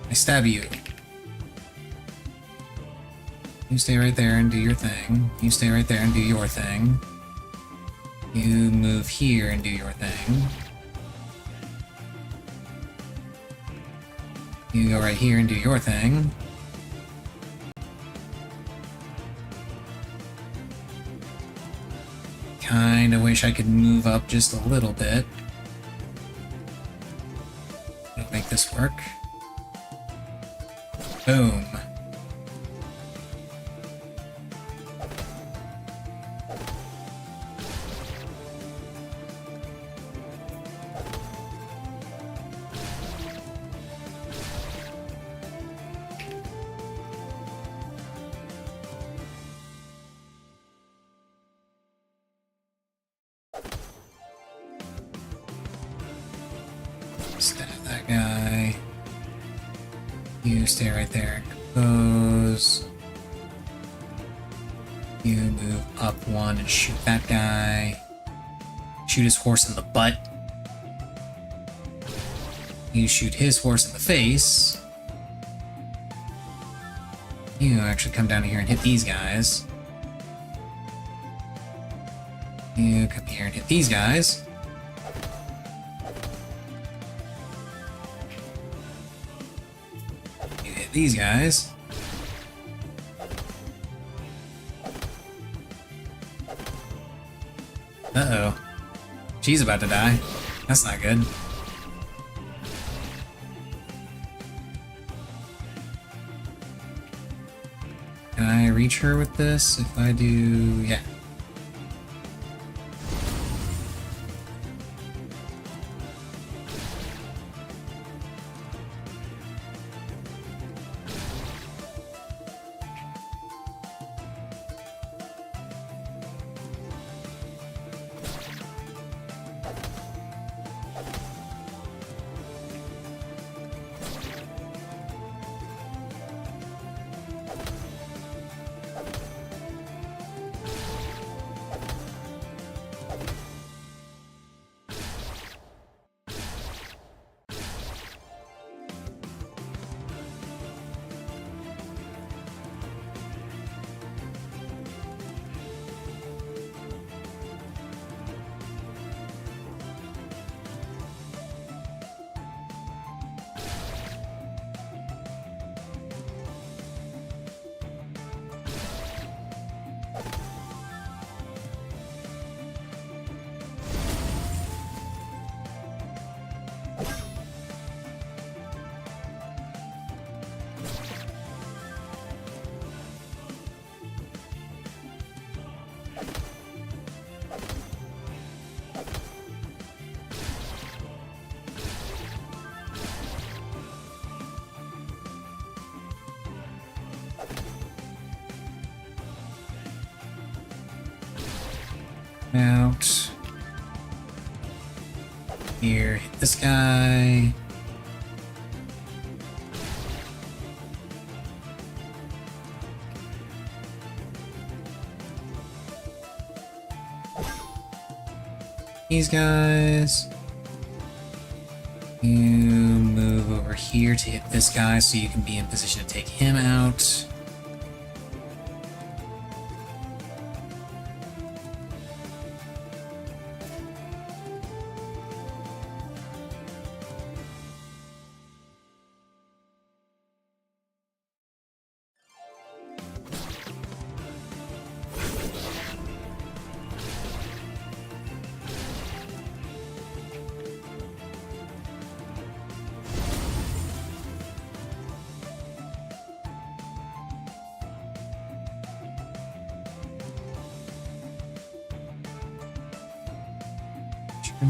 I stab you. You stay right there and do your thing. You stay right there and do your thing. You move here and do your thing. You go right here and do your thing. Kinda wish I could move up just a little bit. It'll make this work. Boom. Stab that guy. You stay right there. Compose. You move up one and shoot that guy. Shoot his horse in the butt. You shoot his horse in the face. You actually come down here and hit these guys. You come here and hit these guys. These guys. Uh-oh. She's about to die. That's not good. Can I reach her with this? If I do... yeah. Out. Here, hit this guy. these guys. You move over here to hit this guy so you can be in position to take him out.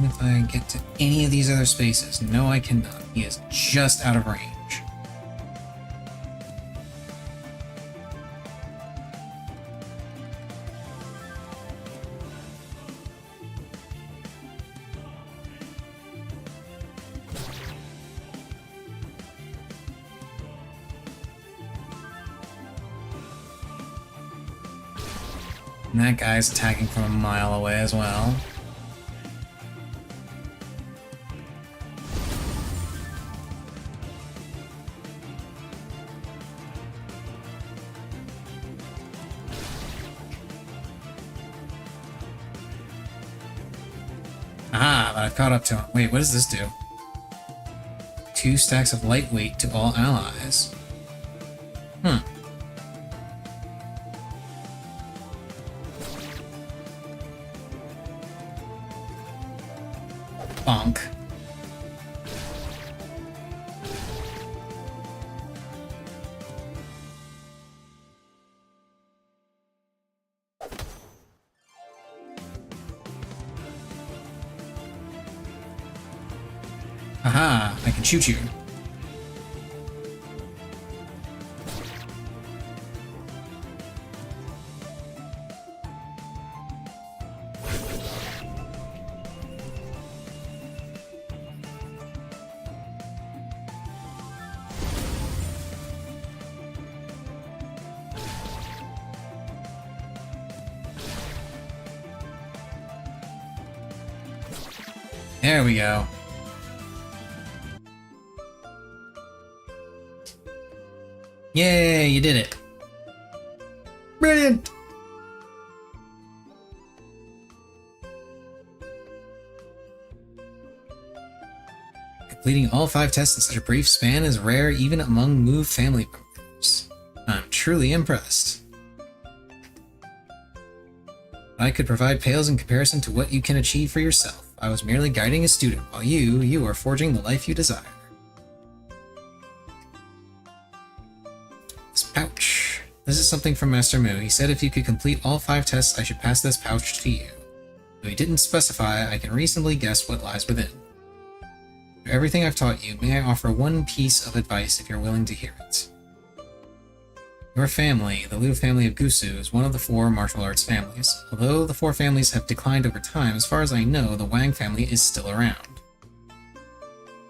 If I get to any of these other spaces. No, I cannot. He is just out of range. And that guy's attacking from a mile away as well. Aha, but I've caught up to him. Wait, what does this do? 2 stacks of lightweight to all allies. Bonk. Aha, I can shoot you. There we go. Yay, you did it. Brilliant! Completing all 5 tests in such a brief span is rare even among Move family members. I'm truly impressed. I could provide pales in comparison to what you can achieve for yourself. I was merely guiding a student, while you are forging the life you desire. This pouch. This is something from Master Mu. He said if you could complete all 5 tests, I should pass this pouch to you. Though he didn't specify, I can reasonably guess what lies within. For everything I've taught you, may I offer one piece of advice if you're willing to hear it. Your family, the Liu family of Gusu, is one of the 4 martial arts families. Although the 4 families have declined over time, as far as I know, the Wang family is still around.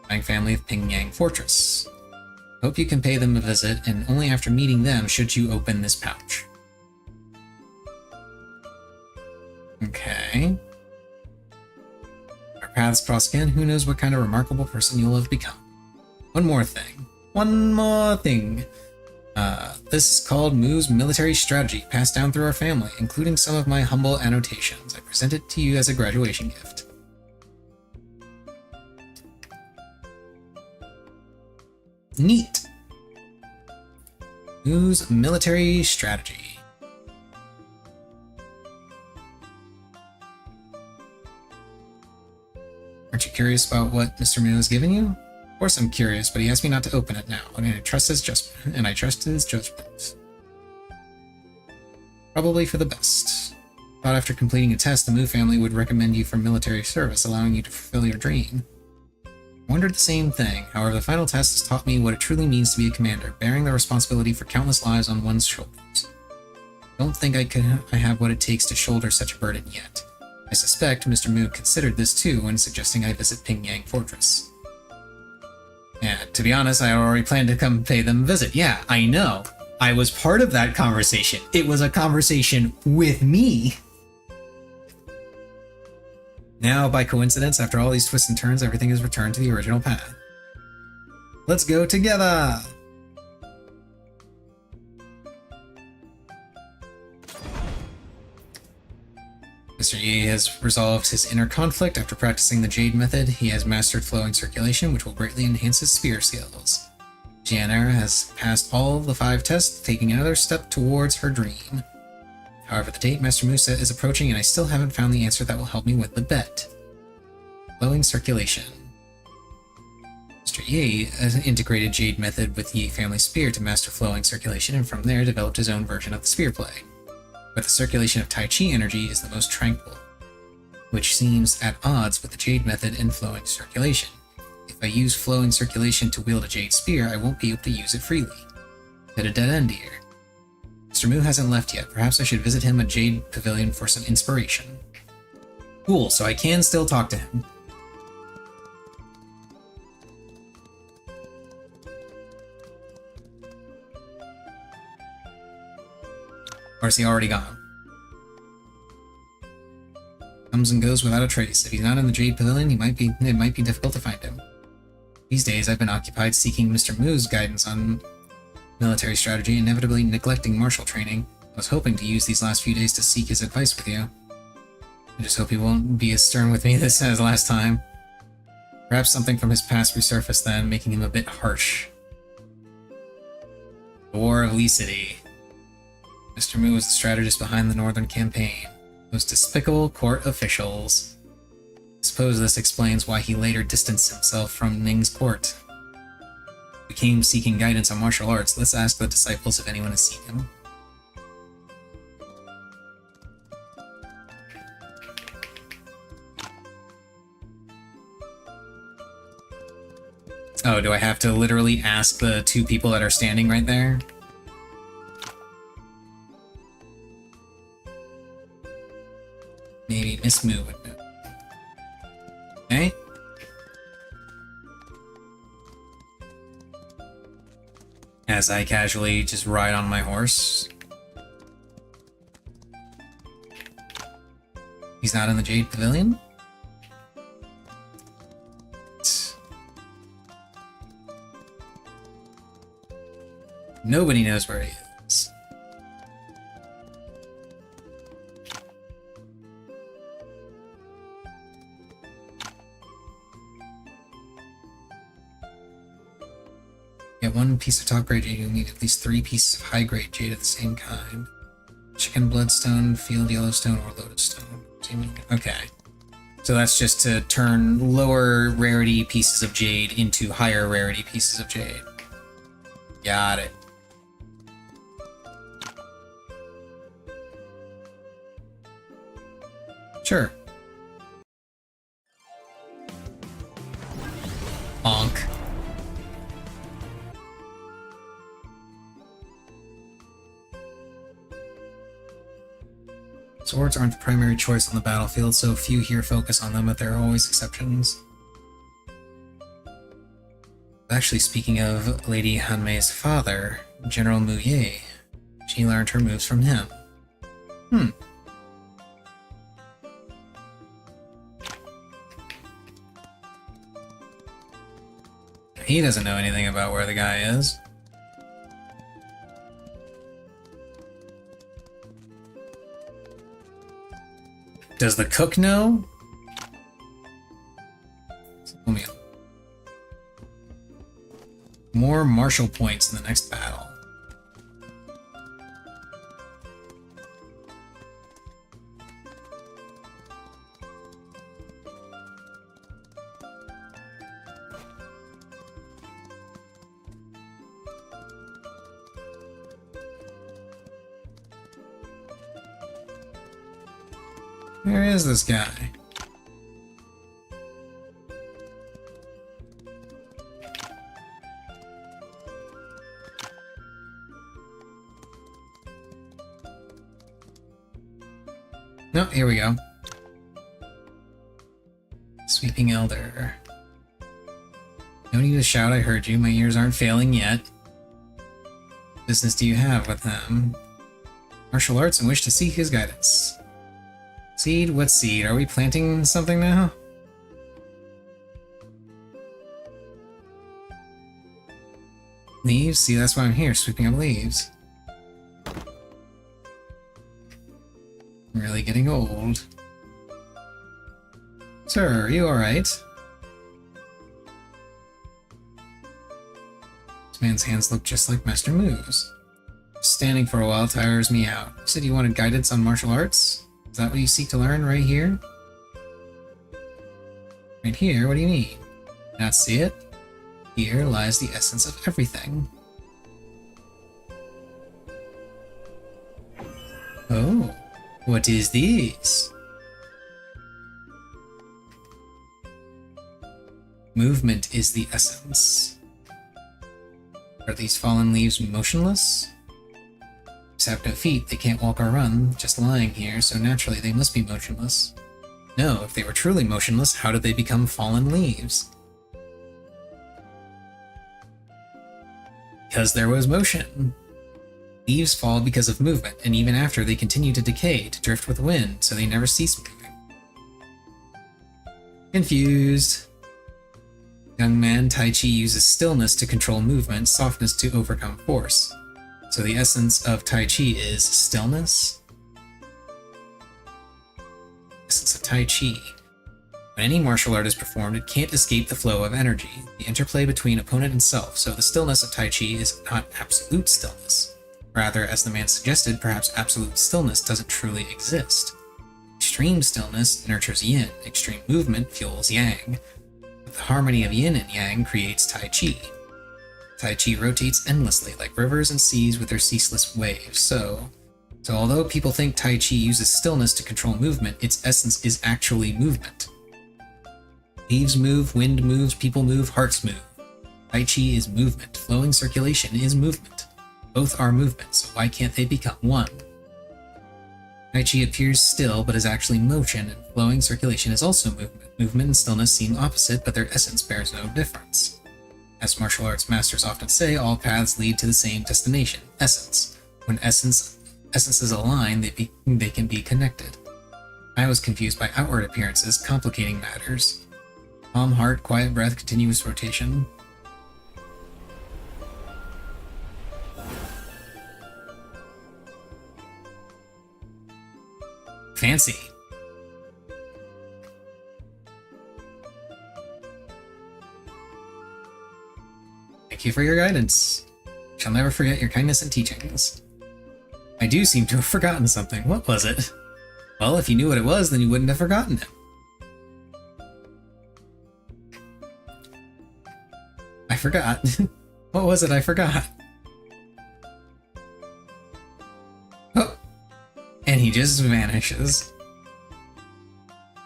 Wang family of Pingyang Fortress. Hope you can pay them a visit, and only after meeting them should you open this pouch. Okay. Our paths cross again. Who knows what kind of remarkable person you'll have become. One more thing. This is called Mu's military strategy, passed down through our family, including some of my humble annotations. I present it to you as a graduation gift. Neat! Mu's military strategy. Aren't you curious about what Mr. Mu has given you? Of course I'm curious, but he asked me not to open it now, and I trust his judgment, Probably for the best. Thought after completing a test, the Mu family would recommend you for military service, allowing you to fulfill your dream. Wondered the same thing. However, the final test has taught me what it truly means to be a commander, bearing the responsibility for countless lives on one's shoulders. Don't think I have what it takes to shoulder such a burden yet. I suspect Mr. Mu considered this too when suggesting I visit Pingyang Fortress. Yeah, to be honest, I already planned to come pay them a visit. Yeah, I know. I was part of that conversation. It was a conversation with me. Now, by coincidence, after all these twists and turns, everything has returned to the original path. Let's go together! Mr. Yi has resolved his inner conflict after practicing the Jade method. He has mastered flowing circulation, which will greatly enhance his spear skills. Gianera has passed all the 5 tests, taking another step towards her dream. However, the date Master Musa is approaching, and I still haven't found the answer that will help me win the bet. Flowing circulation. Mr. Yi integrated Jade method with Yi family spear to master flowing circulation, and from there developed his own version of the spear play. But the circulation of Tai Chi energy is the most tranquil, which seems at odds with the Jade method and flowing circulation. If I use flowing circulation to wield a Jade spear, I won't be able to use it freely. At a dead end here. Mr. Mu hasn't left yet. Perhaps I should visit him at Jade Pavilion for some inspiration. Cool, so I can still talk to him. Or is he already gone? Comes and goes without a trace. If he's not in the Jade Pavilion, it might be difficult to find him. These days, I've been occupied seeking Mr. Mu's guidance on military strategy, inevitably neglecting martial training. I was hoping to use these last few days to seek his advice with you. I just hope he won't be as stern with me this as last time. Perhaps something from his past resurfaced then, making him a bit harsh. The War of Lee City. Mr. Mu was the strategist behind the Northern Campaign. Those despicable court officials. I suppose this explains why he later distanced himself from Ning's court. He came seeking guidance on martial arts. Let's ask the disciples if anyone has seen him. Oh, do I have to literally ask the 2 people that are standing right there? Maybe Miss Mu would know. Okay. As I casually just ride on my horse. He's not in the Jade Pavilion? Nobody knows where he is. Get 1 piece of top-grade jade, you'll need at least 3 pieces of high-grade jade of the same kind. Chicken bloodstone, field yellowstone, or lotus stone. Okay. So that's just to turn lower rarity pieces of jade into higher rarity pieces of jade. Got it. Sure. Bonk. Swords aren't the primary choice on the battlefield, so few here focus on them, but there are always exceptions. Actually, speaking of Lady Hanmei's father, General Mu Ye, she learned her moves from him. He doesn't know anything about where the guy is. Does the cook know? More martial points in the next battle. Where is this guy? No, here we go. Sweeping Elder. No need to shout, I heard you. My ears aren't failing yet. What business do you have with him? Martial arts and wish to seek his guidance. Seed? What seed? Are we planting something now? Leaves? See, that's why I'm here, sweeping up leaves. I'm really getting old. Sir, are you alright? This man's hands look just like Master Mu's. Standing for a while tires me out. You said you wanted guidance on martial arts? Is that what you seek to learn right here? Right here? What do you mean? Not see it? Here lies the essence of everything. Oh, what is this? Movement is the essence. Are these fallen leaves motionless? Leaves have no feet, they can't walk or run, just lying here, so naturally they must be motionless. No, if they were truly motionless, how did they become fallen leaves? Because there was motion. Leaves fall because of movement, and even after they continue to decay, to drift with the wind, so they never cease moving. Confused. Young man, Tai Chi uses stillness to control movement, softness to overcome force. So the essence of Tai Chi is stillness? Essence of Tai Chi. When any martial art is performed, it can't escape the flow of energy, the interplay between opponent and self, so the stillness of Tai Chi is not absolute stillness. Rather, as the man suggested, perhaps absolute stillness doesn't truly exist. Extreme stillness nurtures yin, extreme movement fuels yang. The harmony of yin and yang creates Tai Chi. Tai Chi rotates endlessly like rivers and seas with their ceaseless waves, so although people think Tai Chi uses stillness to control movement, its essence is actually movement. Leaves move, wind moves, people move, hearts move. Tai Chi is movement, flowing circulation is movement. Both are movement, so why can't they become one? Tai Chi appears still, but is actually motion, and flowing circulation is also movement. Movement and stillness seem opposite, but their essence bears no difference. As martial arts masters often say, all paths lead to the same destination, essence. When essences align, they can be connected. I was confused by outward appearances, complicating matters. Calm heart, quiet breath, continuous rotation. Fancy. Thank you for your guidance. Shall never forget your kindness and teachings. I do seem to have forgotten something. What was it? Well, if you knew what it was, then you wouldn't have forgotten it. I forgot. What was it I forgot? Oh! And he just vanishes.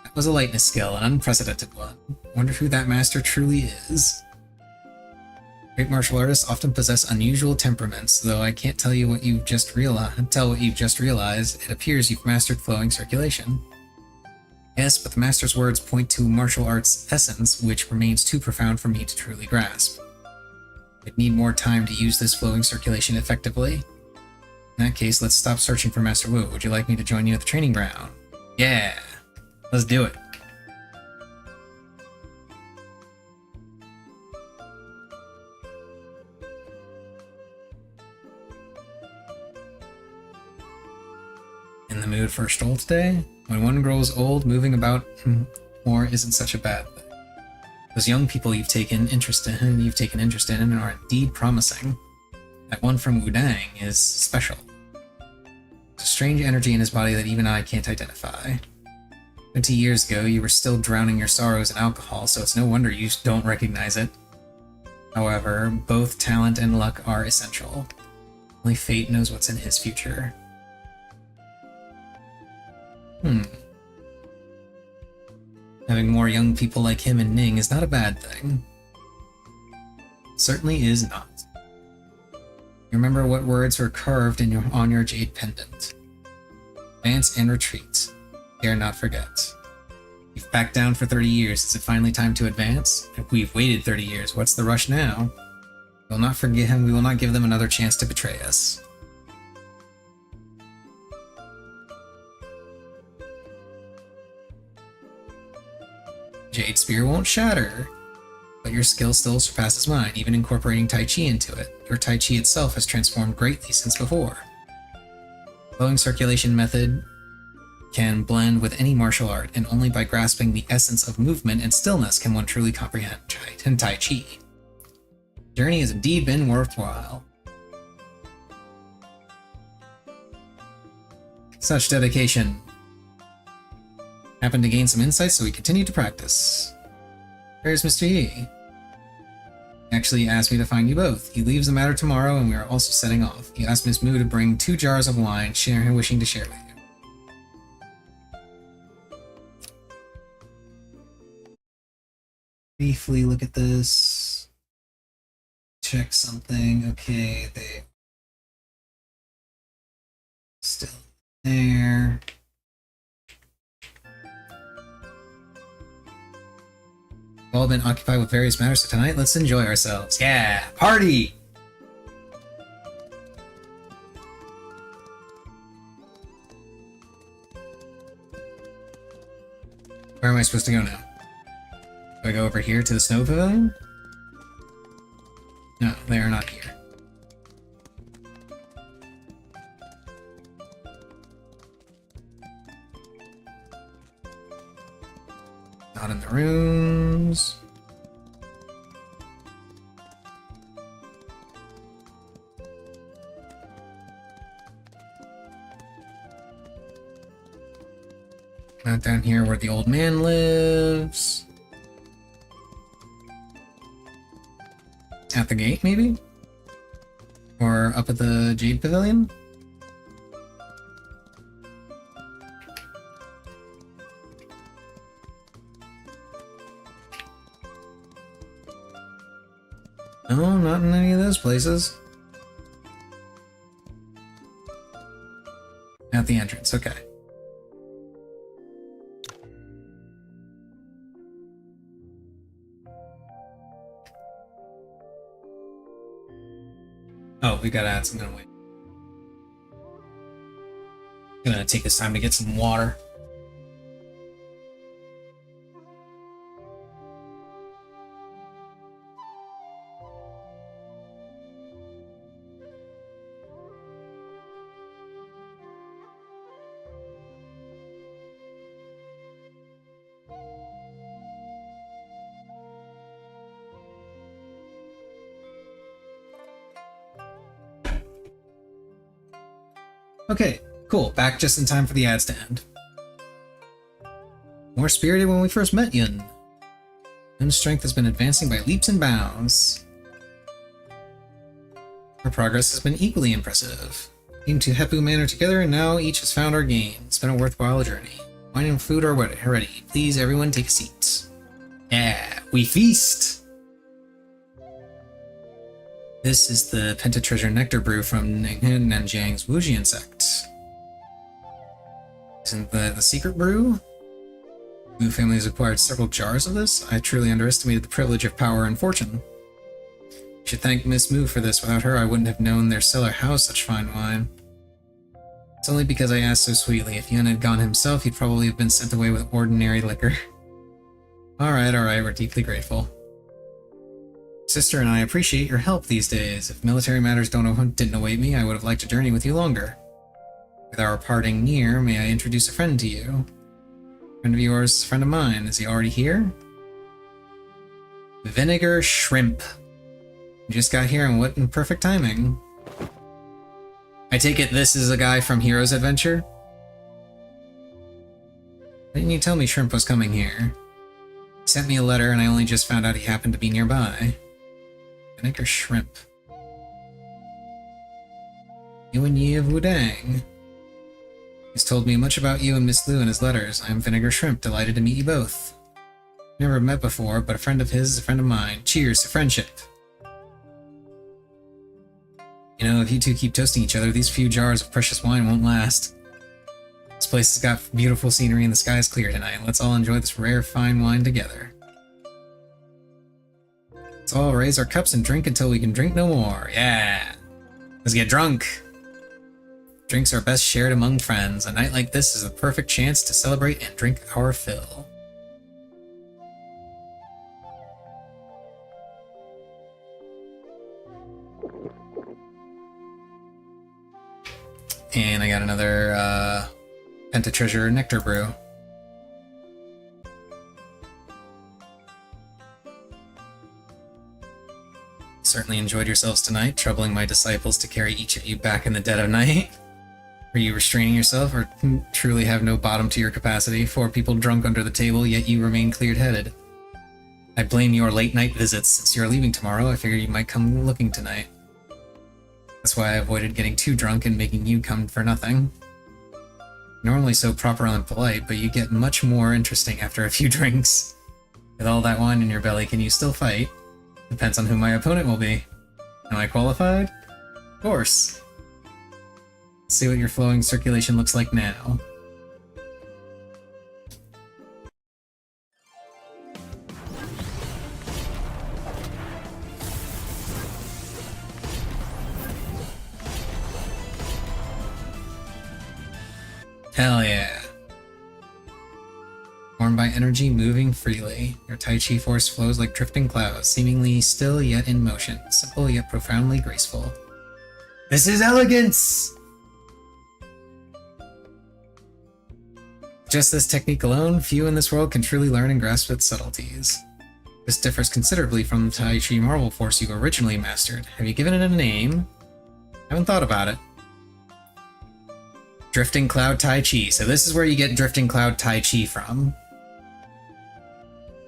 That was a lightness skill, an unprecedented one. Wonder who that master truly is. Great martial artists often possess unusual temperaments, though I can't tell you what you've just realized. It appears you've mastered flowing circulation. Yes, but the master's words point to martial arts' essence, which remains too profound for me to truly grasp. I'd need more time to use this flowing circulation effectively. In that case, let's stop searching for Master Wu. Would you like me to join you at the training ground? Yeah! Let's do it. In the mood for a stroll today? When one grows old, moving about more isn't such a bad thing. Those young people you've taken interest in are indeed promising. That one from Wudang is special. There's a strange energy in his body that even I can't identify. 20 years ago, you were still drowning your sorrows in alcohol, so it's no wonder you don't recognize it. However, both talent and luck are essential. Only fate knows what's in his future. Having more young people like him in Ning is not a bad thing. It certainly is not. You remember what words were carved on your jade pendant. Advance and retreat. Dare not forget. We've backed down for 30 years. Is it finally time to advance? If we've waited 30 years, what's the rush now? We will not forget him. We will not give them another chance to betray us. Jade Spear won't shatter. But your skill still surpasses mine, even incorporating Tai Chi into it. Your Tai Chi itself has transformed greatly since before. Flowing circulation method can blend with any martial art, and only by grasping the essence of movement and stillness can one truly comprehend Tai Chi. The journey has indeed been worthwhile. Such dedication. Happened to gain some insights, so we continue to practice. Where's Mr. Yi? He actually asked me to find you both. He leaves the matter tomorrow, and we are also setting off. He asked Miss Mu to bring 2 jars of wine, wishing to share with you. Briefly look at this. Check something. Okay, they still there. We've all been occupied with various matters, so tonight let's enjoy ourselves. Yeah, party! Where am I supposed to go now? Do I go over here to the snow pavilion? No, they are not here. Not in the rooms. Not down here where the old man lives. At the gate, maybe? Or up at the Jade Pavilion? No, not in any of those places. At the entrance, okay. Oh, we gotta add some. Gonna wait. Gonna take this time to get some water. Okay, cool. Back just in time for the ad stand. More spirited when we first met, Yun. Yun's strength has been advancing by leaps and bounds. Our progress has been equally impressive. Came to Heppu Manor together, and now each has found our game. It's been a worthwhile journey. Wine and food are ready. Please, everyone, take a seat. Yeah, we feast! This is the Pentatreasure Nectar Brew from Nanjiang's Wujian sect. Isn't the secret brew? Wu family has acquired several jars of this. I truly underestimated the privilege of power and fortune. You should thank Miss Mu for this. Without her, I wouldn't have known their cellar housed such fine wine. It's only because I asked so sweetly. If Yun had gone himself, he'd probably have been sent away with ordinary liquor. Alright, we're deeply grateful. Sister and I appreciate your help these days. If military matters didn't await me, I would have liked to journey with you longer. With our parting near, may I introduce a friend to you? A friend of yours is a friend of mine. Is he already here? Vinegar Shrimp. You just got here, and what in perfect timing. I take it this is a guy from Hero's Adventure? Why didn't you tell me Shrimp was coming here? He sent me a letter, and I only just found out he happened to be nearby. Vinegar Shrimp. Yuan Yi of Wudang. He's told me much about you and Miss Lu in his letters. I am Vinegar Shrimp, delighted to meet you both. Never met before, but a friend of his is a friend of mine. Cheers to friendship. You know, if you two keep toasting each other, these few jars of precious wine won't last. This place has got beautiful scenery and the sky is clear tonight. Let's all enjoy this rare fine wine together. Let's all raise our cups and drink until we can drink no more. Yeah! Let's get drunk! Drinks are best shared among friends. A night like this is the perfect chance to celebrate and drink our fill. And I got another Pentatreasure Nectar Brew. Certainly enjoyed yourselves tonight, troubling my disciples to carry each of you back in the dead of night. Are you restraining yourself, or truly have no bottom to your capacity? 4 people drunk under the table, yet you remain cleared-headed. I blame your late-night visits. Since you're leaving tomorrow, I figured you might come looking tonight. That's why I avoided getting too drunk and making you come for nothing. Normally so proper and polite, but you get much more interesting after a few drinks. With all that wine in your belly, can you still fight? Depends on who my opponent will be. Am I qualified? Of course. Let's see what your flowing circulation looks like now. Hell yeah. Formed by energy moving freely, your Tai Chi force flows like drifting clouds, seemingly still yet in motion, simple yet profoundly graceful. This is elegance! Just this technique alone, few in this world can truly learn and grasp its subtleties. This differs considerably from the Tai Chi marble force you originally mastered. Have you given it a name? Haven't thought about it. Drifting Cloud Tai Chi. So this is where you get Drifting Cloud Tai Chi from.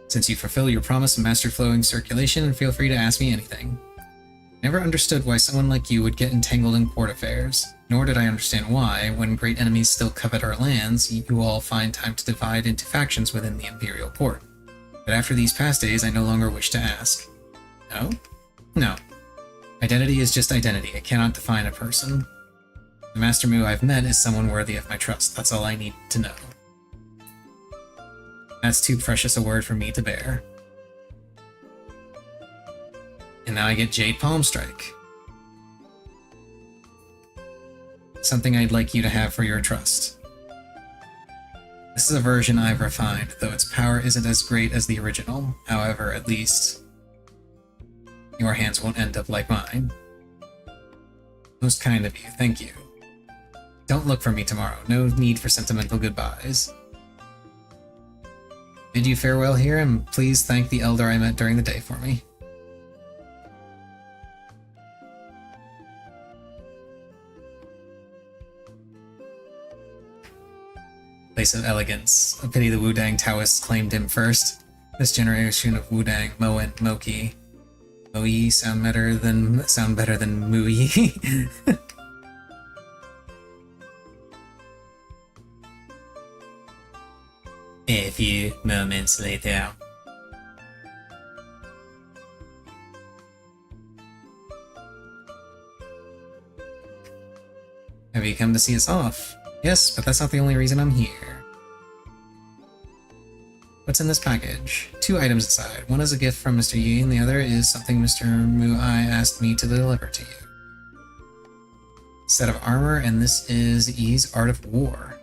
Since you fulfill your promise and master flowing circulation, and feel free to ask me anything. Never understood why someone like you would get entangled in court affairs, nor did I understand why, when great enemies still covet our lands, you all find time to divide into factions within the Imperial Court. But after these past days, I no longer wish to ask. No? No. Identity is just identity. It cannot define a person. The Master Mu I've met is someone worthy of my trust. That's all I need to know. That's too precious a word for me to bear. And now I get Jade Palm Strike. Something I'd like you to have for your trust. This is a version I've refined, though its power isn't as great as the original. However, at least your hands won't end up like mine. Most kind of you, thank you. Don't look for me tomorrow. No need for sentimental goodbyes. Bid you farewell here, and please thank the elder I met during the day for me. Place of elegance. A pity the Wudang Taoists claimed him first. This generation of Wudang, Mo and Moki. Moe sound better than Mui. A few moments later. Have you come to see us off? Yes, but that's not the only reason I'm here. What's in this package? 2 items inside. One is a gift from Mr. Yi, and the other is something Mr. Muai asked me to deliver to you. Set of armor, and this is Yi's Art of War.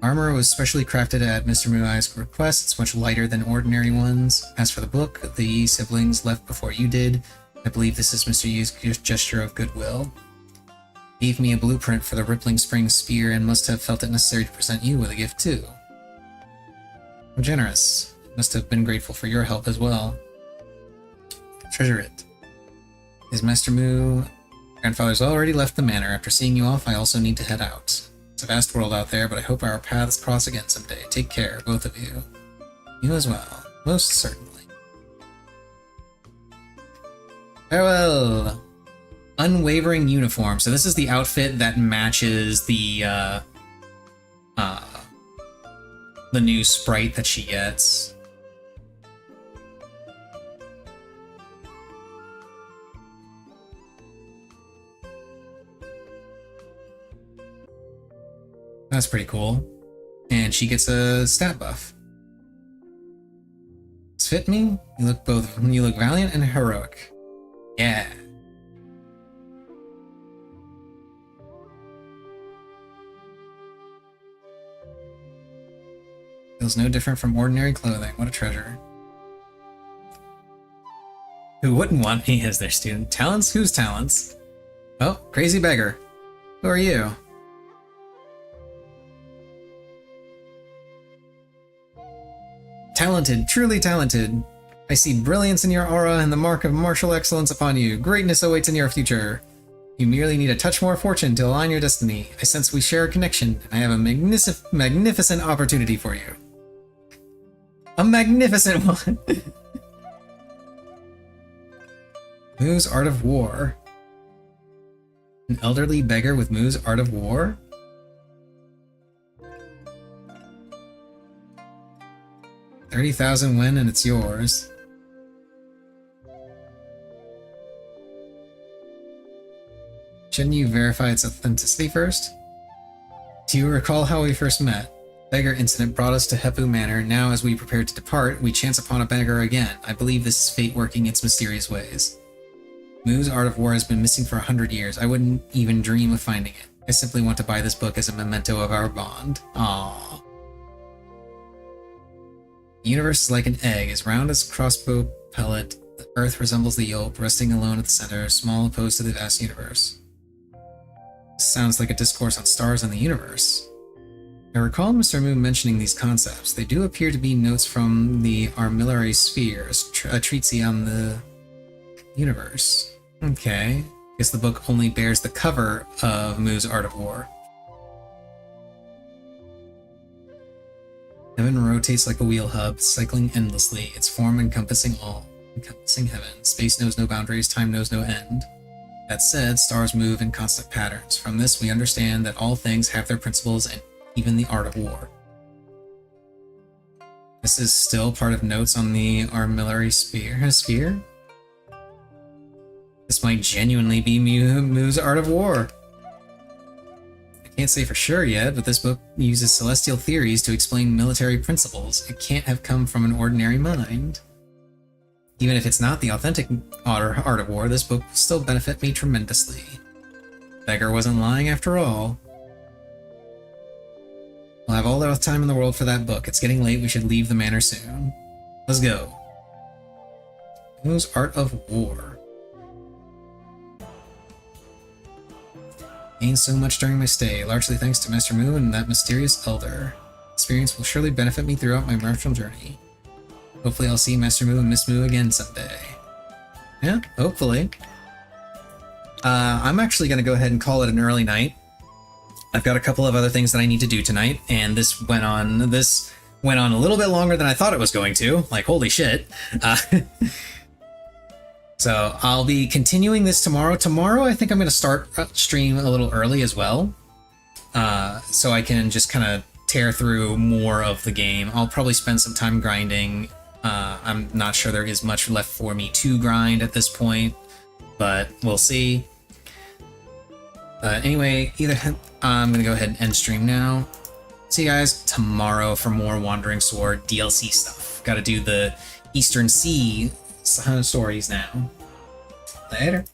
Armor was specially crafted at Mr. Muai's request. It's much lighter than ordinary ones. As for the book, the Yi siblings left before you did. I believe this is Mr. Yi's gesture of goodwill. He gave me a blueprint for the Rippling Spring Spear and must have felt it necessary to present you with a gift too. How generous. Must have been grateful for your help as well. Treasure it. Is Master Mu... Grandfather's already left the manor. After seeing you off, I also need to head out. It's a vast world out there, but I hope our paths cross again someday. Take care, both of you. You as well. Most certainly. Farewell! Unwavering uniform. So this is the outfit that matches the new sprite that she gets. That's pretty cool. And she gets a stat buff. Does fit me? You look valiant and heroic. Yeah. Feels no different from ordinary clothing. What a treasure. Who wouldn't want me as their student? Talents? Whose talents? Oh, crazy beggar. Who are you? Talented, truly talented. I see brilliance in your aura and the mark of martial excellence upon you. Greatness awaits in your future. You merely need a touch more fortune to align your destiny. I sense we share a connection, and I have a magnificent opportunity for you. A magnificent one! Mu's Art of War. An elderly beggar with Mu's Art of War? $30,000 win and it's yours. Shouldn't you verify its authenticity first? Do you recall how we first met? Beggar incident brought us to Hepu Manor. Now, as we prepare to depart, we chance upon a beggar again. I believe this is fate working its mysterious ways. Mu's Art of War has been missing for 100 years. I wouldn't even dream of finding it. I simply want to buy this book as a memento of our bond. Aww. The universe is like an egg, as round as a crossbow pellet. The Earth resembles the yolk, resting alone at the center, small opposed to the vast universe. This sounds like a discourse on stars and the universe. I recall Mr. Mu mentioning these concepts. They do appear to be notes from the Armillary Sphere, a treatise on the universe. Okay. Guess the book only bears the cover of Mu's Art of War. Heaven rotates like a wheel hub, cycling endlessly, its form encompassing all, encompassing heaven. Space knows no boundaries, time knows no end. That said, stars move in constant patterns. From this, we understand that all things have their principles and even the art of war. This is still part of notes on the Armillary Sphere? This might genuinely be Mu's Art of War. I can't say for sure yet, but this book uses celestial theories to explain military principles. It can't have come from an ordinary mind. Even if it's not the authentic Art of War, this book will still benefit me tremendously. Beggar wasn't lying after all. We'll have all the time in the world for that book. It's getting late, we should leave the manor soon. Let's go. Mu's Art of War. Gained so much during my stay, largely thanks to Master Mu and that mysterious elder. Experience will surely benefit me throughout my martial journey. Hopefully I'll see Master Mu and Miss Mu again someday. Yeah, hopefully. I'm actually going to go ahead and call it an early night. I've got a couple of other things that I need to do tonight, and this went on a little bit longer than I thought it was going to. Like, holy shit. So I'll be continuing this tomorrow. Tomorrow I think I'm going to start stream a little early as well. So I can just kind of tear through more of the game. I'll probably spend some time grinding. I'm not sure there is much left for me to grind at this point, but we'll see. Anyway, I'm going to go ahead and end stream now. See you guys tomorrow for more Wandering Sword DLC stuff. Got to do the Eastern Sea stories now. Later.